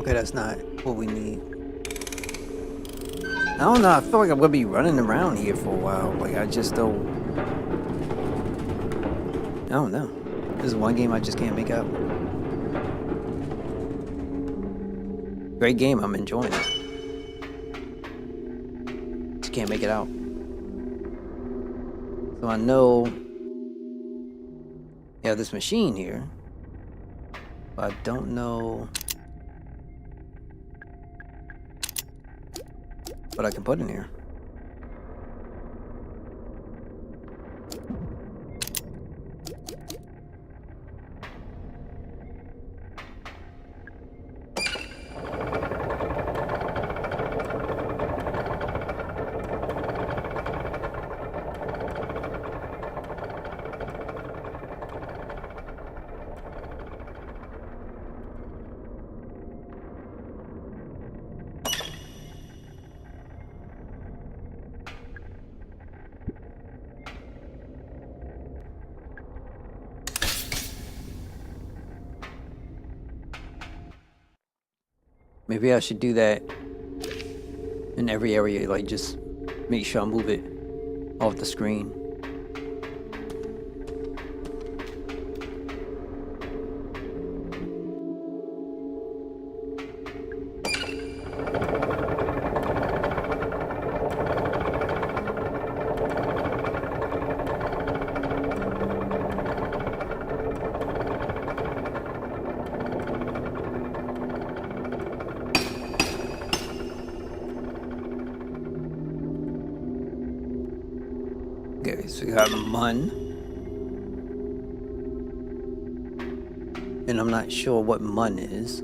Okay, that's not what we need. I don't know, I feel like I'm gonna be running around here for a while. Like, I just don't... I don't know. This is one game I just can't make out. Great game, I'm enjoying it. Just can't make it out. So I know... yeah, this machine here. But I don't know... what I can put in here. Maybe I should do that in every area, like just make sure I move it off the screen. Okay, so we got Mun. And I'm not sure what Mun is.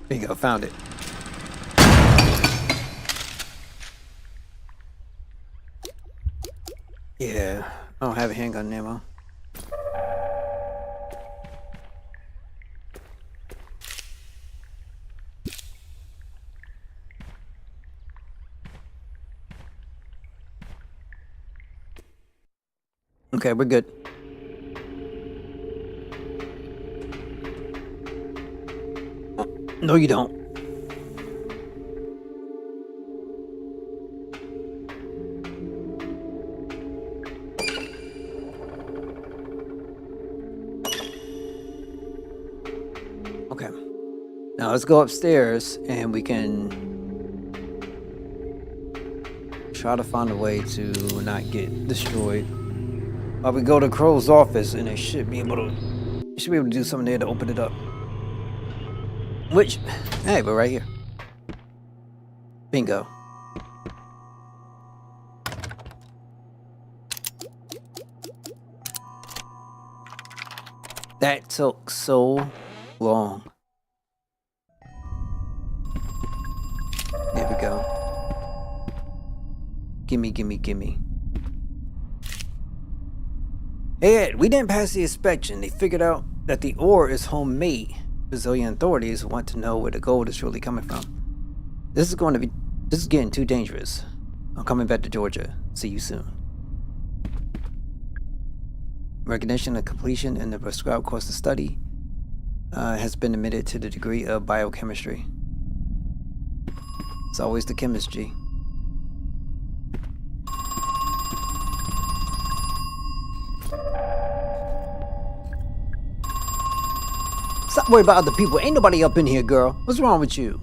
There you go, found it. Yeah, I don't have a handgun ammo. Okay, we're good. Oh, no, you don't. Okay. Now let's go upstairs and we can try to find a way to not get destroyed. We go to Crow's office, and they should be able to do something there to open it up. Which, hey, we're right here. Bingo. That took so long. There we go. Gimme, gimme, gimme. Hey Ed, we didn't pass the inspection. They figured out that the ore is homemade. Brazilian authorities want to know where the gold is really coming from. This is getting too dangerous. I'm coming back to Georgia. See you soon. Recognition of completion in the prescribed course of study has been admitted to the degree of biochemistry. It's always the chemistry. Stop worrying about other people. Ain't nobody up in here, girl. What's wrong with you?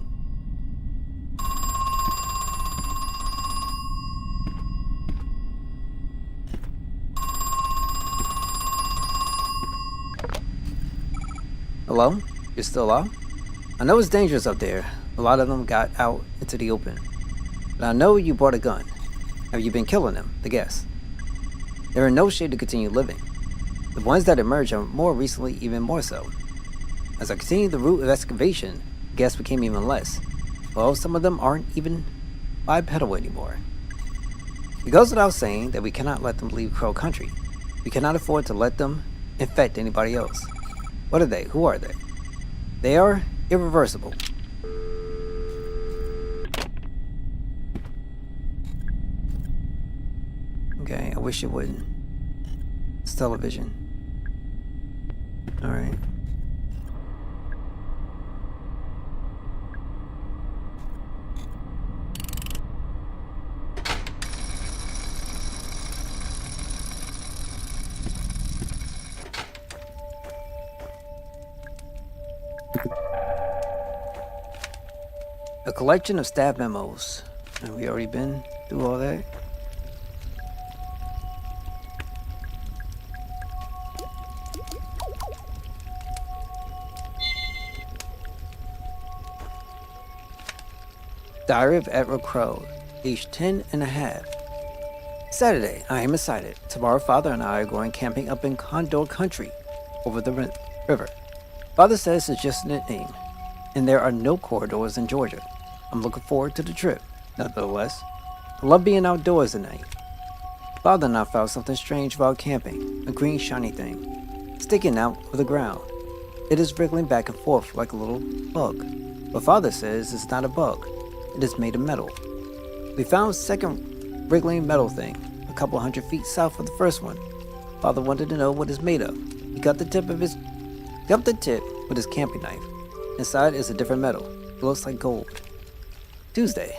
Hello? You're still out? I know it's dangerous up there. A lot of them got out into the open. But I know you brought a gun. Have you been killing them, the guests? They're in no shape to continue living. The ones that emerged are more recently even more so. As I continued the route of excavation, the guests became even less. Well, some of them aren't even bipedal anymore. It goes without saying that we cannot let them leave Crow Country. We cannot afford to let them infect anybody else. What are they? Who are they? They are irreversible. Okay, I wish it wouldn't. It's television. Alright. A collection of staff memos. Have we already been through all that? Diary of Edward Crow, age 10 and a half. Saturday, I am excited. Tomorrow, Father and I are going camping up in Condor Country, over the river. Father says it's just a name, and there are no corridors in Georgia. I'm looking forward to the trip, nonetheless. I love being outdoors at night. Father and I found something strange about camping, a green shiny thing, sticking out of the ground. It is wriggling back and forth like a little bug, but Father says it's not a bug. It is made of metal. We found a second wriggling metal thing, a couple 100 feet south of the first one. Father wanted to know what it's made of. He got the tip with his camping knife. Inside is a different metal. It looks like gold. Tuesday,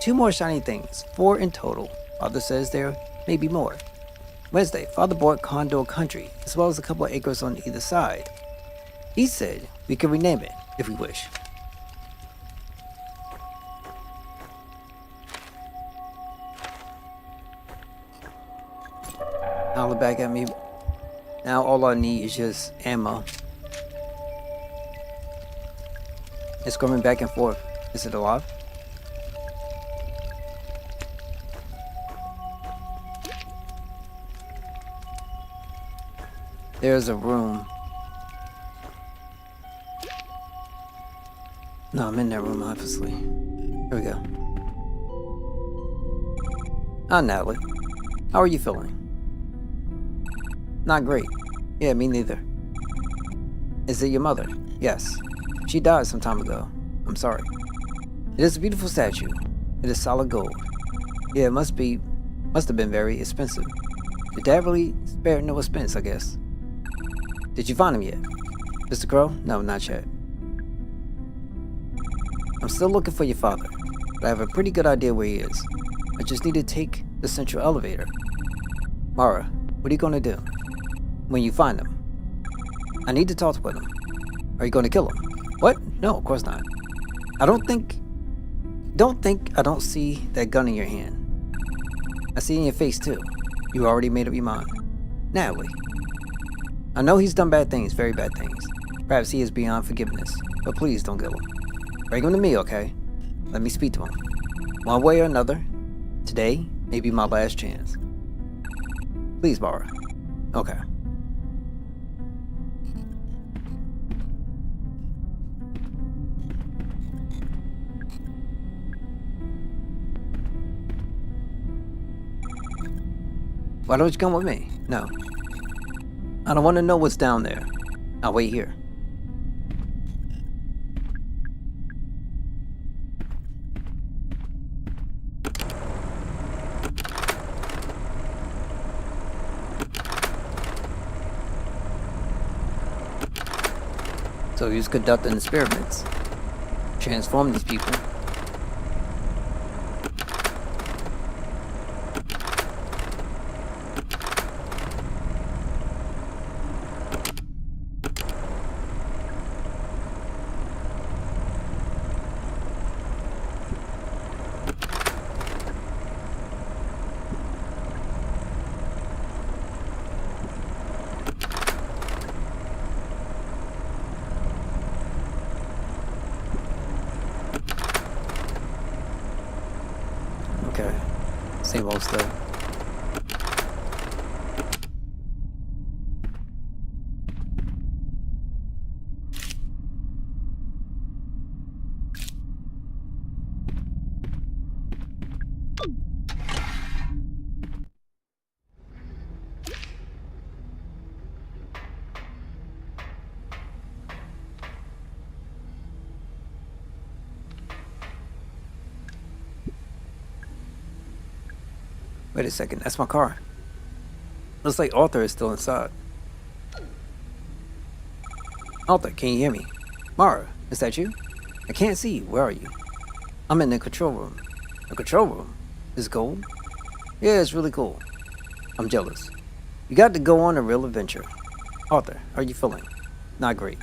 2 more shiny things, 4 in total. Father says there may be more. Wednesday, Father bought Condor Country, as well as a couple of acres on either side. He said we can rename it if we wish. Holler back at me. Now all I need is just ammo. It's going back and forth. Is it alive? There's a room. No, I'm in that room, obviously. Here we go. Hi, Natalie. How are you feeling? Not great. Yeah, me neither. Is it your mother? Yes. She died some time ago. I'm sorry. It is a beautiful statue. It is solid gold. Yeah, it must have been very expensive. Did Dad really spare no expense, I guess? Did you find him yet? Mr. Crow? No, not yet. I'm still looking for your father, but I have a pretty good idea where he is. I just need to take the central elevator. Mara, what are you going to do when you find him? I need to talk with him. Are you going to kill him? What? No, of course not. I don't think I don't see that gun in your hand. I see it in your face too. You already made up your mind. Natalie. I know he's done bad things, very bad things. Perhaps he is beyond forgiveness, but please don't kill him. Bring him to me, okay? Let me speak to him. One way or another, today may be my last chance. Please, Mara. Okay. Why don't you come with me? No. I don't want to know what's down there. I'll wait here. So he was conducting experiments. Transform these people. Okay. Same old stuff. Wait a second, that's my car. Looks like Arthur is still inside. Arthur, can you hear me? Mara, is that you? I can't see you. Where are you? I'm in the control room. The control room? Is gold? Yeah, it's really cool. I'm jealous. You got to go on a real adventure. Arthur, how are you feeling? Not great.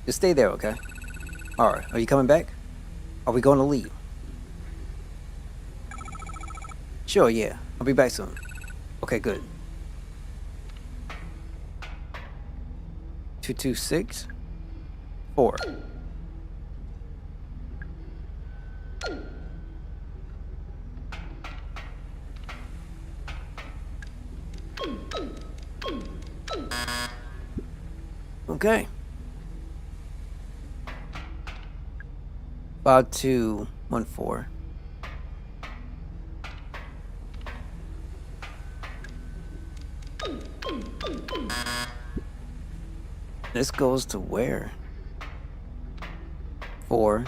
Just stay there, okay? Alright, are you coming back? Are we going to leave? Sure, yeah. I'll be back soon. Okay, good. 226 4. Okay. 5214. This goes to where? 4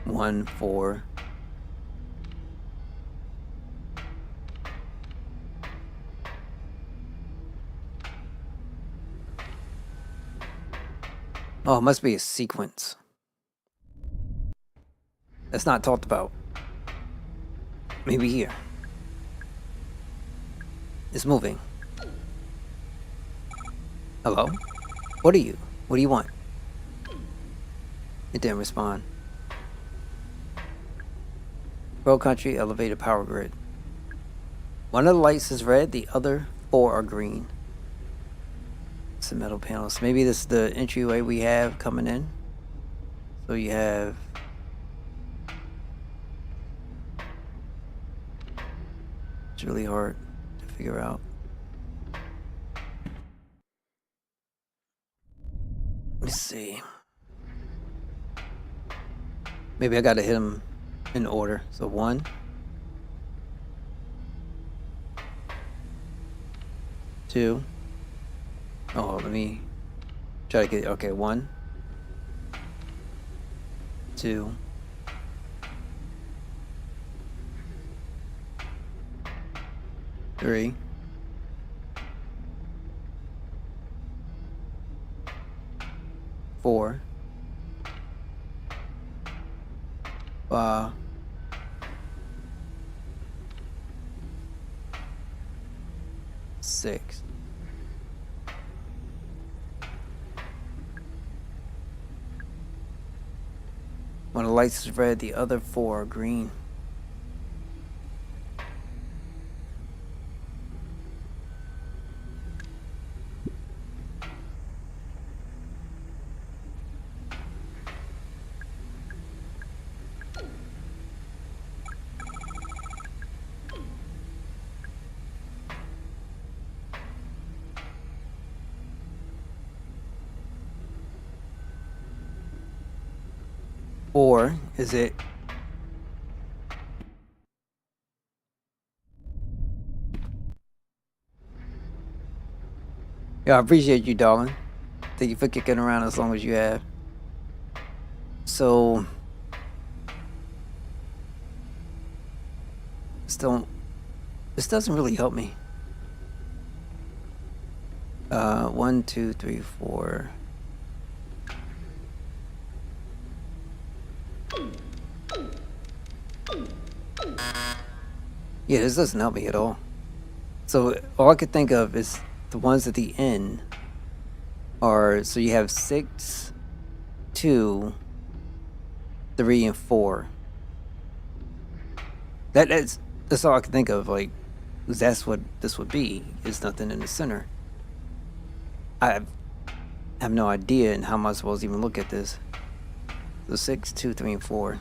1 4. Oh, it must be a sequence. That's not talked about. Maybe here. It's moving. Hello? What are you? What do you want? It didn't respond. World Country Elevated Power Grid. One of the lights is red, the other 4 are green. Some metal panels. Maybe this is the entryway we have coming in. So you have... It's really hard to figure out. Let me see. Maybe I gotta hit them in order. So 1, 2. Oh, let me try to get. Okay, 1, 2. 3. 4. 5. 6. One of the lights is red, the other 4 are green. Or is it... Yeah, I appreciate you, darling. Thank you for kicking around as long as you have. So... This doesn't really help me. 1, 2, 3, 4. Yeah, this doesn't help me at all. So all I could think of is the ones at the end are, so you have 6, 2, 3, and 4. That's all I can think of. Like, that's what this would be. Is nothing in the center. I have no idea, and how am I supposed to even look at this? So 6, 2, 3, and 4.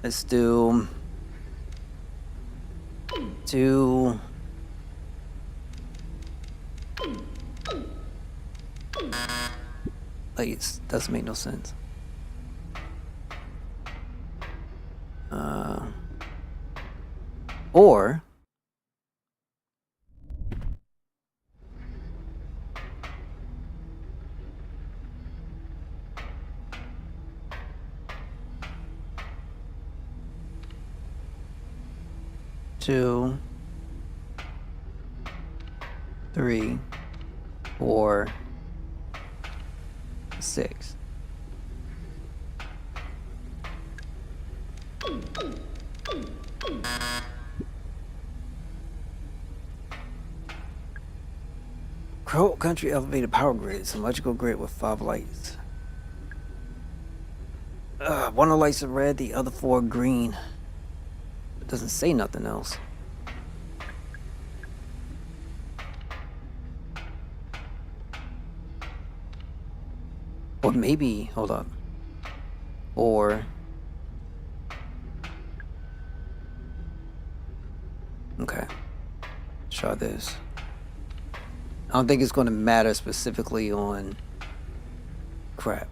Let's do 2. Like, it doesn't make no sense. Or two, 3, 4, 6. Crow Country elevated power grid. It's an electrical grid with 5 lights. One of the lights are red, the other 4 are green. It doesn't say nothing else. Or maybe, hold up. Or... Okay. Try this. I don't think it's going to matter specifically on... Crap.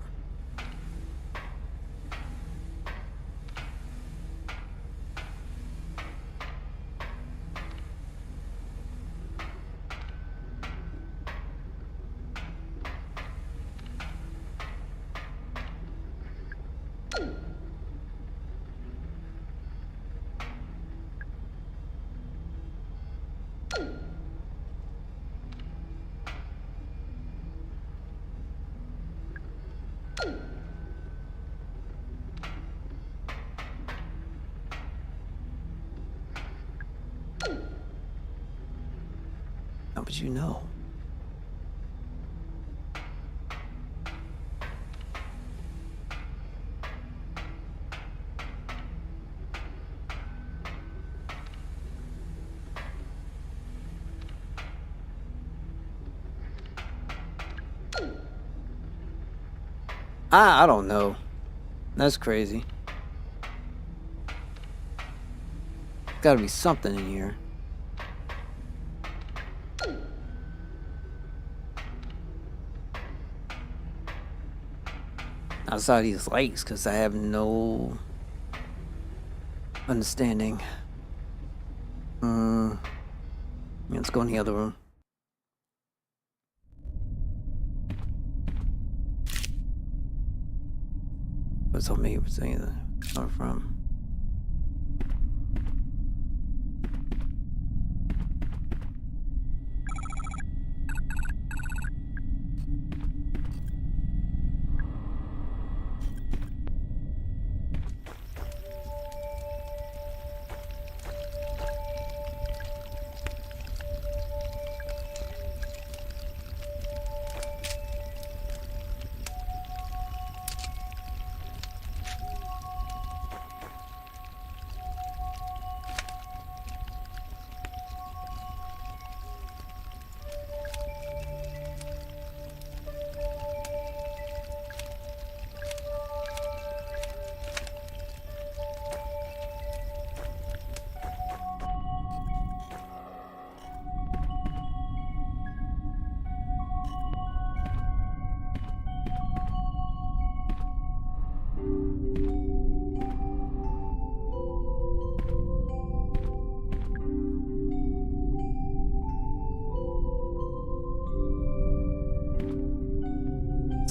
How would you know? I don't know. That's crazy. Gotta be something in here. Outside these lights, because I have no understanding. Let's go in the other room. What's on me? What's saying that coming from?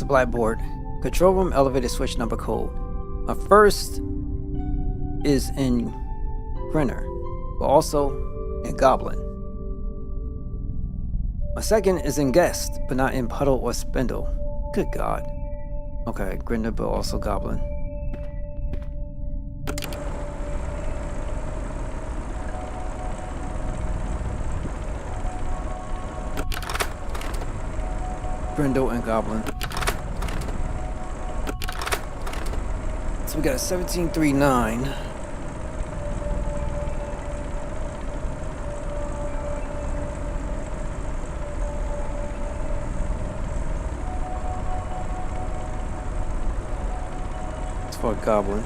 It's a blackboard. Control room elevator switch number code. My first is in Grinner, but also in Goblin. My second is in Guest, but not in Puddle or Spindle. Good God. Okay, Grinner, but also Goblin. Grindle and Goblin. So we got a 1739. It's for a Goblin.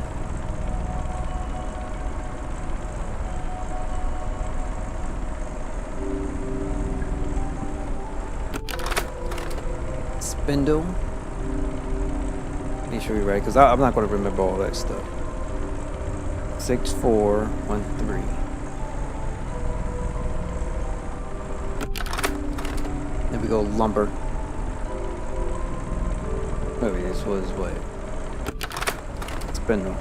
Spindle. Make sure you're right, because I'm not going to remember all that stuff. 6413. Then we go lumber. Maybe this was what? Spindle.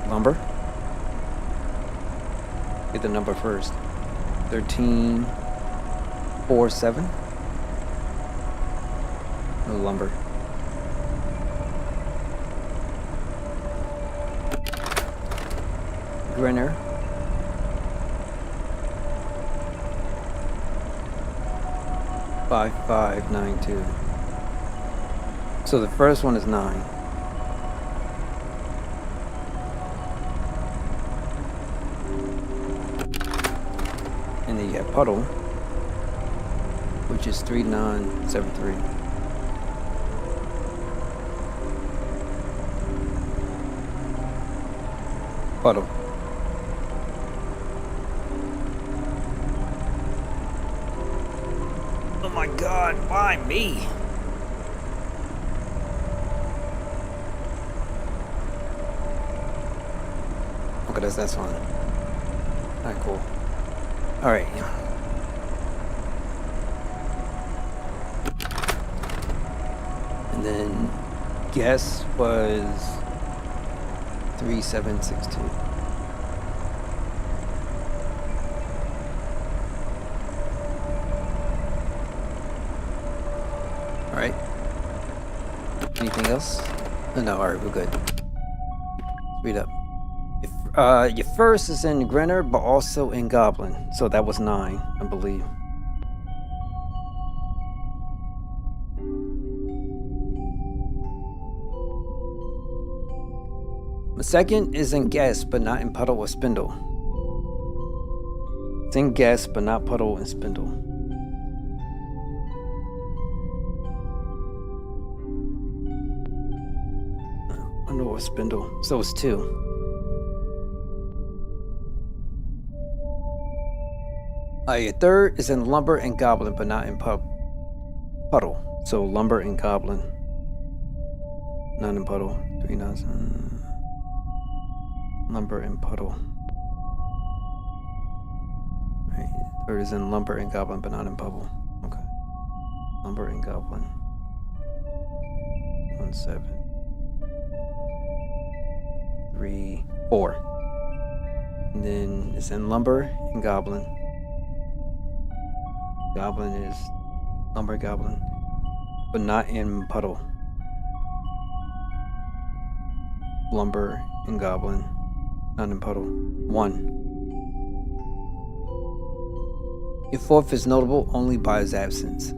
Lumber. Get the number first. 1347. No lumber. Grinner. $5592. So the first one is 9. And then you have Puddle, which is 3973. Puddle. Oh my God, why me? Okay, that's fine. Alright, cool. Alright. And then guess was 3762. Alright. Anything else? No, alright, we're good. Read up. Your first is in Grinner, but also in Goblin. So that was 9, I believe. The second is in Guest, but not in Puddle or Spindle. It's in Guest, but not Puddle and Spindle. Puddle or Spindle. So it's 2. Your third is in Lumber and Goblin, but not in Puddle. So Lumber and Goblin. Not in Puddle. 397. Lumber and Puddle. Right. Third is in Lumber and Goblin, but not in Puddle. Okay. Lumber and Goblin. 1 7 3 4. And then it's in Lumber and Goblin. Goblin is Lumber Goblin, but not in Puddle. Lumber and Goblin, not in Puddle. 1. Your fourth is notable only by his absence.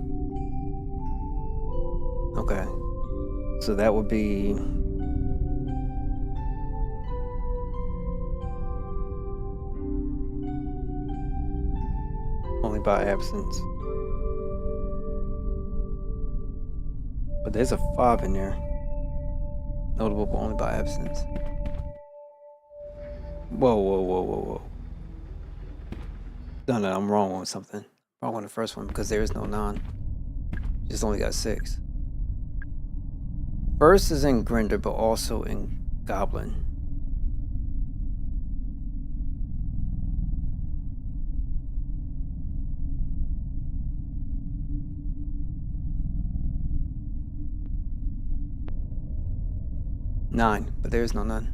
Okay. So that would be only by absence. But there's a 5 in there. Notable but only by absence. Whoa. No, I'm wrong on something. Wrong on the first one because there is no 9. Just only got 6. First is in Grinder, but also in Goblin. 9, but there is no none.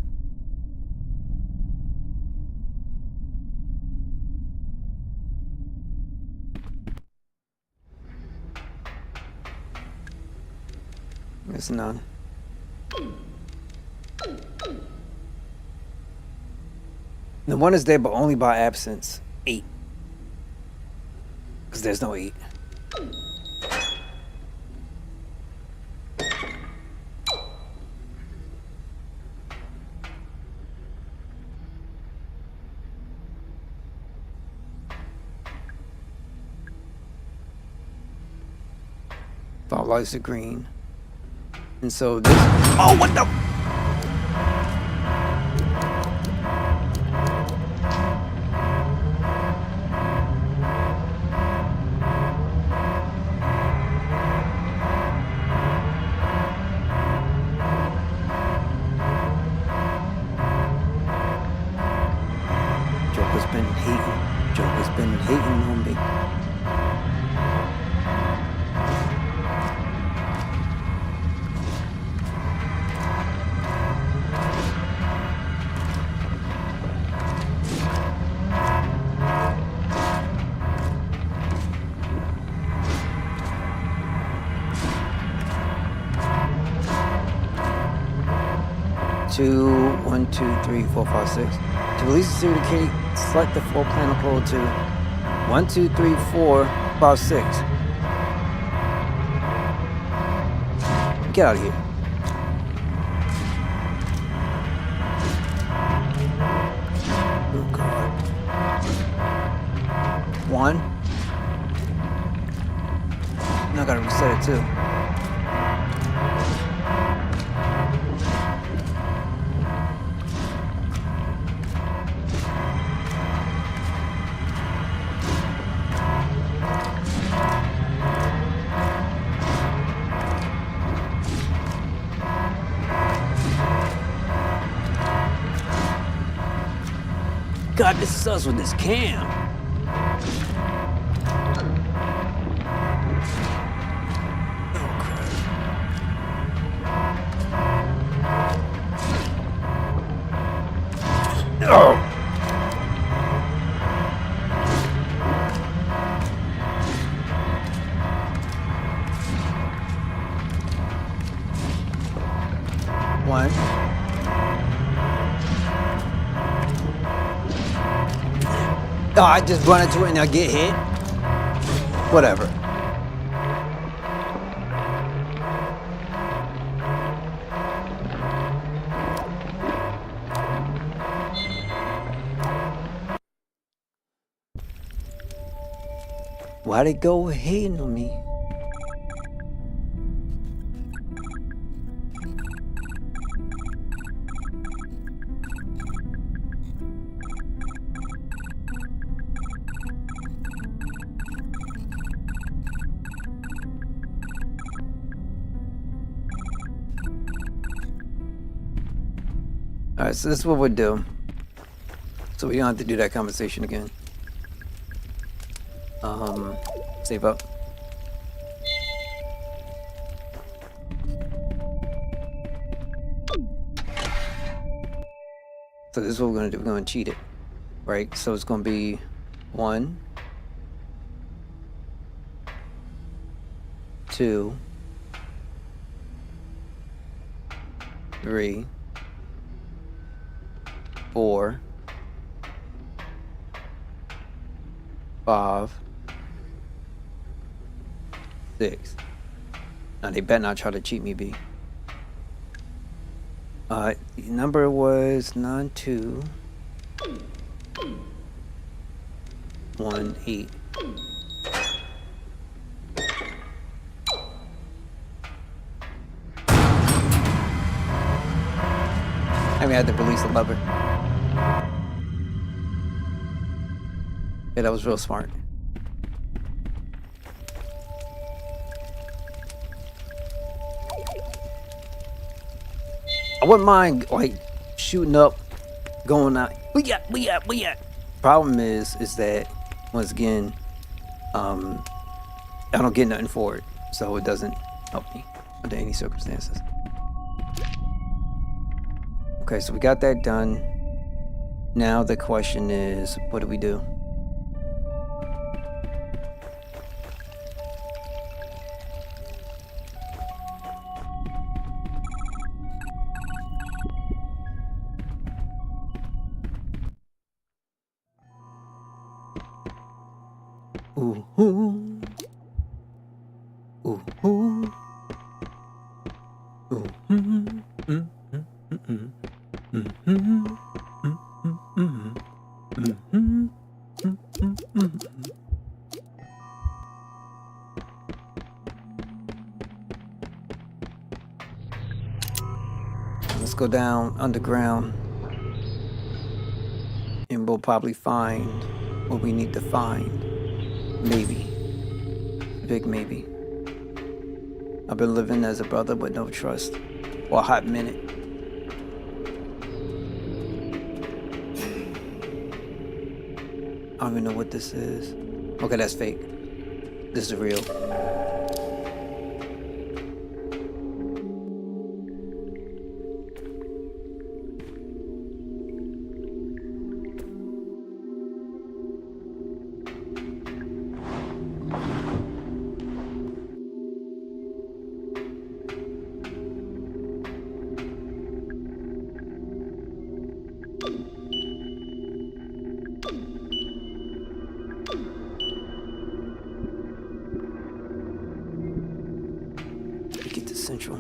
There's none. The 1 is there, but only by absence. 8. Because there's no 8. Fog lights are green. And so this. Oh, what the? Joker's been hating. Joker's been hating on me. Two, 1, 2, 3, 4, 5, 6. To release the security key, select the floor plan code to 1, 2, 3, 4, 5, 6. Get out of here. Oh God. 1. Now I gotta reset it too. God, this is us with this cam. Oh, crap. Oh! One. Oh, I just run into it and I get hit? Whatever. Why'd it go hating on me? Alright, so this is what we'll do. So we don't have to do that conversation again. Save up. So this is what we're gonna do. We're gonna cheat it. Right? So it's gonna be 1, 2, 3, 4, 5, 6. Now they better not try to cheat me, B. The number was 92 18. I had to release a lever. Yeah, that was real smart. I wouldn't mind like shooting up, going out. We at. Problem is that once again, I don't get nothing for it, so it doesn't help me under any circumstances. Okay, so we got that done. Now the question is, what do we do? Ooh, ooh. Ooh, ooh. Ooh, mm, mm, mm, mm, mm. Mm, mm, mm, mm, mm. Mm, mm, mm, mm, mm. Let's go down underground and we'll probably find what we need to find. Maybe. Big maybe. I've been living as a brother with no trust for a hot minute. I don't even know what this is. Okay, that's fake. This is real. Get to Central.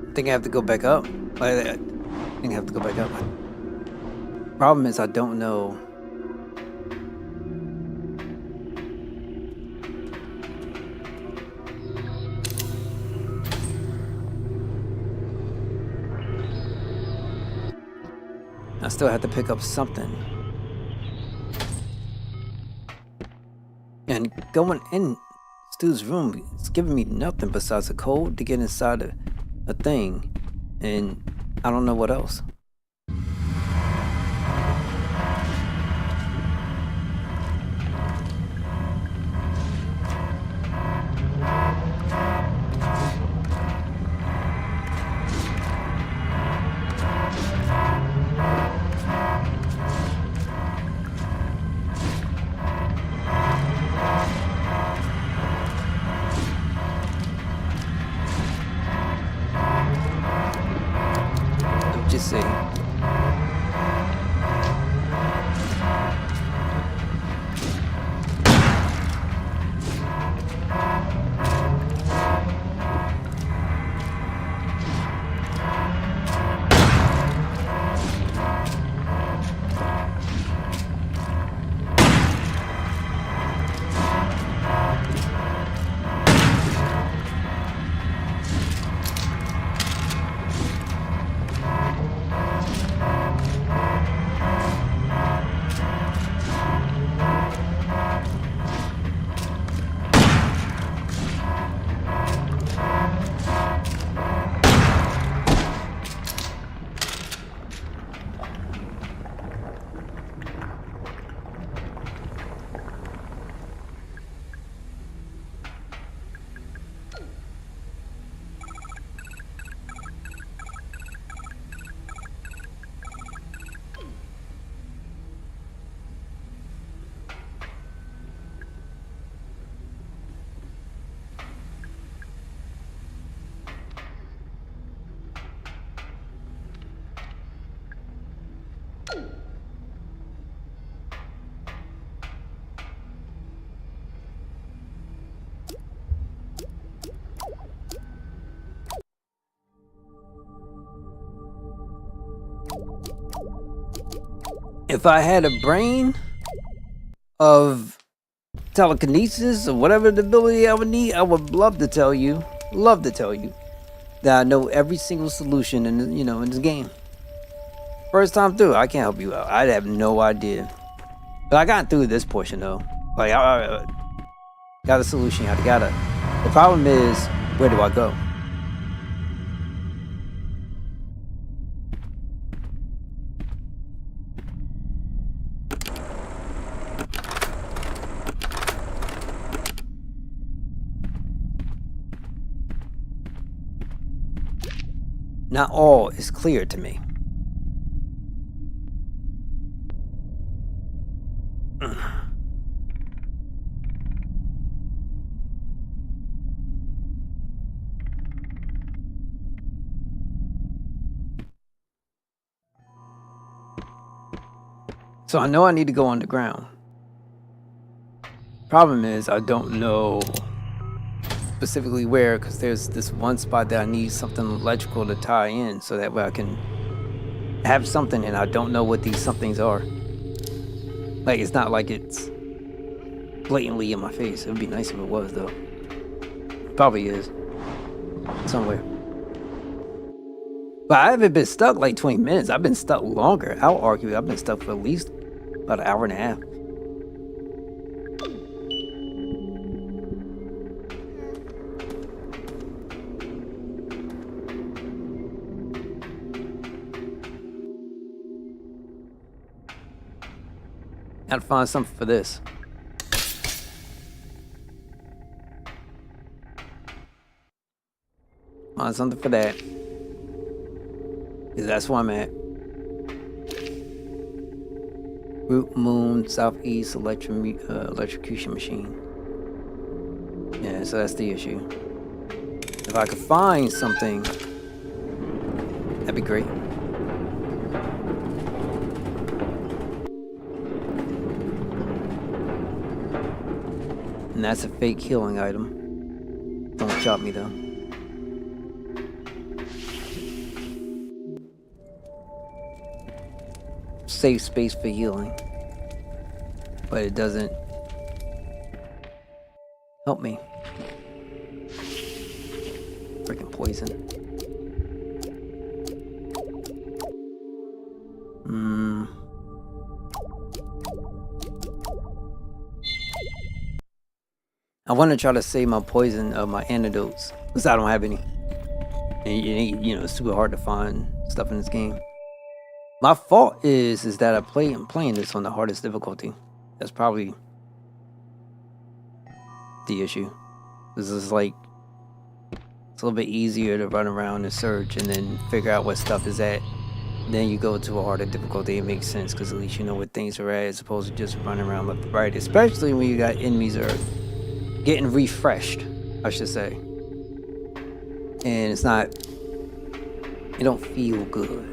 I think I have to go back up. I think I have to go back up. Problem is I don't know. I still have to pick up something. And going in Stu's room, it's giving me nothing besides a code to get inside a thing. And I don't know what else. Just say. If I had a brain of telekinesis or whatever the ability I would need, I would love to tell you that I know every single solution in in this game. First time through, I can't help you out. I have no idea. But I got through this portion though. Like I got a solution. I got it. The problem is, where do I go? Not all is clear to me. So I know I need to go underground. Problem is, I don't know specifically where, because there's this one spot that I need something electrical to tie in so that way I can have something, and I don't know what these somethings are. Like, it's not like it's blatantly in my face. It would be nice if it was, though. Probably is. Somewhere. But I haven't been stuck like 20 minutes. I've been stuck longer. I'll argue I've been stuck for at least about an hour and a half. Gotta find something for this. Find something for that. Because that's where I'm at. Root Moon Southeast electrocution machine. Yeah, so that's the issue. If I could find something, that'd be great. And that's a fake healing item. Don't chop me though. Safe space for healing. But it doesn't help me. Freaking poison. I want to try to save my poison of my antidotes, because I don't have any. And you know, it's super hard to find stuff in this game. My fault is that I'm playing this on the hardest difficulty. That's probably the issue. This is like, it's a little bit easier to run around and search and then figure out what stuff is at. Then you go to a harder difficulty. It makes sense because at least you know what things are at as opposed to just running around left and right. Especially when you got enemies that are getting refreshed, I should say. And it's not, it don't feel good.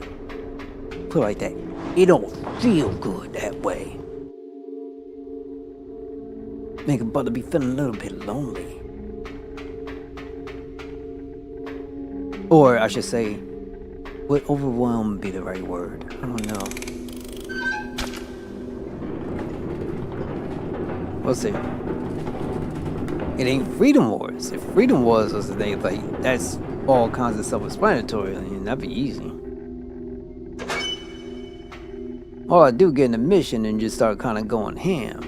Put it like that. It don't feel good that way. Make a brother be feeling a little bit lonely. Or I should say, would overwhelm be the right word? I don't know. We'll see. It ain't Freedom Wars. If Freedom Wars was the thing, like, that's all kinds of self-explanatory, I mean, that'd be easy. All I do get in a mission and just start kind of going ham.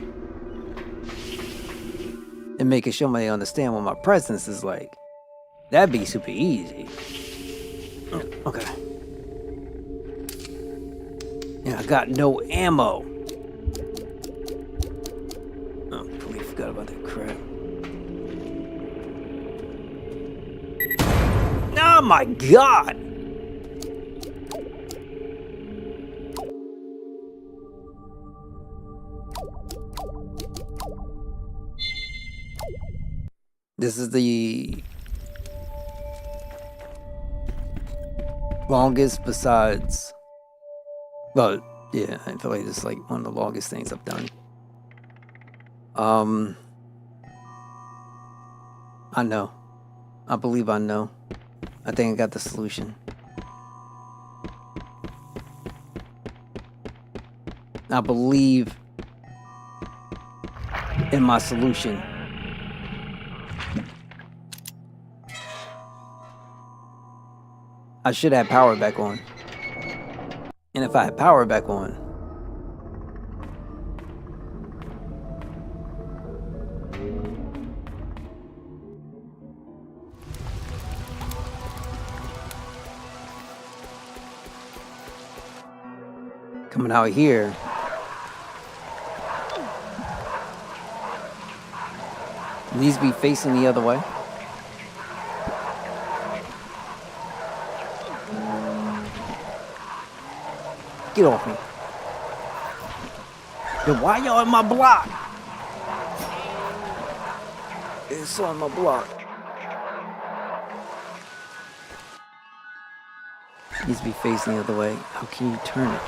And making sure somebody understand what my presence is like. That'd be super easy. Okay. Yeah, I got no ammo. Oh, completely forgot about that crap. Oh my god! This is the longest besides, well, yeah, I feel like this is like one of the longest things I've done. I know. I believe I know. I think I got the solution. I believe in my solution. I should have power back on. And if I had power back on, coming out here, needs to be facing the other way. Get off me. Yo, why y'all in my block? It's on my block. It needs to be facing the other way. How can you turn it?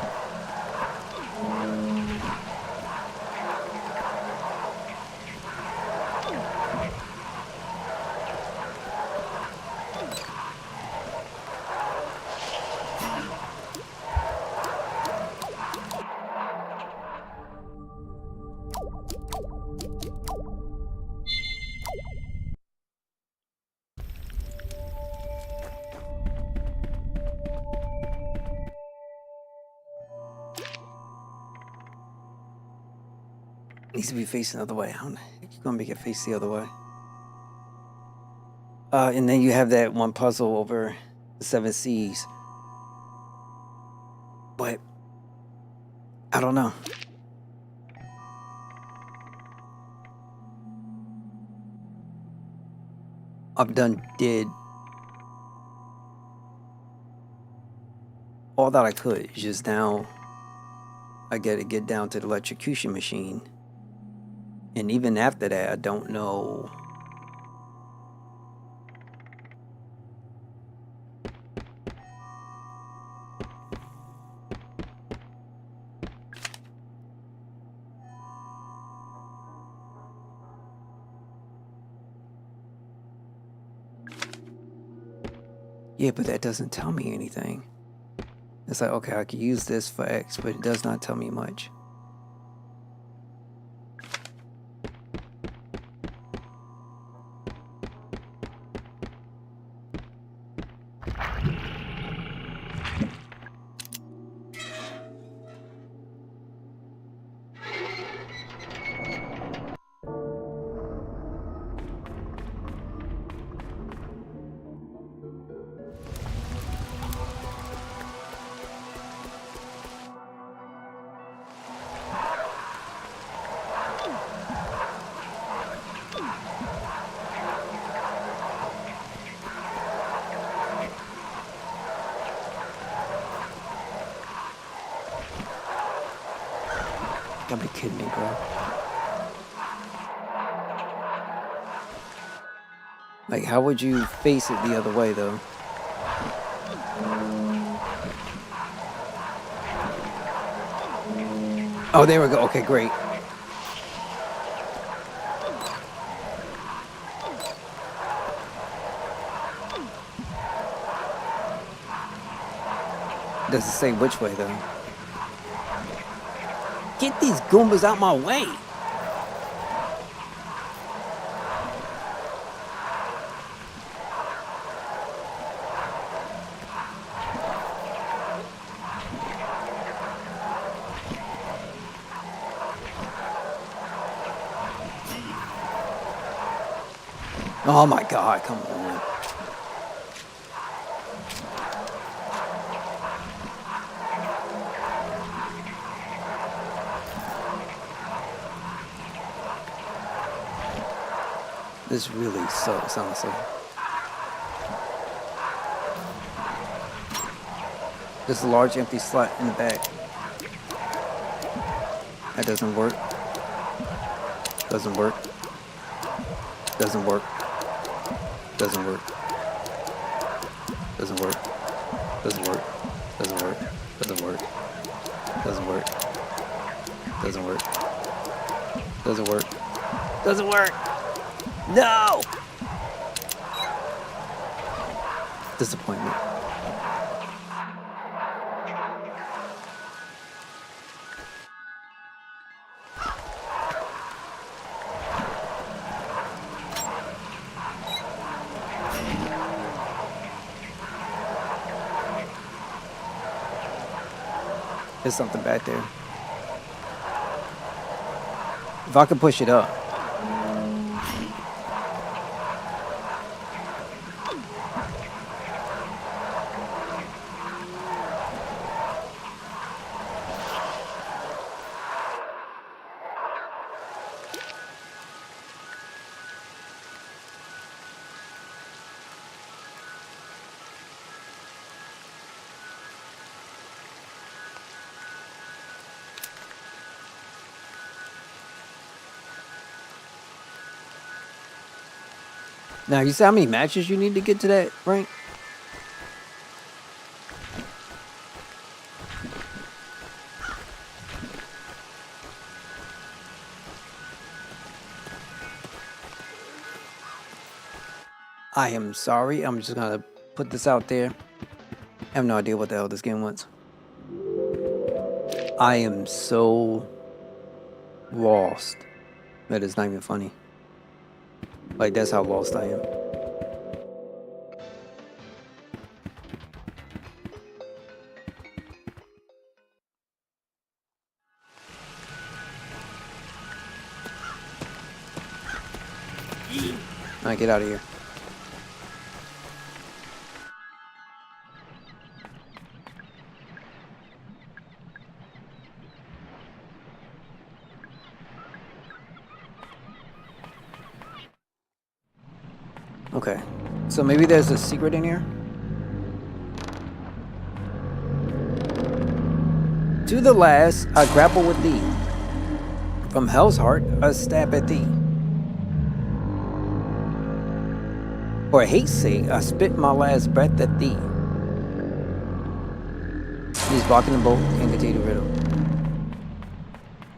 Needs to be facing the other way. How the heck you gonna make it face the other way? And then you have that one puzzle over the 7 Seas. But I don't know. Did all that I could. It's just now I gotta get down to the electrocution machine. And even after that, I don't know. Yeah, but that doesn't tell me anything. It's like, okay, I could use this for X, but it does not tell me much. You gotta be kidding me, bro. Like, how would you face it the other way, though? Oh, there we go. Okay, great. Doesn't say which way, though. Get these Goombas out my way! Oh my god, come on. This really sucks, honestly. There's a large empty slot in the back. That doesn't work. Doesn't work. Doesn't work. Doesn't work. Doesn't work. Doesn't work. Doesn't work. Doesn't work. Doesn't work. Doesn't work. Doesn't work. Doesn't work. No! Disappointment. There's something back there. If I could push it up. Now, you see how many matches you need to get to that rank? I am sorry. I'm just gonna put this out there. I have no idea what the hell this game wants. I am so lost that it's not even funny. Like, that's how lost I am. Alright, get out of here. Okay, so maybe there's a secret in here? To the last, I grapple with thee. From hell's heart, I stab at thee. For hate's sake, I spit my last breath at thee. He's blocking the bolt, can't continue the riddle.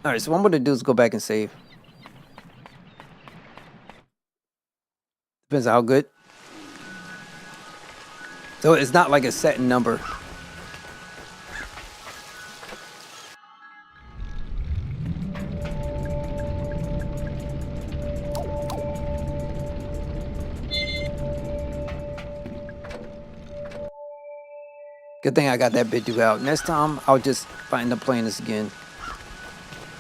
Alright, so what I'm gonna do is go back and save. Depends on how good. So it's not like a set number. Good thing I got that bit due out. Next time, I'll just, if I end up playing this again,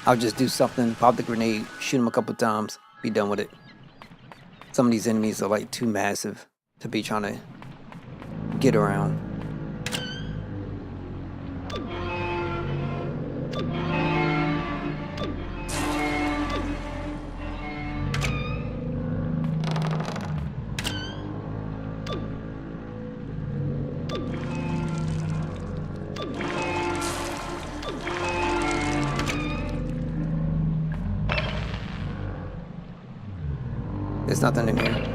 I'll just do something, pop the grenade, shoot him a couple times, be done with it. Some of these enemies are like too massive to be trying to get around. There's nothing in here.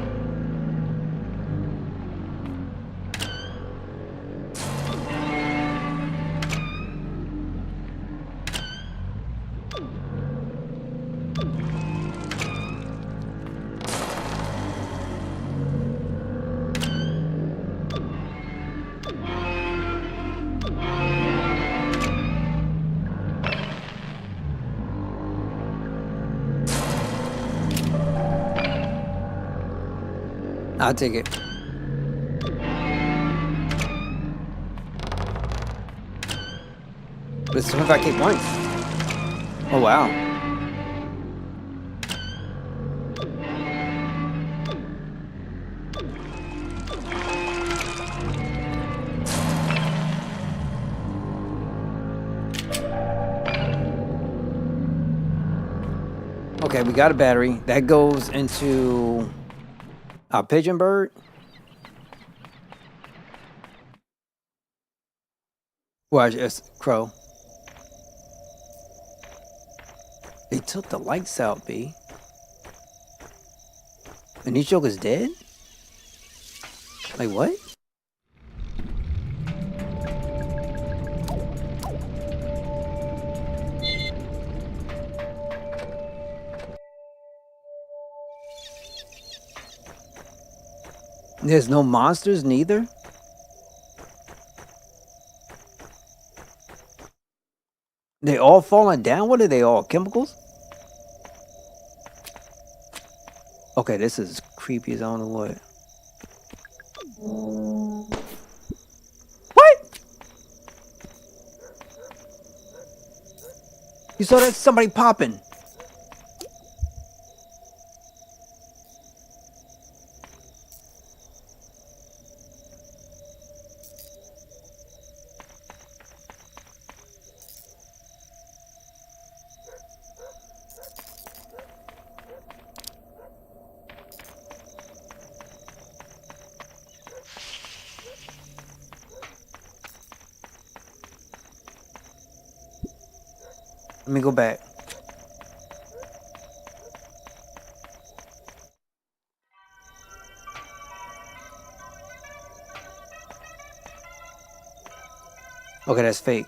I'll take it. But it's 25k points. Oh wow. Okay, we got a battery. That goes into a pigeon bird. Well, it's crow. They took the lights out, B. And these jokers dead? Like what? There's no monsters neither? They all falling down? What are they all? Chemicals? Okay, this is creepy as I don't know what. What? You saw that? Somebody popping. Let me go back. Okay, that's fake.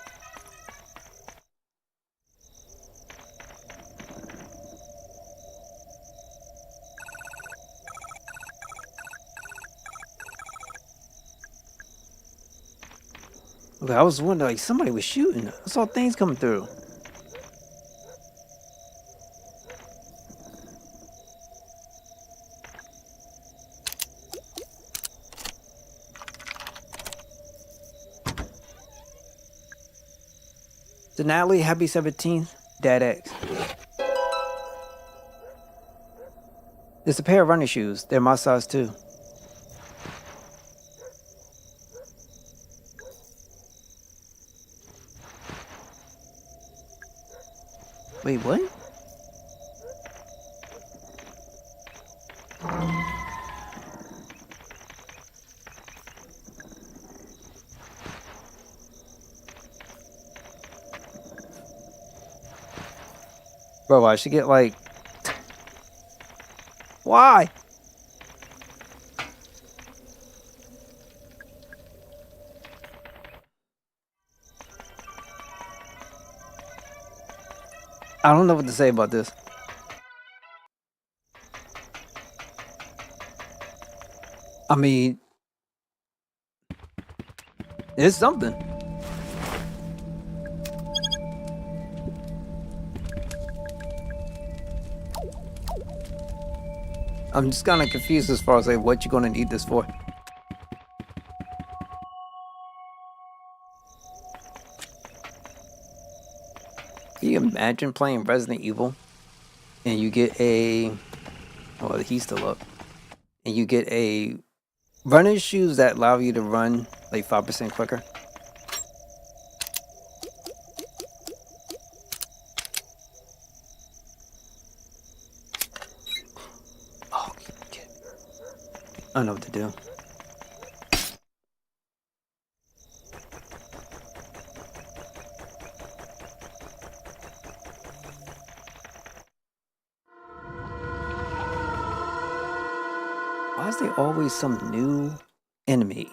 Okay, I was wondering, like, somebody was shooting. I saw things coming through. Denali, happy 17th, Dad X. It's a pair of running shoes. They're my size too. Wait, what? Bro, I should get like... Why? I don't know what to say about this. I mean... It's something. I'm just kind of confused as far as like what you're gonna need this for. Can you imagine playing Resident Evil and you get a... Well, he's still up. And you get a running shoes that allow you to run like 5% quicker? Oh, kid. I know what to do. Why is there always some new enemy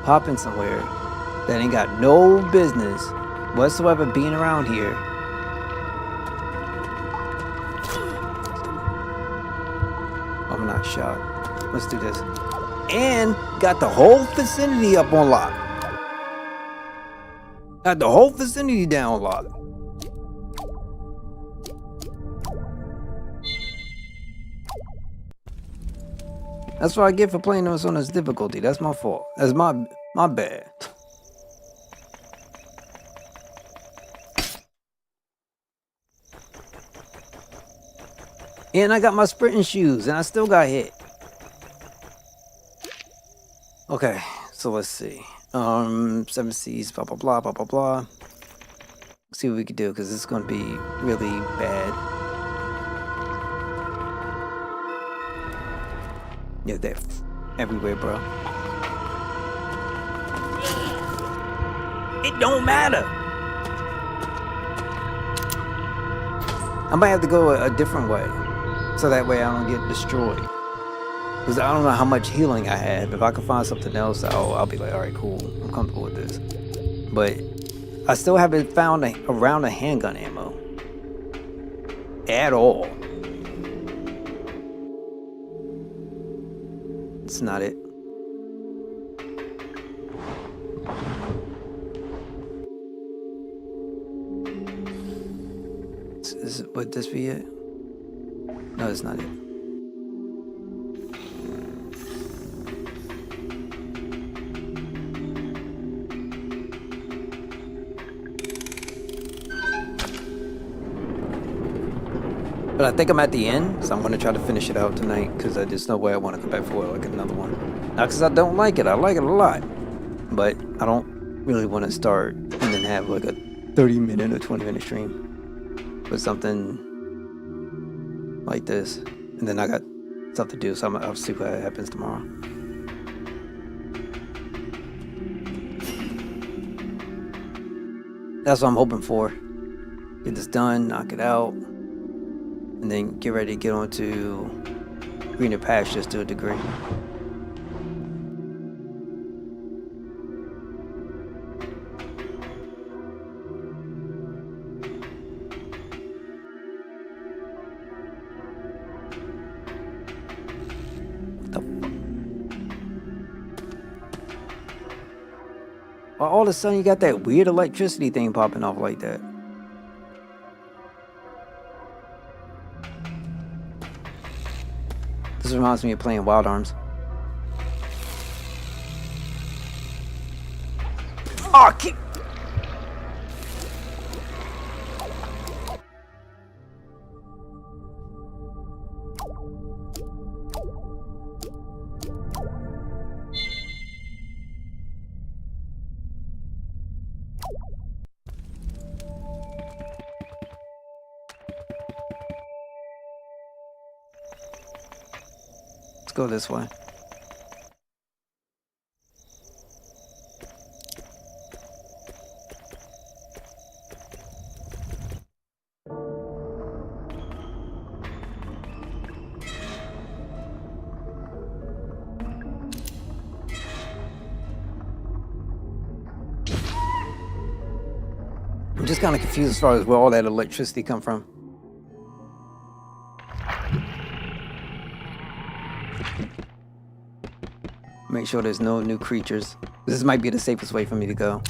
popping somewhere that ain't got no business whatsoever being around here? I'm not shot. Let's do this. And got the whole vicinity up on lock. Got the whole vicinity down on lock. That's what I get for playing this on this difficulty. That's my fault. That's my bad. And I got my sprinting shoes and I still got hit. Okay, so let's see. 7 C's, blah blah blah blah blah blah. Let's see what we can do, because it's gonna be really bad. Yeah, they're everywhere, bro. It don't matter. I might have to go a different way, so that way I don't get destroyed. Because I don't know how much healing I have. If I can find something else, I'll be like, all right, cool. I'm comfortable with this. But I still haven't found a round of handgun ammo at all. It's not it. Would this be it? No, it's not it. But I think I'm at the end, so I'm going to try to finish it out tonight, because there's no way I want to come back for like another one. Not because I don't like it, I like it a lot. But I don't really want to start and then have like a 30-minute or 20-minute stream with something like this. And then I got stuff to do, so I'll see what happens tomorrow. That's what I'm hoping for. Get this done, knock it out. And then get ready to get on to greener pastures to a degree. Why all of a sudden you got that weird electricity thing popping off like that? This reminds me of playing Wild Arms. Oh, keep. Let's go this way. I'm just kind of confused as far as where all that electricity come from. Make sure there's no new creatures. This might be the safest way for me to go.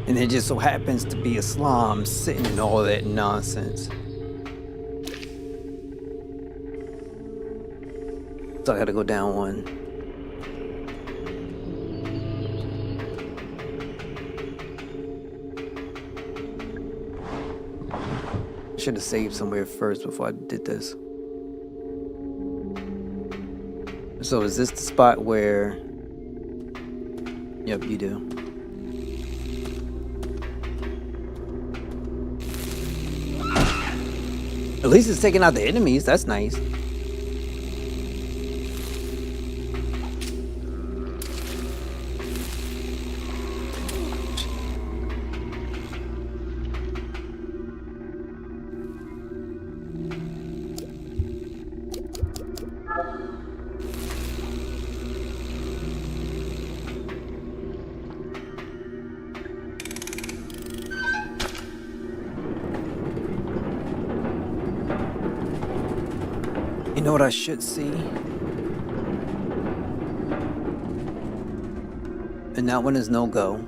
And it just so happens to be a slime sitting in all that nonsense. So I gotta go down one. Should have saved somewhere first before I did this. So is this the spot where... Yep, you do. At least it's taking out the enemies, that's nice. You know what I should see? And that one is no go.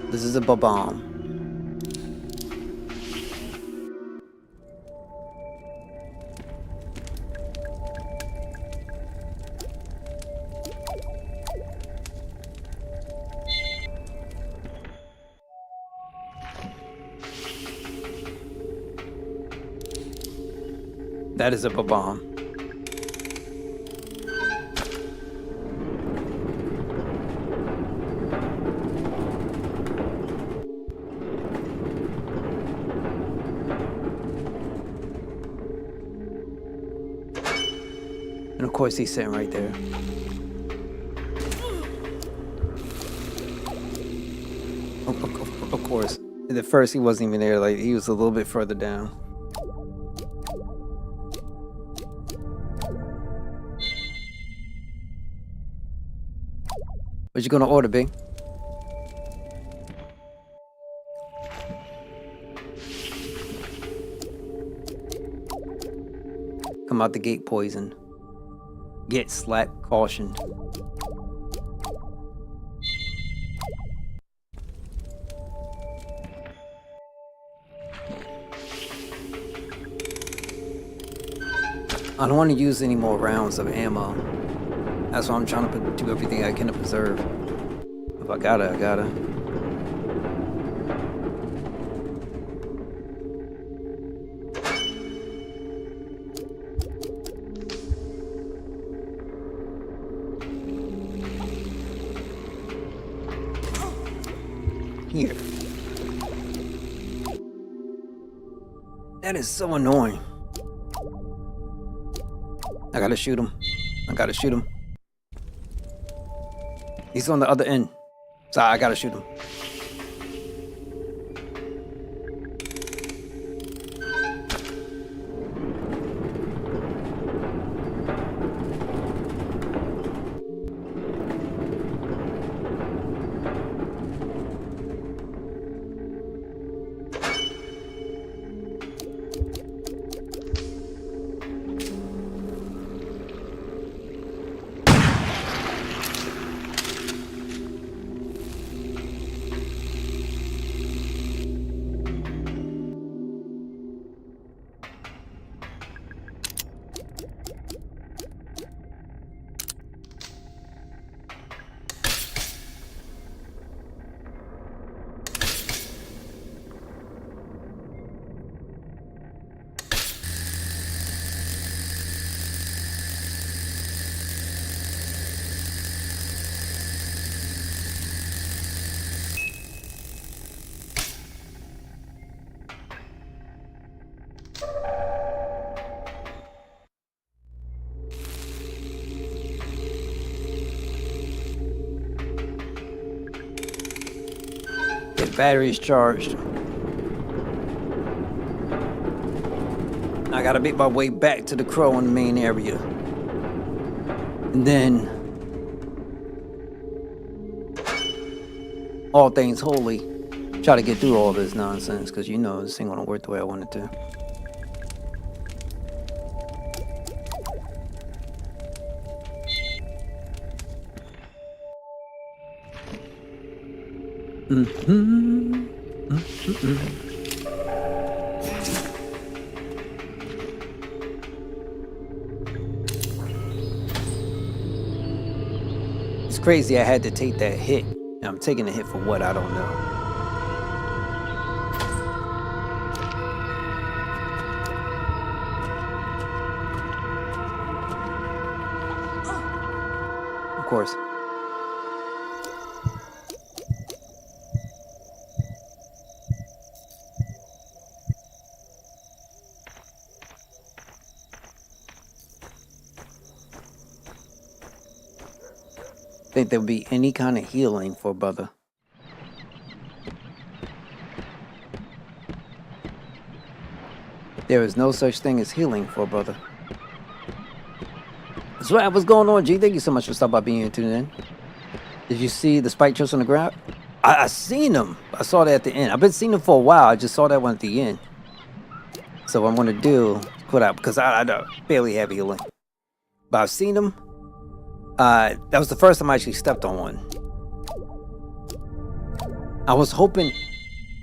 This is a bomb. That is a bomb. And of course he's sitting right there. Of course. At first he wasn't even there, like he was a little bit further down. What you gonna order, Big? Come out the gate poison. Get slapped, cautioned. I don't want to use any more rounds of ammo. That's why I'm trying to do everything I can to preserve. If I gotta, I gotta. Here. That is so annoying. I gotta shoot him. I gotta shoot him. He's on the other end. So I gotta shoot him. battery's charged. I gotta make my way back to the crow in the main area. And then, all things holy, try to get through all this nonsense, because you know this ain't gonna work the way I want it to. It's crazy I had to take that hit. And I'm taking a hit for what, I don't know. Of course. Think there'll be any kind of healing for brother. There is no such thing as healing for brother. So what's going on, G? Thank you so much for stopping by being here tuning in. Did you see the spike chips on the ground? I seen them. I saw that at the end. I've been seeing them for a while. I just saw that one at the end. So what I'm gonna do, put out, because I barely have healing. But I've seen them. That was the first time I actually stepped on one. I was hoping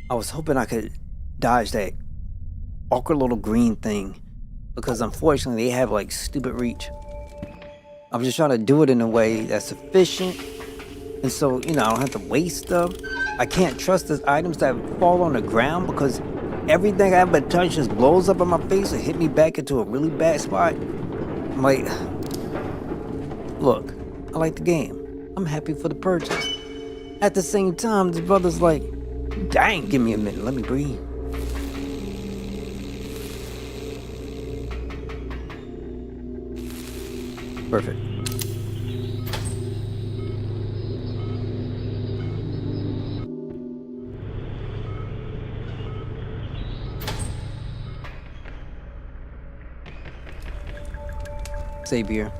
I could dodge that awkward little green thing, because unfortunately they have like stupid reach. I'm just trying to do it in a way that's sufficient, and so I don't have to waste stuff. I can't trust the items that fall on the ground, because everything I ever touch just blows up in my face and hit me back into a really bad spot. I'm like, look, I like the game. I'm happy for the purchase. At the same time, the brother's like, dang, give me a minute, let me breathe. Perfect. Savior.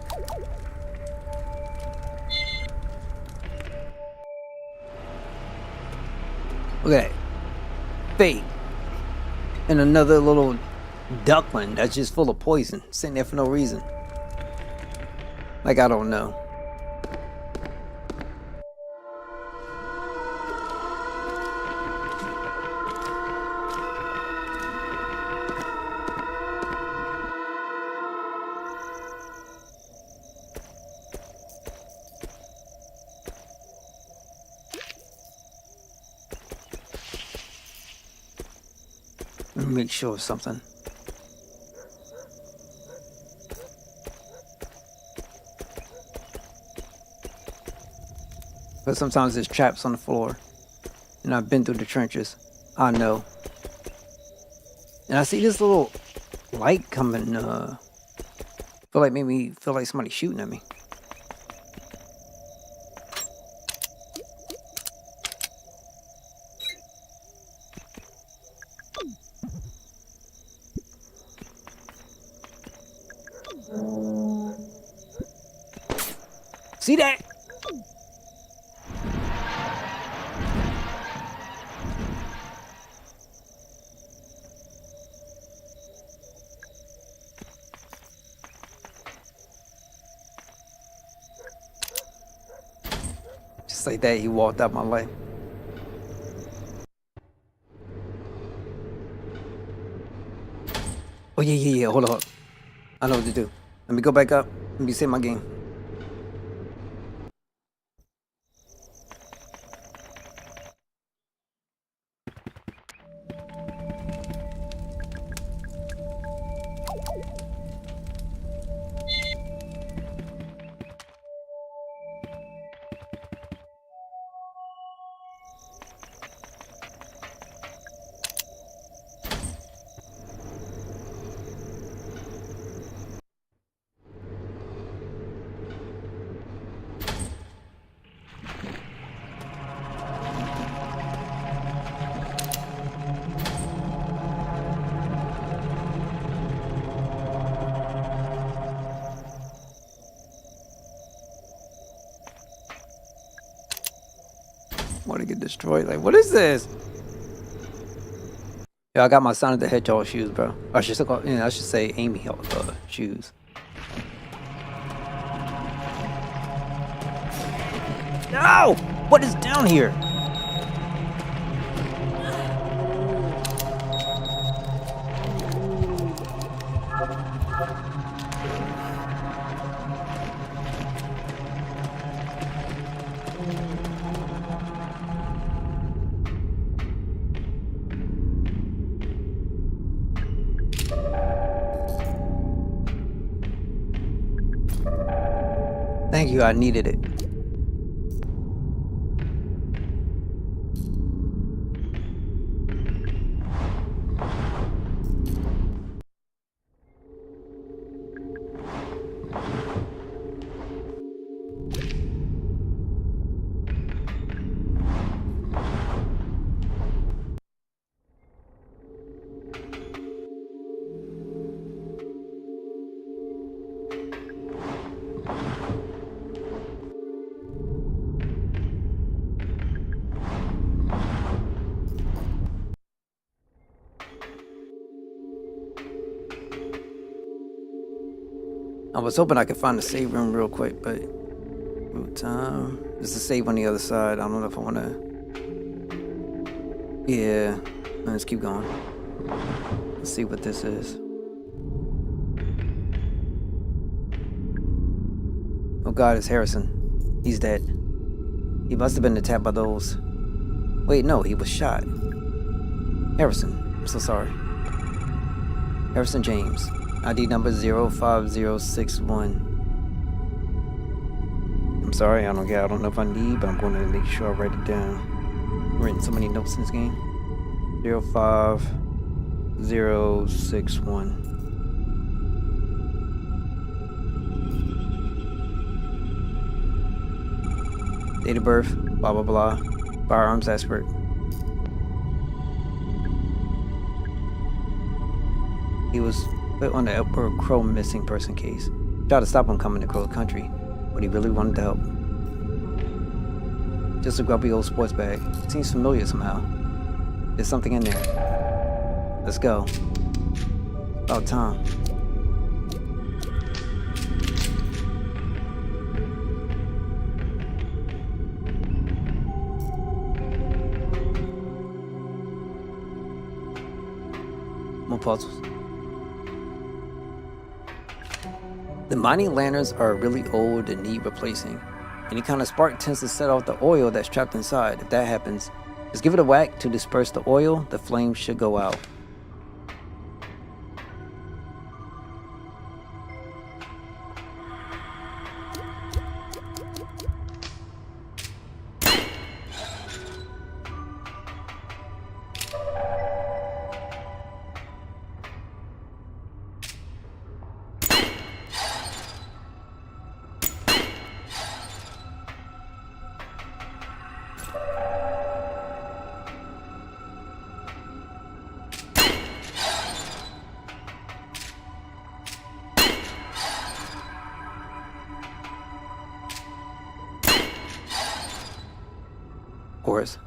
Look at that. Fate. And another little duckling that's just full of poison, sitting there for no reason. Like, I don't know. Let me make sure of something. But sometimes there's traps on the floor. And I've been through the trenches. I know. And I see this little light coming, made me feel like somebody's shooting at me. See that? Just like that, he walked out my life. Oh, yeah. Hold up. I know what to do. Let me go back up. Let me save my game. want to get destroyed. Like, what is this? Yeah, I got my Sonic the Hedgehog shoes, bro. I should say Amy shoes. No! What is down here? Thank you, I needed it. I was hoping I could find the save room real quick, but root time. There's a save on the other side. I don't know if I want to. Yeah, let's keep going. Let's see what this is. Oh God, it's Harrison. He's dead. He must have been attacked by those. Wait, no, he was shot. Harrison, I'm so sorry. Harrison James. ID number 05061. I'm sorry, I don't know if I need, but I'm going to make sure I write it down. I'm writing so many notes in this game. 05061. Date of birth, blah blah blah. Firearms expert. He was put on the Upper Crow missing person case. Tried to stop him coming to Crow Country, but he really wanted to help. Just a grubby old sports bag. Seems familiar somehow. There's something in there. Let's go. About time. More puzzles. The mining lanterns are really old and need replacing. Any kind of spark tends to set off the oil that's trapped inside. If that happens, just give it a whack to disperse the oil. The flames should go out. Of course.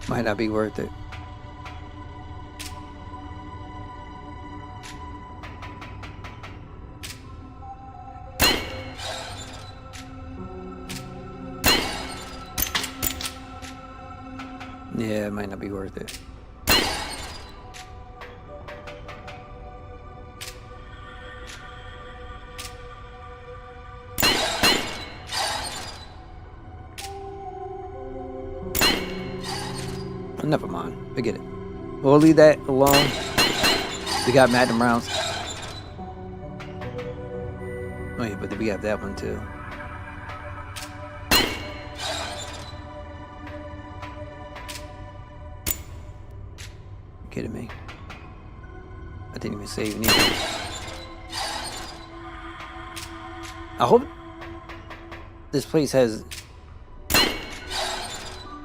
Might not be worth it. Yeah, it might not be worth it. Never mind. Forget it. We'll leave that alone. We got Magnum rounds. Oh yeah, but we have that one too. You kidding me? I didn't even save anything. I hope this place has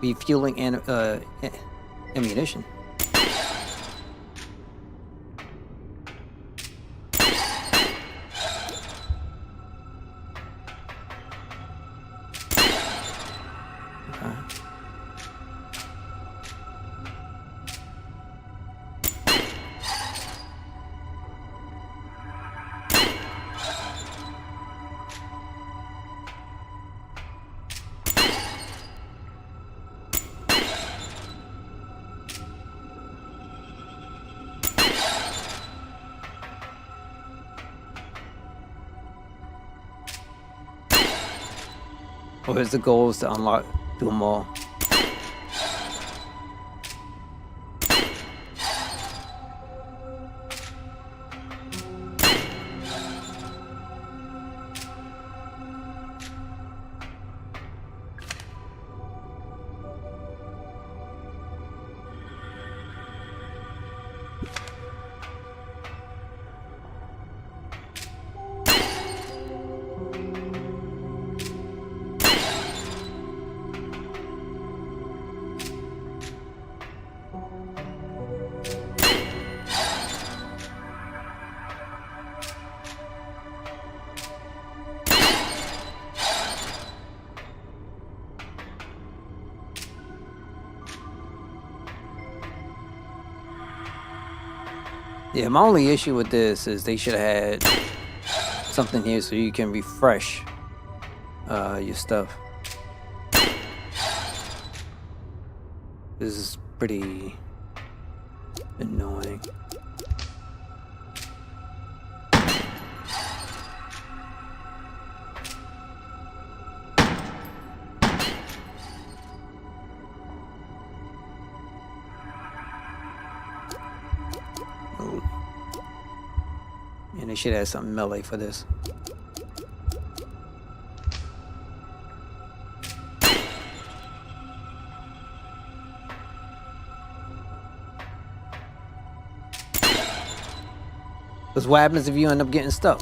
refueling and ammunition. Okay. Or is the goal is to unlock them all? Yeah, my only issue with this is they should have had something here so you can refresh your stuff. This is pretty annoying. And they should have something melee for this. Because what happens if you end up getting stuck?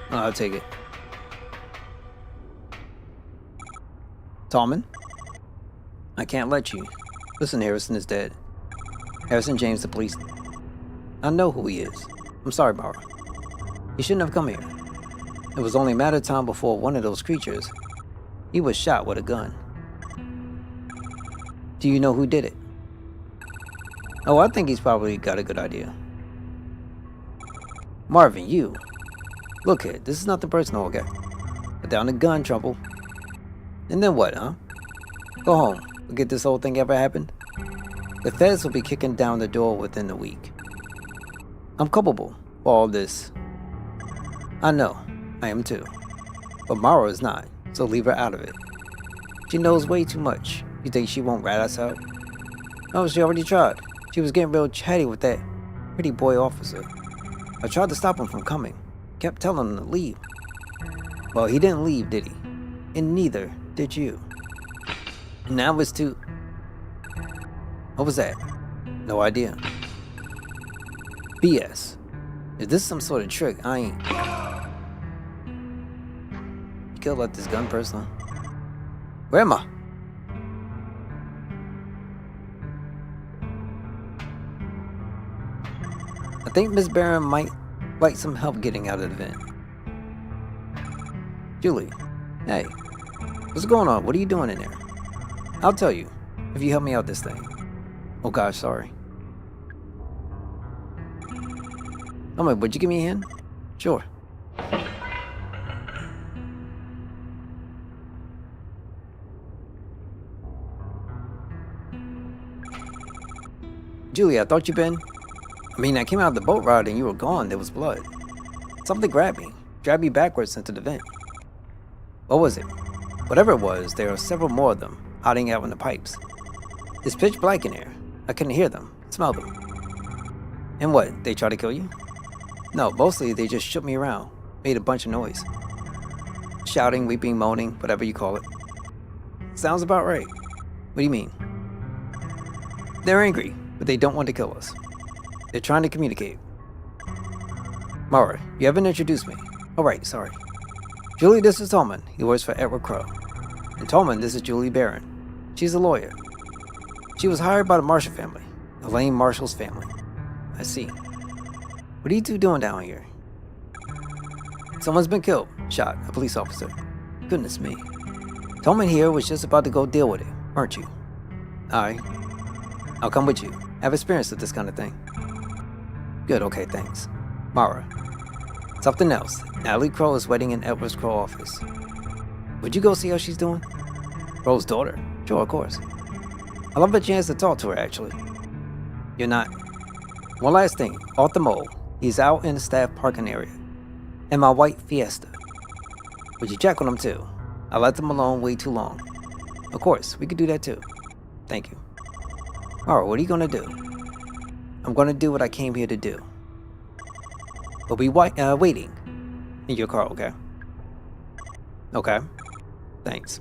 Oh, I'll take it. Tallman? I can't let you. Listen, Harrison is dead. Harrison James, the police. I know who he is. I'm sorry, Mara. He shouldn't have come here. It was only a matter of time before one of those creatures. He was shot with a gun. Do you know who did it? Oh, I think he's probably got a good idea. Marvin, you. Look here, this is nothing personal, okay? Put down the gun, trouble. And then what, huh? Go home. Forget this whole thing ever happened. The feds will be kicking down the door within a week. I'm culpable for all this. I know, I am too. But Mara is not, so leave her out of it. She knows way too much. You think she won't rat us out? No, she already tried. She was getting real chatty with that pretty boy officer. I tried to stop him from coming. Kept telling him to leave. Well, he didn't leave, did he? And neither did you. Now it's too... What was that? No idea. BS. If this is some sort of trick, I ain't... You could let this gun personal. Where am I? I think Miss Barron might like some help getting out of the vent. Julie, hey, what's going on? What are you doing in there? I'll tell you, if you help me out this thing. Oh gosh, sorry. Oh my, would you give me a hand? Sure. Julie, I thought you'd been... I came out of the boat ride and you were gone. There was blood. Something grabbed me, dragged me backwards into the vent. What was it? Whatever it was, there are several more of them, hiding out in the pipes. It's pitch black in here. I couldn't hear them, smell them. And what, they tried to kill you? No, mostly they just shook me around, made a bunch of noise. Shouting, weeping, moaning, whatever you call it. Sounds about right. What do you mean? They're angry, but they don't want to kill us. They're trying to communicate. Mara, you haven't introduced me. Alright, sorry. Julie, this is Tolman. He works for Edward Crowe. And Tolman, this is Julie Barron. She's a lawyer. She was hired by the Marshall family, Elaine Marshall's family. I see. What are you two doing down here? Someone's been killed, shot, a police officer. Goodness me. Tolman here was just about to go deal with it, weren't you? Aye. I'll come with you. I have experience with this kind of thing. Good, okay, thanks. Mara. Something else. Natalie Crowe is waiting in Edward's Crowe office. Would you go see how she's doing? Crowe's daughter? Sure, of course. I'll have a chance to talk to her, actually. You're not. One last thing. Arthur Mole. He's out in the staff parking area. And my white Fiesta. Would you check on him, too? I left him alone way too long. Of course, we could do that, too. Thank you. Alright, what are you gonna do? I'm gonna do what I came here to do. We'll be waiting in your car, okay? Okay. Thanks.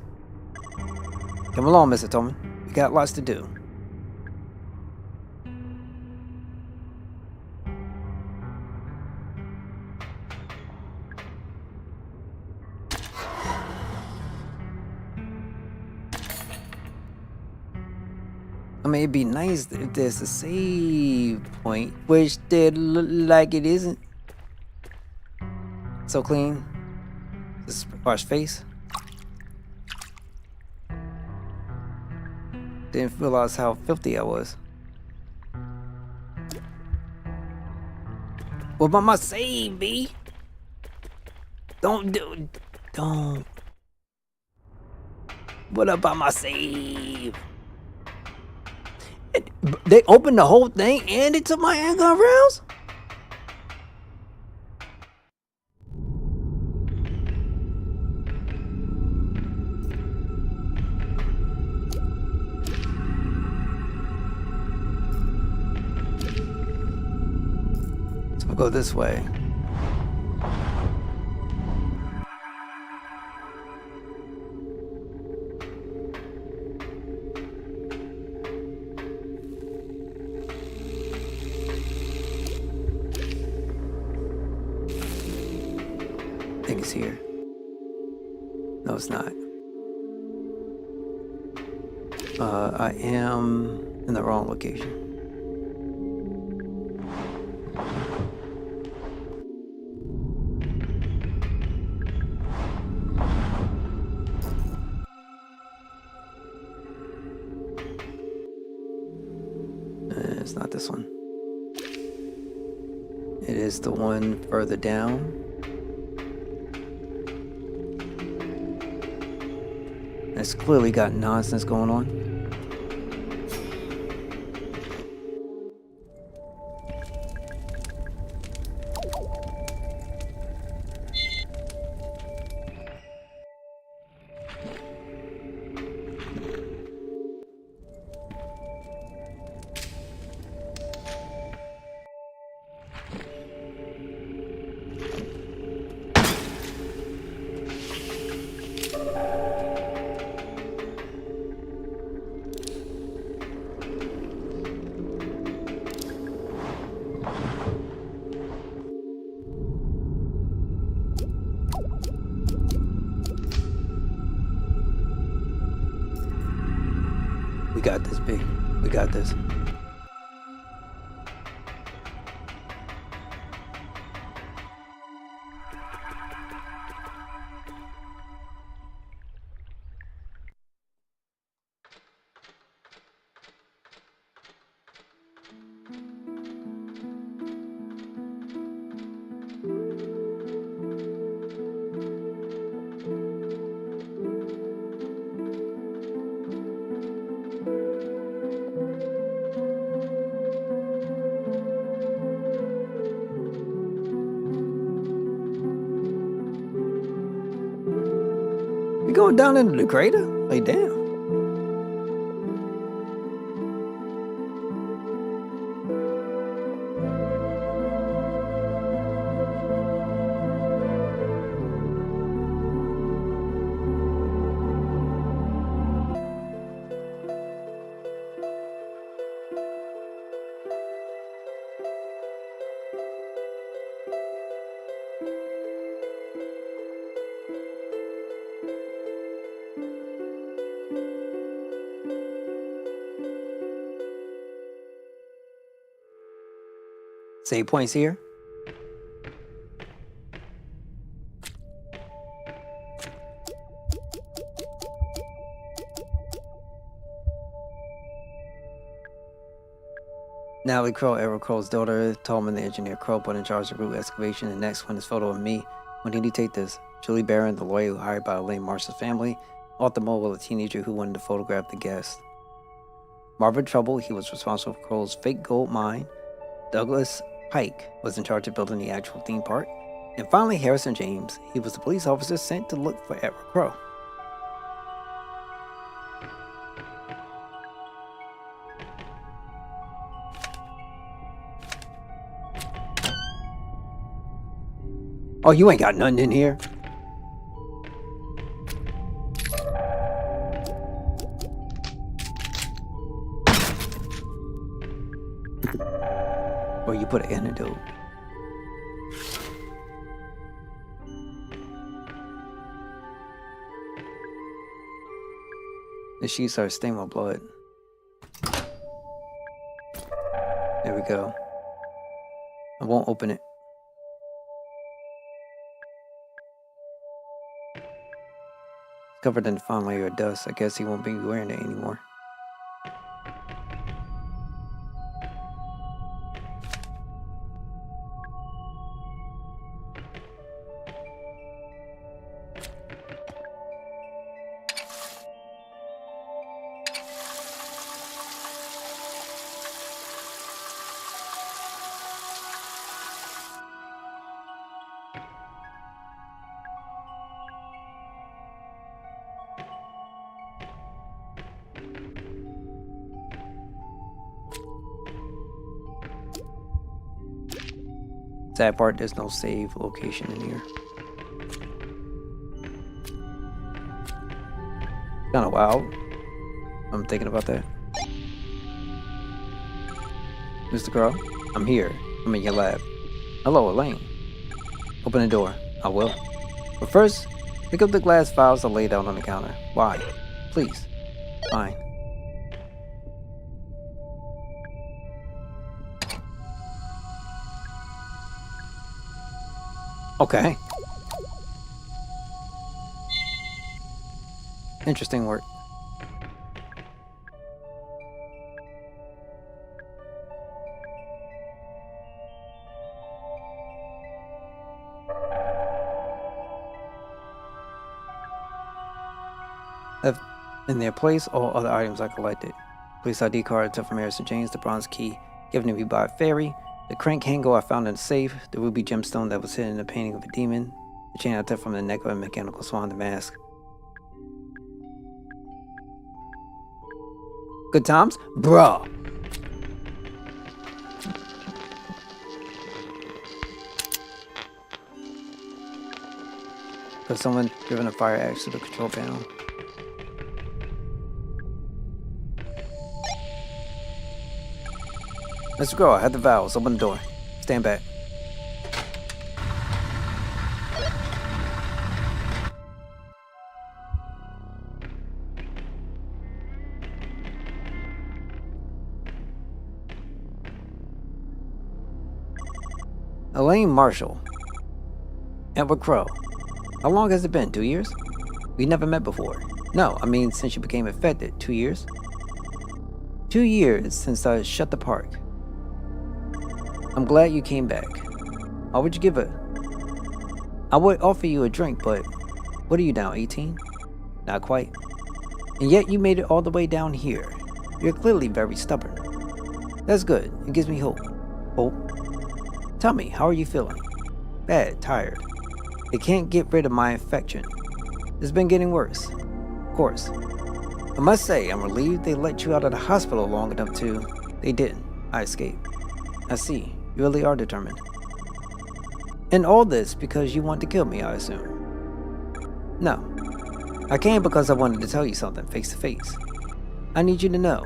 Come along, Mr. Tolman. We got lots to do. I mean, it'd be nice if there's a save point, which there look like it isn't. So clean. Just wash face. Didn't realize how filthy I was. What about my save, B? Don't. What about my save? They opened the whole thing and it took my handgun rounds? So we'll go this way. I think it's here. No, it's not. I am in the wrong location. It's not this one. It is the one further down. It's clearly got nonsense going on. We got this, B. We got this. We going down into the crater? Like, damn. Save points here. Natalie Crow, Errol Crow's daughter, Tallman the engineer Crow, put in charge of root excavation. And next one is photo of me. When did he take this? Julie Barron, the lawyer who hired by Elaine Marshall's family. Arthur Mole, a teenager who wanted to photograph the guest. Marvin Trouble, he was responsible for Crow's fake gold mine. Douglas Pike was in charge of building the actual theme park. And finally, Harrison James, he was the police officer sent to look for Errol Crow. Oh, you ain't got nothing in here. Or you put an antidote. The sheet starts staining with blood. There we go. I won't open it. Covered in a fine layer of dust. I guess he won't be wearing it anymore. Sad part, there's no save location in here. Kinda wild. I'm thinking about that. Mr. Crow, I'm here. I'm in your lab. Hello, Elaine. Open the door. I will. But first, pick up the glass vials I laid out on the counter. Why? Please. Fine. Okay. Interesting work. Left in their place all other items I collected. Police ID card I took from Harrison James, the bronze key given to me by a fairy, the crank handle I found in the safe, the ruby gemstone that was hidden in the painting of a demon, the chain I took from the neck of a mechanical swan, the mask. Good times? Bruh! Could someone driven a fire axe to the control panel? Mr. Crow, I have the valves. Open the door. Stand back. Elaine Marshall. Edward Crow. How long has it been? 2 years? We never met before. No, I mean since you became infected. 2 years? 2 years since I shut the park. I'm glad you came back. How would you give it? I would offer you a drink, but what are you now, 18? Not quite. And yet you made it all the way down here. You're clearly very stubborn. That's good. It gives me hope. Hope? Tell me, how are you feeling? Bad, tired. They can't get rid of my infection. It's been getting worse. Of course. I must say, I'm relieved they let you out of the hospital long enough to... They didn't. I escaped. I see. You really are determined. And all this because you want to kill me, I assume. No. I came because I wanted to tell you something face to face. I need you to know.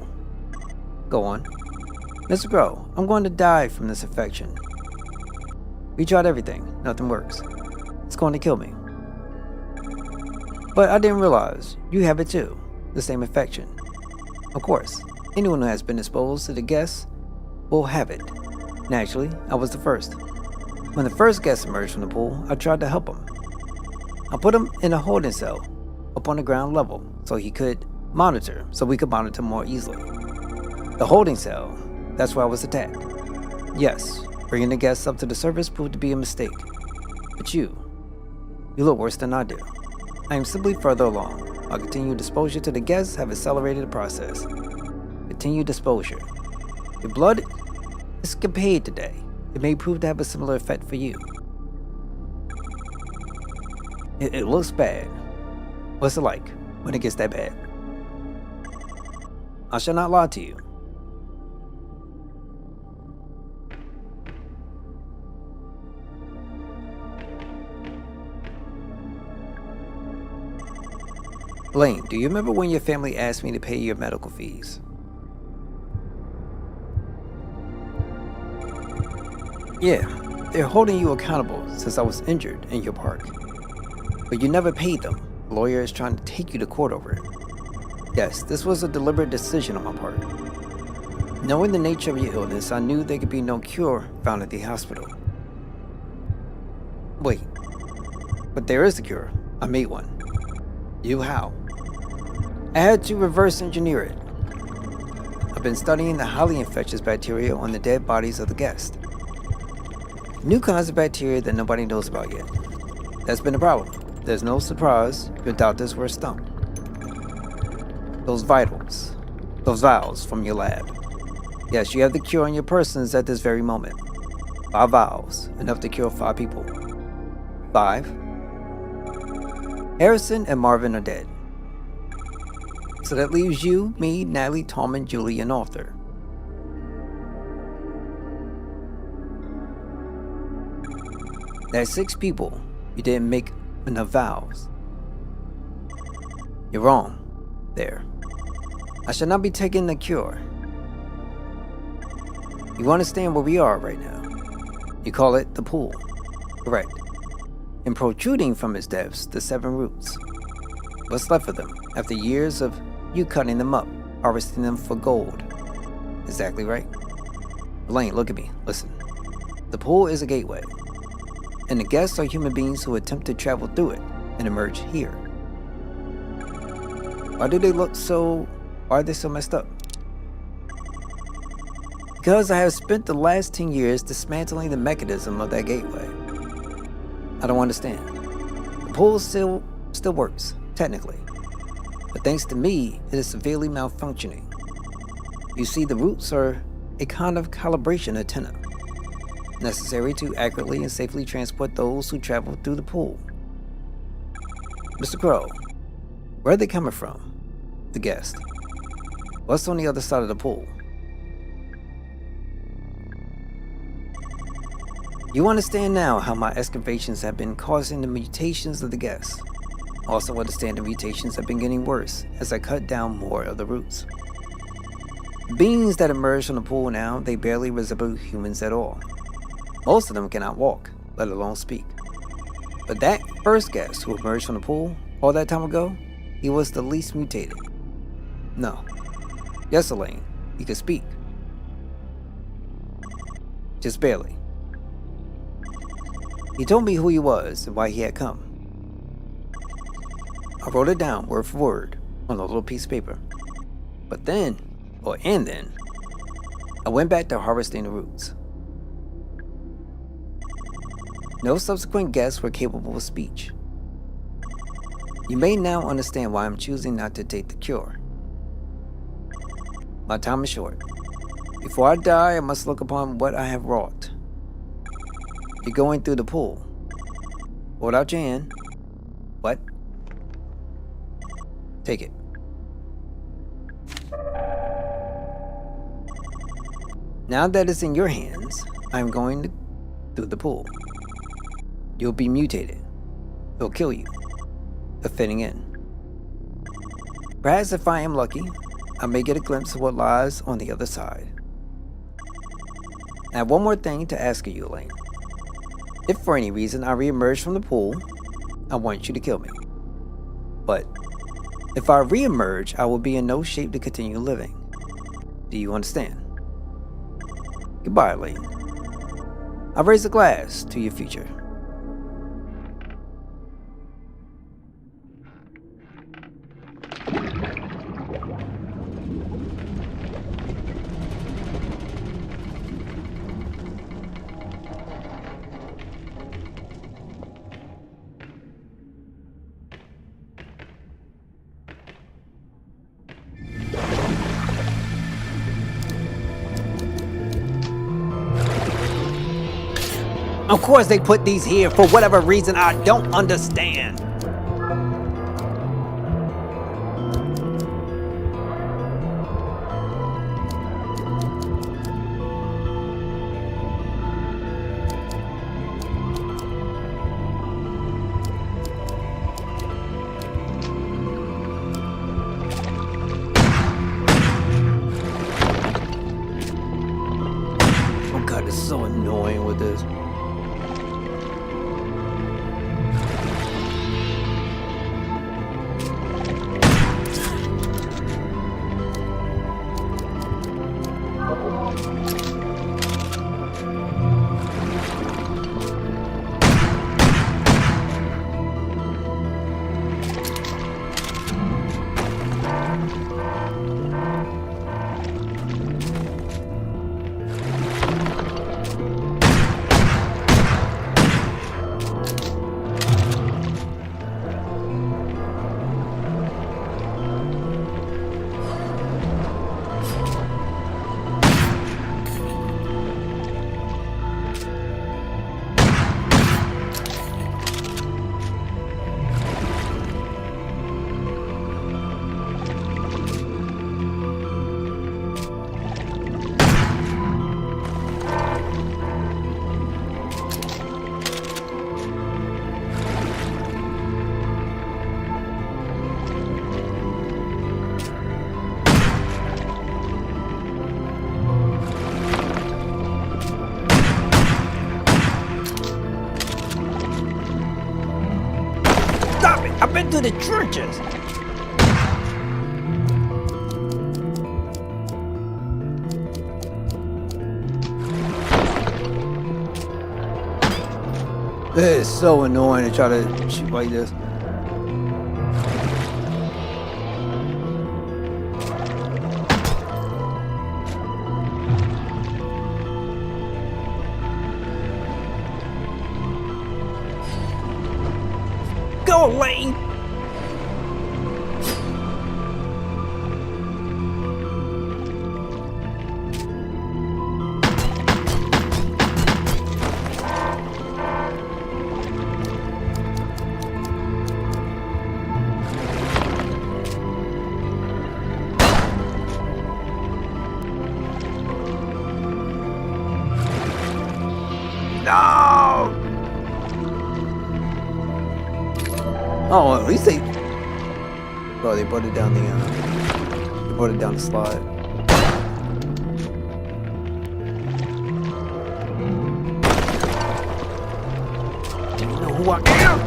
Go on. Mr. Crow, I'm going to die from this infection. We tried everything. Nothing works. It's going to kill me. But I didn't realize you have it too. The same infection. Of course, anyone who has been exposed to the guests will have it. Naturally, I was the first. When the first guest emerged from the pool, I tried to help him. I put him in a holding cell up on the ground level so we could monitor more easily. The holding cell, that's where I was attacked. Yes, bringing the guests up to the surface proved to be a mistake. But you look worse than I do. I am simply further along. Our continued exposure to the guests have accelerated the process. Continued exposure. Your blood escapade today. It may prove to have a similar effect for you. It looks bad. What's it like when it gets that bad? I shall not lie to you. Lane, do you remember when your family asked me to pay your medical fees? Yeah, they're holding you accountable since I was injured in your park. But you never paid them. The lawyer is trying to take you to court over it. Yes, this was a deliberate decision on my part. Knowing the nature of your illness, I knew there could be no cure found at the hospital. Wait, but there is a cure. I made one. You how? I had to reverse engineer it. I've been studying the highly infectious bacteria on the dead bodies of the guests. New kinds of bacteria that nobody knows about yet. That's been a problem. There's no surprise your doctors were stumped. Those vials from your lab. Yes, you have the cure on your persons at this very moment. 5 vials, enough to cure 5 people. 5. Harrison and Marvin are dead. So that leaves you, me, Natalie, Tom, and Julie, and Arthur. That's 6 people. You didn't make enough vows. You're wrong. There. I shall not be taking the cure. You understand where we are right now. You call it the pool. Correct. And protruding from its depths, the 7 roots. What's left of them after years of you cutting them up, harvesting them for gold? Exactly right. Blaine, look at me. Listen. The pool is a gateway. And the guests are human beings who attempt to travel through it and emerge here. Why are they so messed up? Because I have spent the last 10 years dismantling the mechanism of that gateway. I don't understand. The pool still works, technically. But thanks to me, it is severely malfunctioning. You see, the roots are a kind of calibration antenna, necessary to accurately and safely transport those who travel through the pool. Mr. Crow, where are they coming from? The guest. What's on the other side of the pool? You understand now how my excavations have been causing the mutations of the guests. Also understand the mutations have been getting worse as I cut down more of the roots. Beings that emerge from the pool now, they barely resemble humans at all. Most of them cannot walk, let alone speak. But that first guest who emerged from the pool all that time ago, he was the least mutated. No. Yes, Elaine, he could speak. Just barely. He told me who he was and why he had come. I wrote it down word for word on a little piece of paper. But then, I went back to harvesting the roots. No subsequent guests were capable of speech. You may now understand why I'm choosing not to take the cure. My time is short. Before I die, I must look upon what I have wrought. You're going through the pool. Hold out your hand. What? Take it. Now that it's in your hands, I'm going through the pool. You'll be mutated. It'll kill you. For fitting in. Perhaps if I am lucky, I may get a glimpse of what lies on the other side. I have one more thing to ask of you, Elaine. If for any reason I re-emerge from the pool, I want you to kill me. But if I re-emerge, I will be in no shape to continue living. Do you understand? Goodbye, Elaine. I raise a glass to your future. Of course they put these here for whatever reason I don't understand. Oh God, it's so annoying with this. I've been to the churches. It is so annoying to try to shoot like this. Go away! No! Oh, at least they... Bro, they brought it down the, they brought it down the slide. Do you know who I am?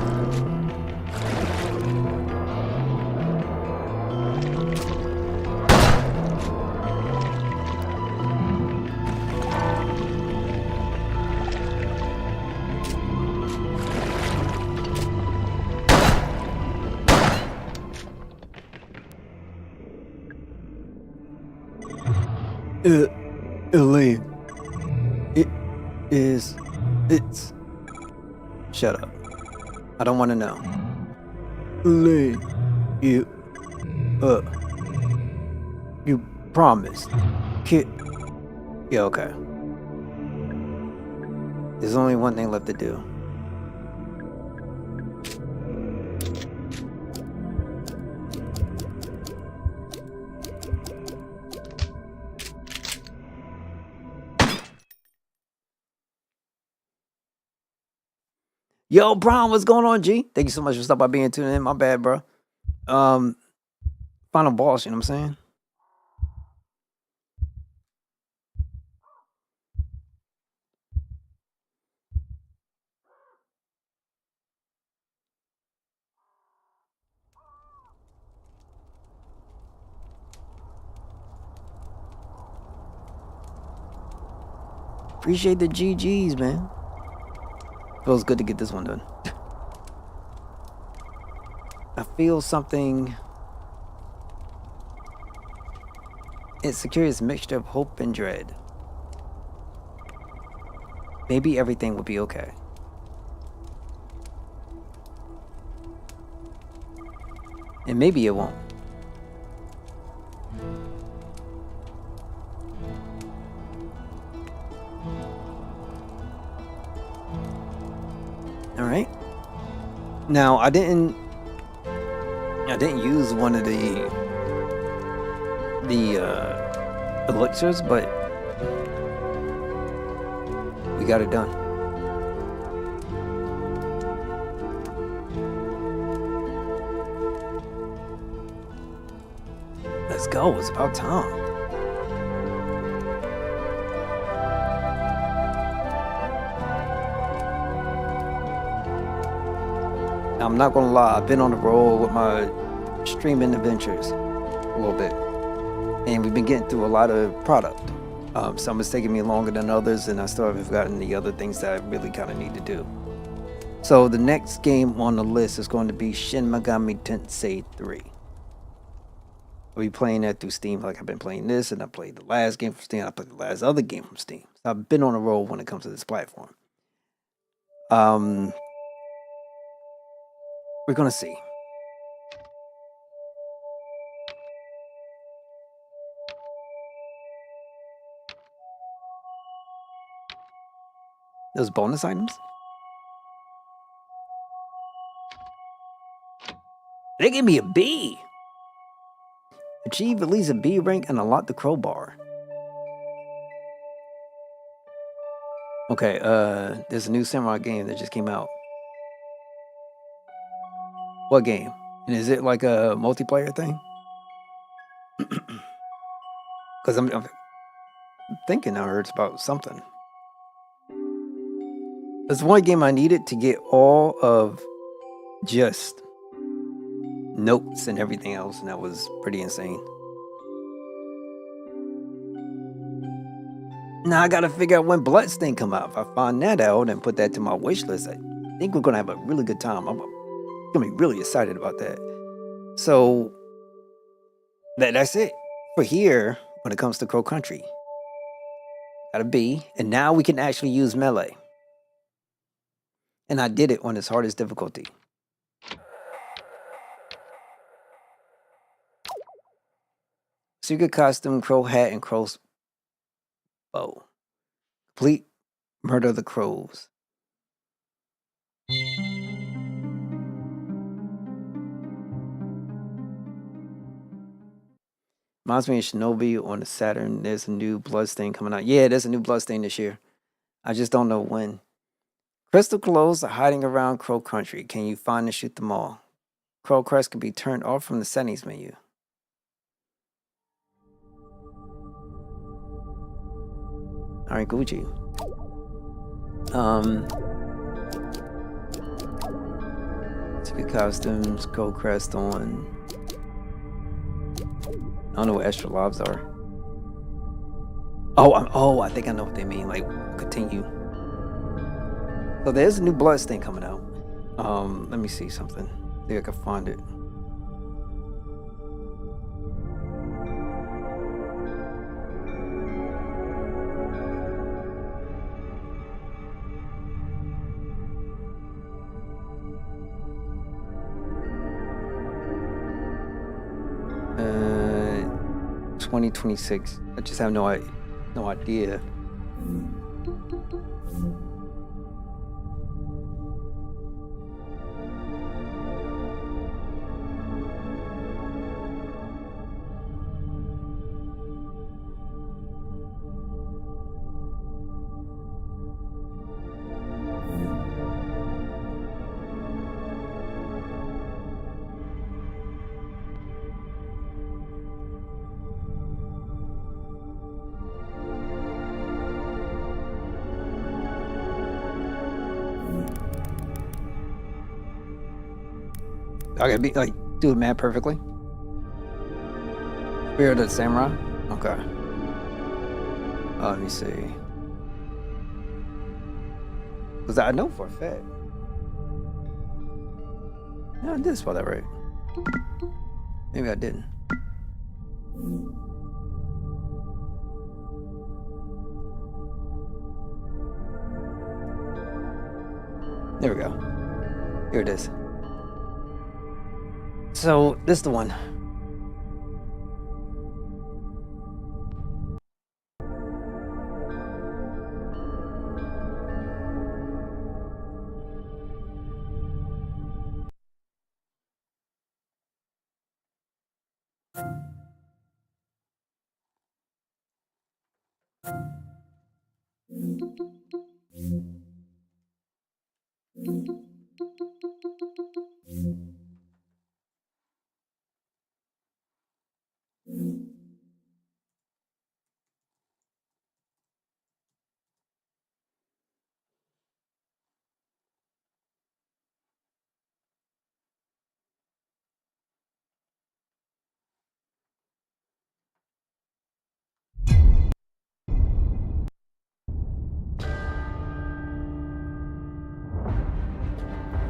Elaine. It's... Shut up. I don't want to know. Elaine, you promised. Kid... Yeah, okay. There's only one thing left to do. Yo, Brown, what's going on, G? Thank you so much for stopping by being tuned in. My bad, bro. Final boss, you know what I'm saying? Appreciate the GGs, man. Feels good to get this one done. I feel something. It's a curious mixture of hope and dread. Maybe everything will be okay. And maybe it won't. All right. Now I didn't use one of the elixirs, but we got it done. Let's go. It's about time. I'm not gonna lie, I've been on the roll with my streaming adventures a little bit, and we've been getting through a lot of product. Some is taking me longer than others, and I still haven't gotten the other things that I really kind of need to do. So the next game on the list is going to be Shin Megami Tensei 3. I'll be playing that through Steam, like I've been playing this, and I played the last game from Steam, I played the last other game from Steam. So I've been on a roll when it comes to this platform. We're gonna see. Those bonus items? They gave me a B! Achieve at least a B rank and unlock the crowbar. Okay, there's a new samurai game that just came out. What game? And is it like a multiplayer thing? Because I'm thinking I heard about something. There's one game I needed to get all of just notes and everything else, and that was pretty insane. Now I gotta figure out when Bloodstain come out. If I find that out and put that to my wish list, I think we're gonna have a really good time. I'm gonna be really excited about that. So that's it for here when it comes to Crow Country. Got a B, and now we can actually use melee. And I did it on its hardest difficulty. Secret costume, crow hat, and crow's bow. Complete murder of the crows. Reminds me of Shinobi on the Saturn. There's a new Bloodstain coming out. Yeah, there's a new Bloodstain this year. I just don't know when. Crystal Clothes are hiding around Crow Country. Can you find and shoot them all? Crow Crest can be turned off from the settings menu. Alright, Gucci. Secret costumes, Crow Crest on. I don't know what extra lives are. Oh, I think I know what they mean. Like, continue. So there's a new Bloodstain coming out. Let me see something. See if I can find it. Uh, 2026. I just have no idea. I gotta be like do it mad perfectly. Spirit of the Samurai. Okay. Let me see. Because I know for a fact. No, I did spell that right. Maybe I didn't. There we go. Here it is. So, this is the one.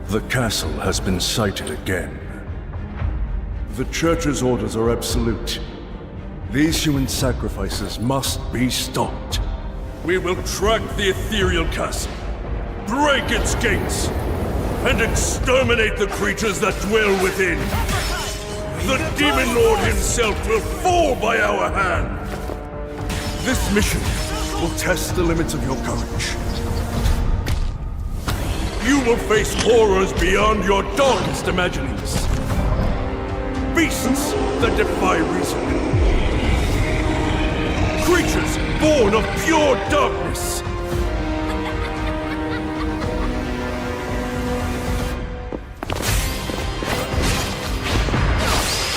The castle has been sighted again. The Church's orders are absolute. These human sacrifices must be stopped. We will track the ethereal castle, break its gates, and exterminate the creatures that dwell within. The Demon Lord himself will fall by our hand. This mission will test the limits of your courage. You will face horrors beyond your darkest imaginings. Beasts that defy reason. Creatures born of pure darkness.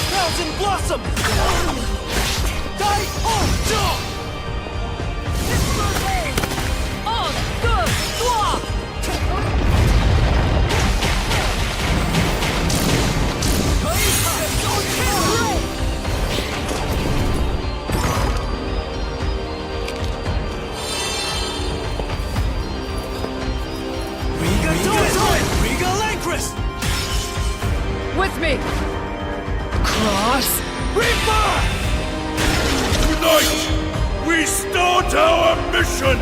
Thousand Blossom! Die on Jaw! On the Swap! With me! Cross Reaper! Tonight, we start our mission!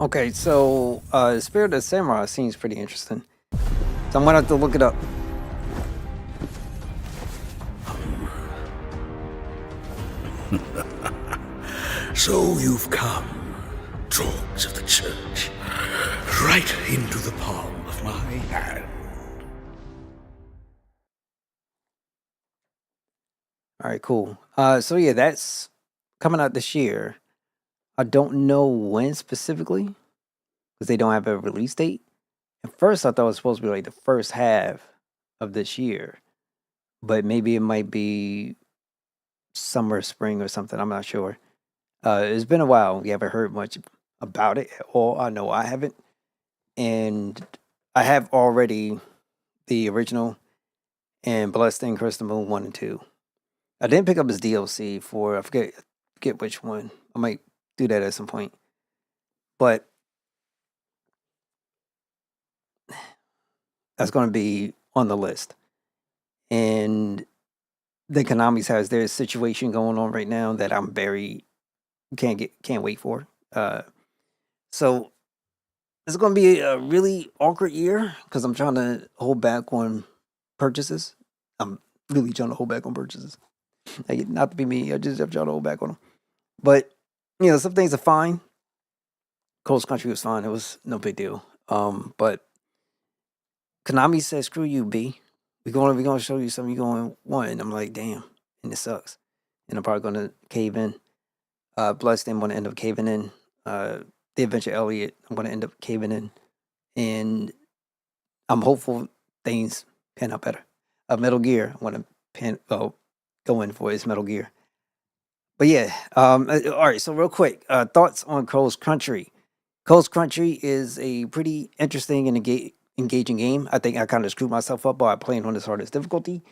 Okay, so Spirit of the Samurai seems pretty interesting. So I'm gonna have to look it up. So you've come, dogs of the Church, right into the palm of my hand. All right, cool. So yeah, that's coming out this year. I don't know when specifically because they don't have a release date. At first, I thought it was supposed to be like the first half of this year, but maybe it might be summer, spring, or something. I'm not sure. It's been a while. We haven't heard much about it at all. I know I haven't, and I have already the original and Blessed and Cursed the Moon 1 and 2. I didn't pick up his DLC for I forget which one. I might do that at some point. But that's going to be on the list. And the Konami's has their situation going on right now that I'm very can't wait for. So it's going to be a really awkward year because I'm trying to hold back on purchases. I'm really trying to hold back on purchases. Not to be me, I'm trying to hold back on them. But you know, some things are fine. Coast Country was fine. It was no big deal. But Konami said, "Screw you, B. We're gonna show you something you're going to want." And I'm like, "Damn," and it sucks. And I'm probably gonna cave in. Bloodstain, I'm gonna end up caving in. The Adventure Elliot, I'm gonna end up caving in. And I'm hopeful things pan out better. Metal Gear, I want to go in for is Metal Gear. But yeah, all right. So real quick, thoughts on Coast Country. Coast Country is a pretty interesting and engaging game. I think I kind of screwed myself up by playing on this hardest difficulty.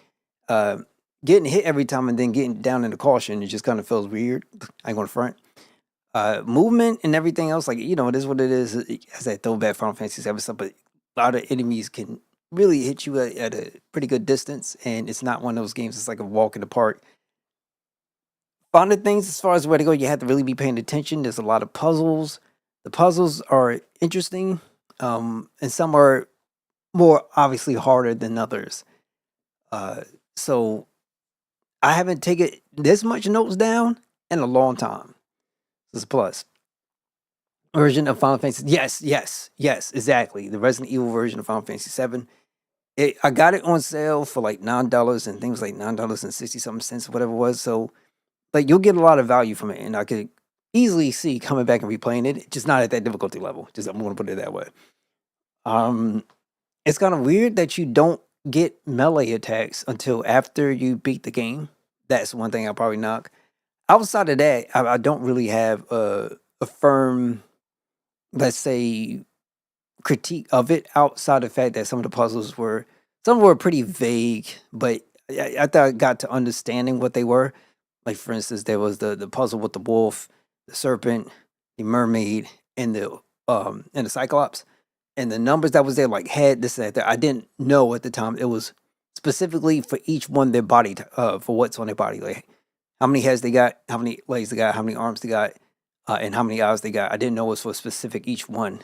Getting hit every time and then getting down in the caution, it just kind of feels weird. I ain't gonna front. Movement and everything else, like, you know, it is what it is. It has that throwback Final Fantasy 7 stuff, but a lot of enemies can really hit you at a pretty good distance, and it's not one of those games. It's like a walk in the park. Finding things as far as where to go, you have to really be paying attention. There's a lot of puzzles. The puzzles are interesting, and some are more obviously harder than others. So I haven't taken this much notes down in a long time. This is a plus. Version of Final Fantasy. Yes, exactly. The Resident Evil version of Final Fantasy 7. I got it on sale for like $9 and things like $9.60 something cents, whatever it was. So like you'll get a lot of value from it, and I could easily see coming back and replaying it, just not at that difficulty level. Just I'm gonna put it that way. It's kind of weird that you don't get melee attacks until after you beat the game. That's one thing I'll probably knock. Outside of that, I don't really have a firm, let's say, critique of it. Outside of the fact that some of the puzzles were pretty vague, but I thought I got to understanding what they were. Like for instance, there was the puzzle with the wolf, the serpent, the mermaid, and the Cyclops, and the numbers that was there, like head, this, that, that. I didn't know at the time it was specifically for each one their body, for what's on their body, like how many heads they got, how many legs they got, how many arms they got, and how many eyes they got. I didn't know it was for specific each one,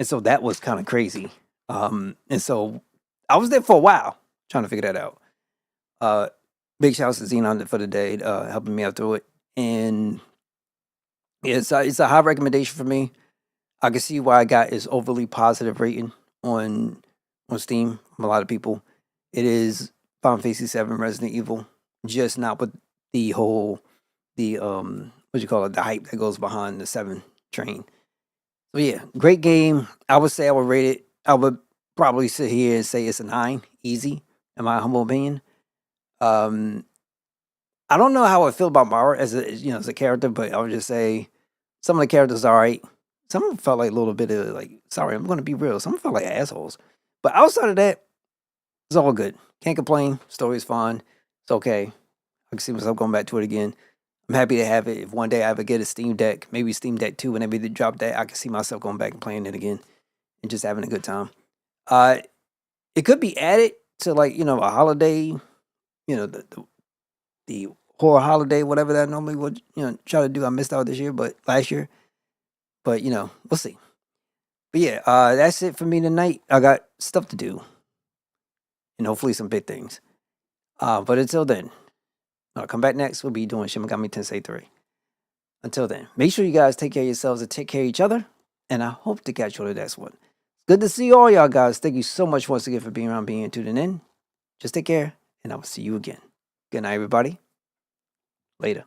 and so that was kind of crazy. And so I was there for a while trying to figure that out. Big shout out to Xenon for the day, helping me out through it, and it's a high recommendation for me. I can see why I got its overly positive rating on Steam from a lot of people. It is Final Fantasy 7 Resident Evil, just not with the whole the hype that goes behind the 7 train. So yeah, great game. I would say I would rate it. I would probably sit here and say it's a 9, easy, in my humble opinion. I don't know how I feel about Mara as a character, but I would just say some of the characters are alright. Some of them felt like a little bit of like, sorry, I'm gonna be real. Some felt like assholes. But outside of that, it's all good. Can't complain. Story's fine. It's okay. I can see myself going back to it again. I'm happy to have it. If one day I ever get a Steam Deck, maybe Steam Deck 2, whenever they drop that, I can see myself going back and playing it again and just having a good time. It could be added to like, a holiday, the horror holiday, whatever that I normally would, try to do. I missed out this year, but last year. But, we'll see. But yeah, that's it for me tonight. I got stuff to do. And hopefully some big things. But until then, I'll come back next. We'll be doing Shin Megami Tensei 3. Until then, make sure you guys take care of yourselves and take care of each other. And I hope to catch you on the next one. Good to see all y'all guys. Thank you so much once again for being around, being tuning in. Just take care, and I will see you again. Good night, everybody. Later.